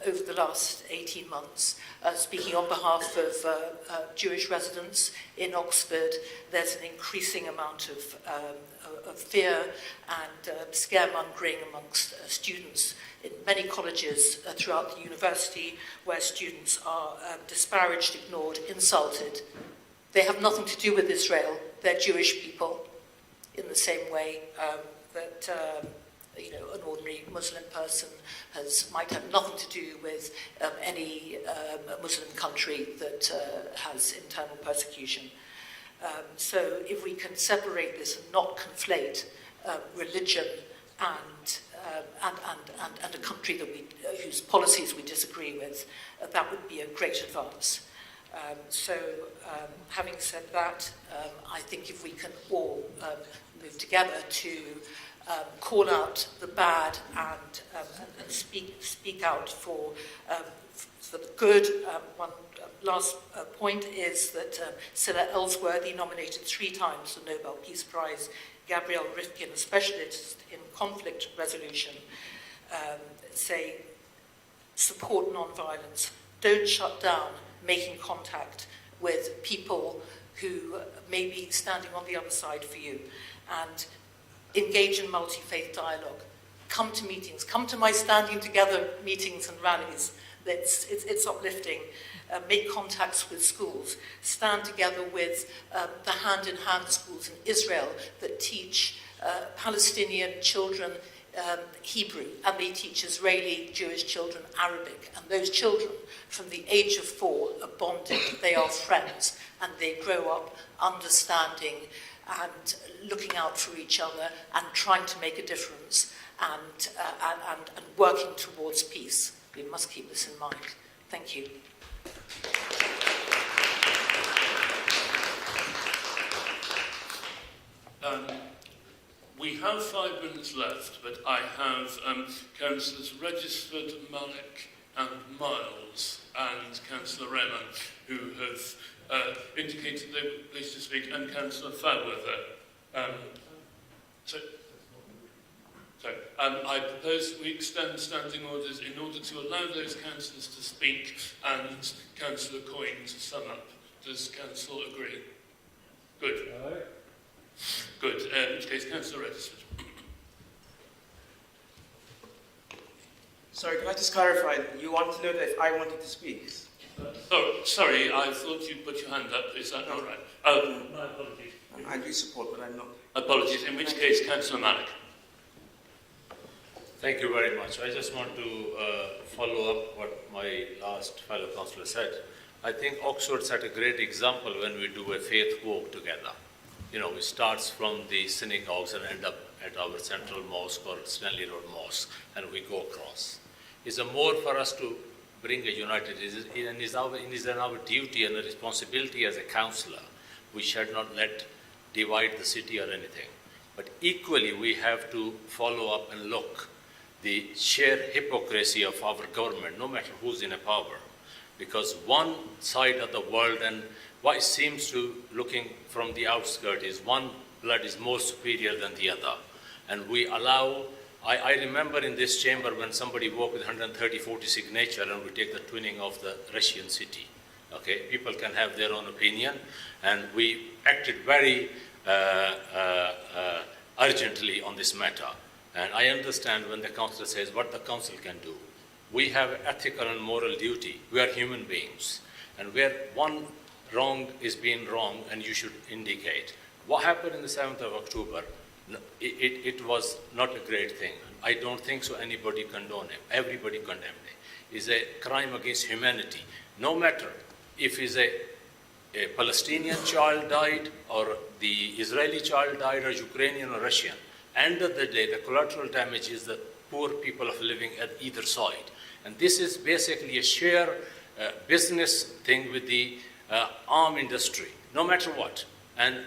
over the last 18 months. Speaking on behalf of Jewish residents in Oxford, there's an increasing amount of fear and scaremongering amongst students in many colleges throughout the university, where students are disparaged, ignored, insulted. They have nothing to do with Israel. They're Jewish people, in the same way that an ordinary Muslim person might have nothing to do with any Muslim country that has internal persecution. So if we can separate this and not conflate religion and a country whose policies we disagree with, that would be a great advance. Having said that, I think if we can all move together to call out the bad and speak out for the good. One last point is that Scilla Ellsworthy, nominated 3 times for the Nobel Peace Prize, Gabrielle Rifkin, a specialist in conflict resolution, say support non-violence, don't shut down making contact with people who may be standing on the other side for you, and engage in multi-faith dialogue. Come to meetings, come to my standing together meetings and rallies. It's uplifting. Make contacts with schools. Stand together with the hand-in-hand schools in Israel that teach Palestinian children Hebrew, and they teach Israeli Jewish children Arabic. And those children, from the age of 4, are bonded. They are friends, and they grow up understanding and looking out for each other and trying to make a difference and working towards peace. We must keep this in mind. Thank you. We have 5 minutes left, but I have councillors registered, Malik and Miles, and Councillor Rayman, who have indicated they wish to speak, and Councillor Fairweather. I propose that we extend standing orders in order to allow those councillors to speak and Councillor Coyne to sum up. Does Council agree? Good. Good. In which case, Councillor registered. Sorry, can I just clarify? You want to know that if I wanted to speak? Sorry, I thought you put your hand up. Is that not right? Oh, my apologies. I do support, but I'm not. Apologies. In which case, Councillor Malik. Thank you very much. I just want to follow up what my last fellow councillor said. I think Oxford set a great example when we do a faith walk together. You know, it starts from the synagogues and end up at our central mosque or Stanley Road Mosque, and we go across. It's a more for us to bring a united, and it is our duty and a responsibility as a councillor. We should not let divide the city or anything. But equally, we have to follow up and look the sheer hypocrisy of our government, no matter who's in power. Because one side of the world, and what seems to, looking from the outskirts, is one blood is more superior than the other. And we allow, I remember in this chamber when somebody walked with 130-40 signature and we take the twinning of the Russian city. Okay, people can have their own opinion, and we acted very urgently on this matter. And I understand when the council says what the council can do. We have ethical and moral duty. We are human beings. And where one wrong is being wrong, and you should indicate. What happened in the 7th of October, it was not a great thing. I don't think so anybody condoned it. Everybody condemned it. It's a crime against humanity. No matter if it's a Palestinian child died, or the Israeli child died, or Ukrainian or Russian. End of the day, the collateral damage is the poor people of living at either side. And this is basically a share business thing with the arm industry, no matter what. And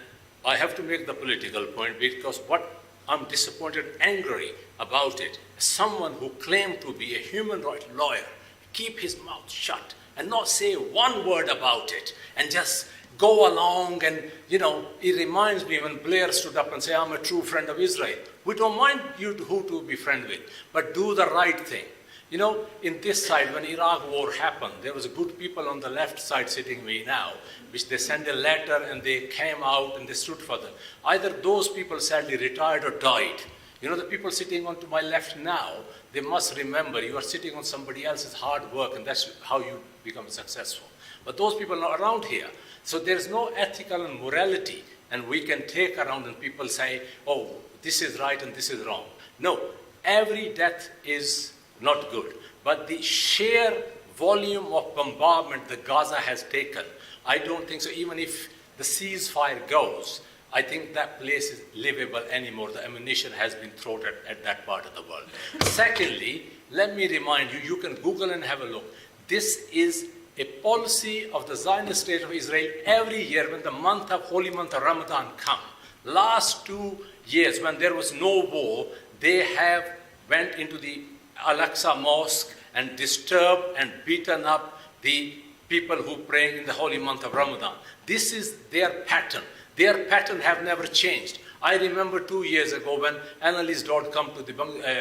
I have to make the political point, because what I'm disappointed, angry about it, someone who claimed to be a human rights lawyer, keep his mouth shut and not say one word about it, and just go along. And, you know, it reminds me when Blair stood up and said, I'm a true friend of Israel. We don't mind you who to be friend with, but do the right thing. You know, in this side, when Iraq war happened, there was a good people on the left side sitting with me now, which they sent a letter and they came out and they stood for them. Either those people sadly retired or died. You know, the people sitting on to my left now, they must remember you are sitting on somebody else's hard work, and that's how you become successful. But those people are not around here. So there's no ethical and morality, and we can take around and people say, oh, this is right and this is wrong. No, every death is not good. But the sheer volume of bombardment that Gaza has taken, I don't think so. Even if the ceasefire goes, I think that place is livable anymore. The ammunition has been thrown at that part of the world. Secondly, let me remind you, you can Google and have a look. This is a policy of the Zionist state of Israel every year when the holy month of Ramadan comes. Last 2 years, when there was no war, they have went into the Al-Aqsa Mosque and disturbed and beaten up the people who pray in the holy month of Ramadan. This is their pattern. Their pattern have never changed. I remember 2 years ago when Annalise Dodd come to the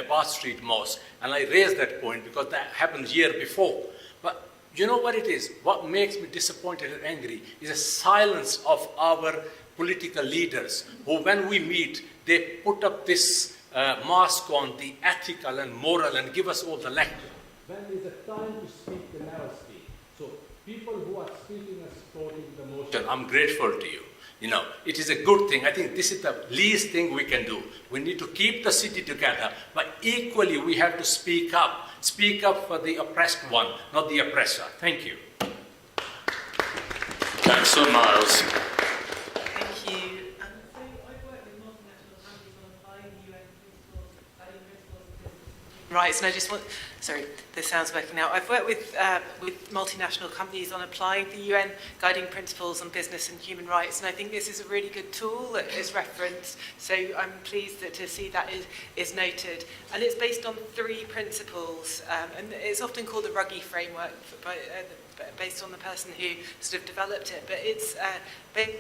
Bath Street Mosque, and I raised that point because that happened year before. But you know what it is? What makes me disappointed and angry is a silence of our political leaders who, when we meet, they put up this mask on, the ethical and moral, and give us all the lecture. When is the time to speak, they never speak. So people who are speaking and supporting the motion, I'm grateful to you. You know, it is a good thing. I think this is the least thing we can do. We need to keep the city together, but equally we have to speak up. Speak up for the oppressed one, not the oppressor. Thank you. Councillor Miles. Thank you. Rights, and I just want, sorry, the sound's working now. I've worked with multinational companies on applying the UN guiding principles on business and human rights, and I think this is a really good tool that is referenced, so I'm pleased to see that is noted. And it's based on 3 principles, and it's often called the Ruggie framework, based on the person who sort of developed it, but it's based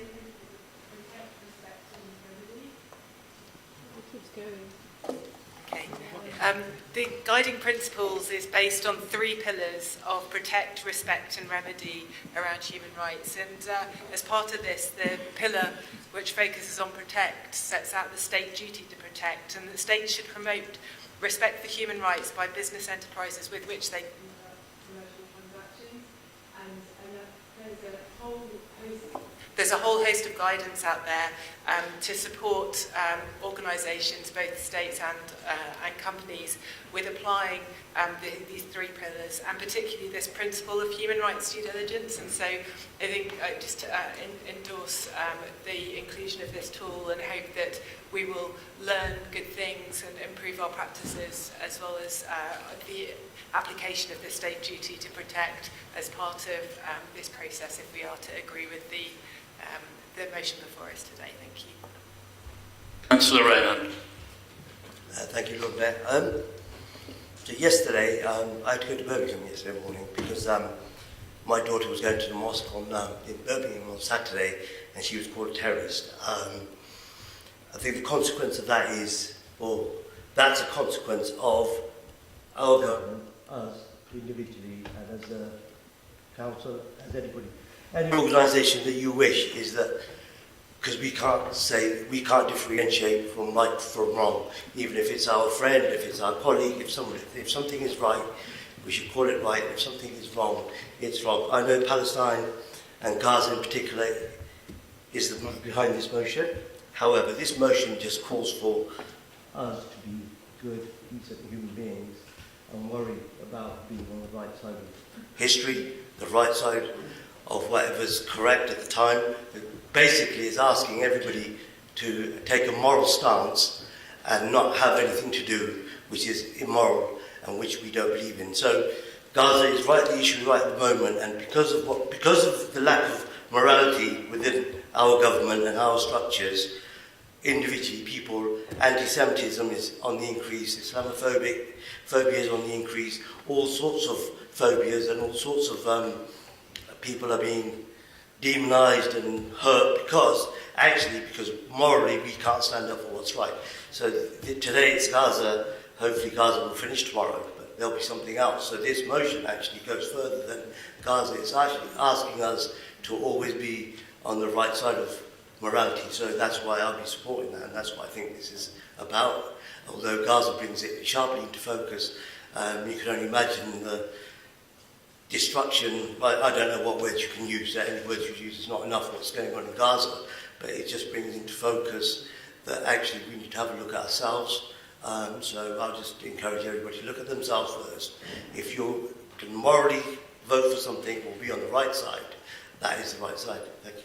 the guiding principles is based on 3 pillars of protect, respect and remedy around human rights. And as part of this, the pillar which focuses on protect sets out the state duty to protect, and the state should promote respect for human rights by business enterprises with which they commercial transactions. And there's a whole host of guidance out there to support organisations, both states and companies, with applying these 3 pillars, and particularly this principle of human rights due diligence. And so I think just to endorse the inclusion of this tool, and hope that we will learn good things and improve our practices, as well as the application of the state duty to protect as part of this process, if we are to agree with the motion before us today. Thank you. Councillor Raymond. Thank you, Lord Mayor. So yesterday, I had to go to Birmingham yesterday morning because my daughter was going to the mosque in Birmingham on Saturday, and she was called a terrorist. I think the consequence of that is, well, that's a consequence of our government, us individually, and as council, as anybody, any organisation that you wish, is that, because we can't differentiate from right from wrong, even if it's our friend, if it's our colleague, if something is right, we should call it right. If something is wrong, it's wrong. I know Palestine and Gaza in particular is the behind this motion. However, this motion just calls for us to be good, decent human beings and worry about being on the right side of history, the right side of whatever's correct at the time. Basically, it's asking everybody to take a moral stance and not have anything to do which is immoral and which we don't believe in. So Gaza is right the issue right at the moment, and because of the lack of morality within our government and our structures, individually people, anti-Semitism is on the increase, Islamophobia is on the increase, all sorts of phobias and all sorts of people are being demonized and hurt because morally we can't stand up for what's right. So today it's Gaza, hopefully Gaza will finish tomorrow, but there'll be something else. So this motion actually goes further than Gaza. It's actually asking us to always be on the right side of morality. So that's why I'll be supporting that, and that's what I think this is about. Although Gaza brings it sharply into focus, you can only imagine the destruction. I don't know what words you can use. Any words you use is not enough what's going on in Gaza, but it just brings into focus that actually we need to have a look at ourselves. So I'll just encourage everybody to look at themselves first. If you can morally vote for something or be on the right side, that is the right side. Thank you.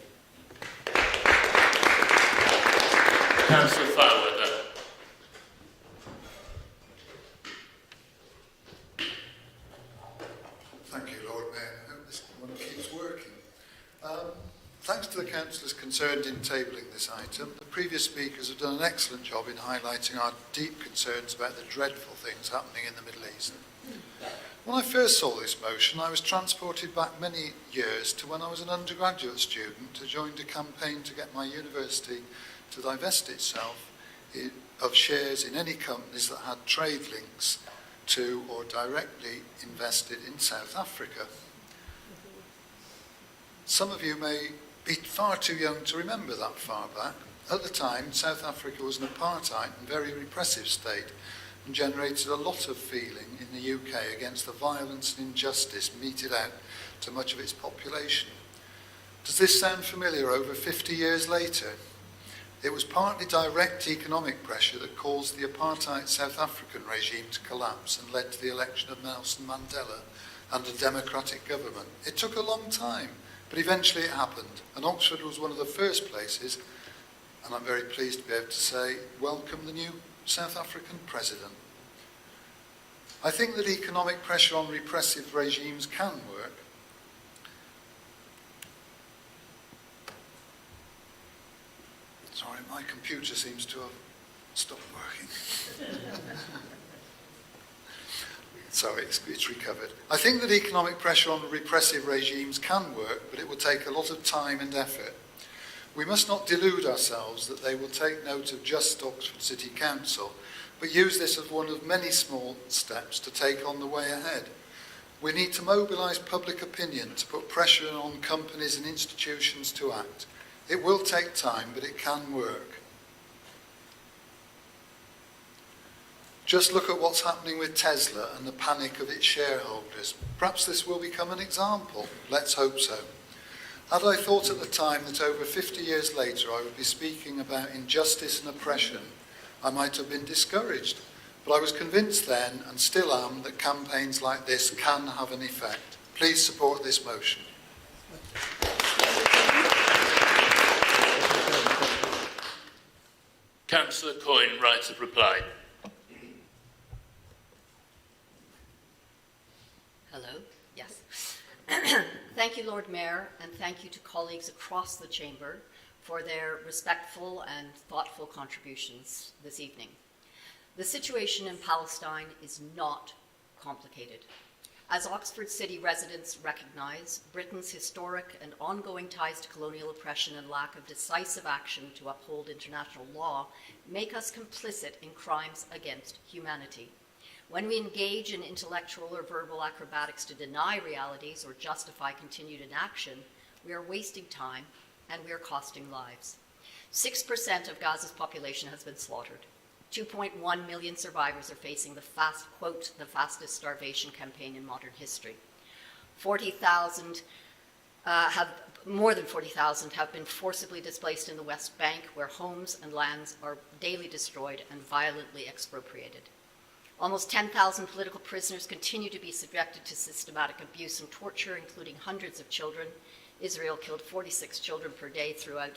Councillor Farida. Thank you, Lord Mayor. I hope this one keeps working. Thanks to the councillors concerned in tabling this item, the previous speakers have done an excellent job in highlighting our deep concerns about the dreadful things happening in the Middle East. When I first saw this motion, I was transported back many years to when I was an undergraduate student who joined a campaign to get my university to divest itself of shares in any companies that had trade links to or directly invested in South Africa. Some of you may be far too young to remember that far back. At the time, South Africa was an apartheid and very repressive state and generated a lot of feeling in the UK against the violence and injustice meted out to much of its population. Does this sound familiar over 50 years later? It was partly direct economic pressure that caused the apartheid South African regime to collapse and led to the election of Nelson Mandela and a democratic government. It took a long time, but eventually it happened, and Oxford was one of the first places, and I'm very pleased to be able to say, welcome the new South African president. I think that economic pressure on repressive regimes can work. Sorry, my computer seems to have stopped working. So it's recovered. I think that economic pressure on repressive regimes can work, but it will take a lot of time and effort. We must not delude ourselves that they will take note of just Oxford City Council, but use this as one of many small steps to take on the way ahead. We need to mobilise public opinion to put pressure on companies and institutions to act. It will take time, but it can work. Just look at what's happening with Tesla and the panic of its shareholders. Perhaps this will become an example. Let's hope so. Had I thought at the time that over 50 years later I would be speaking about injustice and oppression, I might have been discouraged. But I was convinced then, and still am, that campaigns like this can have an effect. Please support this motion. Councillor Coyne, right of reply. Hello? Yes. Thank you, Lord Mayor, and thank you to colleagues across the Chamber for their respectful and thoughtful contributions this evening. The situation in Palestine is not complicated. As Oxford City residents recognise, Britain's historic and ongoing ties to colonial oppression and lack of decisive action to uphold international law make us complicit in crimes against humanity. When we engage in intellectual or verbal acrobatics to deny realities or justify continued inaction, we are wasting time and we are costing lives. 6% of Gaza's population has been slaughtered. 2.1 million survivors are facing the fastest starvation campaign in modern history. More than 40,000 have been forcibly displaced in the West Bank, where homes and lands are daily destroyed and violently expropriated. Almost 10,000 political prisoners continue to be subjected to systematic abuse and torture, including hundreds of children. Israel killed 46 children per day throughout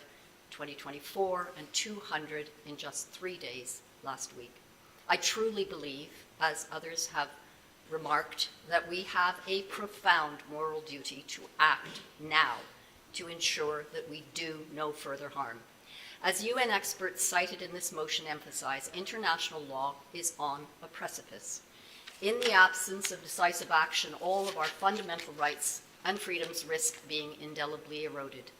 2024 and 200 in just 3 days last week. I truly believe, as others have remarked, that we have a profound moral duty to act now to ensure that we do no further harm. As UN experts cited in this motion emphasize, international law is on a precipice. In the absence of decisive action, all of our fundamental rights and freedoms risk being indelibly eroded.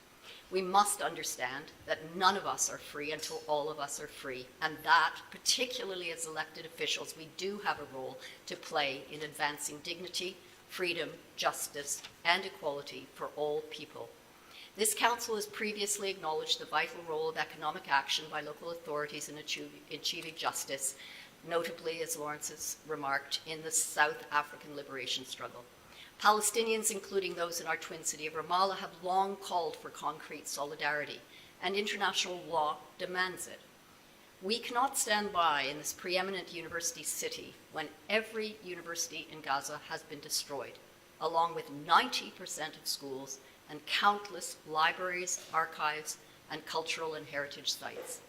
We must understand that none of us are free until all of us are free, and that, particularly as elected officials, we do have a role to play in advancing dignity, freedom, justice, and equality for all people. This Council has previously acknowledged the vital role of economic action by local authorities in achieving justice, notably, as Lawrence has remarked, in the South African liberation struggle. Palestinians, including those in our twin city of Ramallah, have long called for concrete solidarity, and international law demands it. We cannot stand by in this preeminent university city when every university in Gaza has been destroyed, along with 90% of schools and countless libraries, archives, and cultural and heritage sites.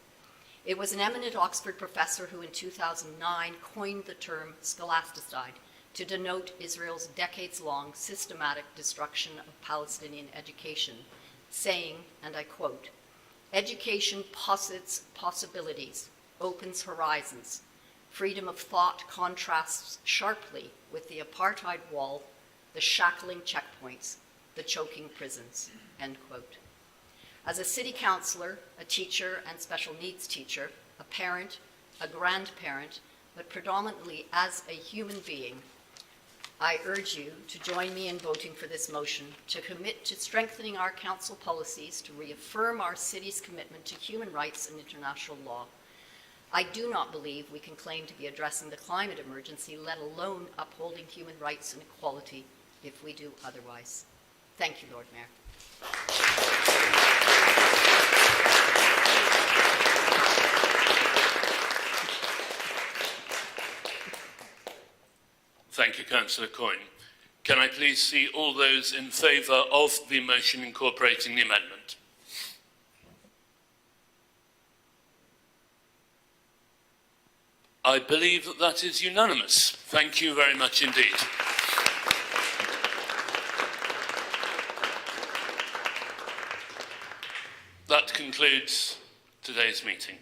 It was an eminent Oxford professor who in 2009 coined the term scholasticide to denote Israel's decades-long systematic destruction of Palestinian education, saying, and I quote, "Education posits possibilities, opens horizons. Freedom of thought contrasts sharply with the apartheid wall, the shackling checkpoints, the choking prisons," end quote. As a city councillor, a teacher and special needs teacher, a parent, a grandparent, but predominantly as a human being, I urge you to join me in voting for this motion to commit to strengthening our council policies to reaffirm our city's commitment to human rights and international law. I do not believe we can claim to be addressing the climate emergency, let alone upholding human rights and equality, if we do otherwise. Thank you, Lord Mayor. Thank you, Councillor Coyne. Can I please see all those in favour of the motion incorporating the amendment? I believe that that is unanimous. Thank you very much indeed. That concludes today's meeting.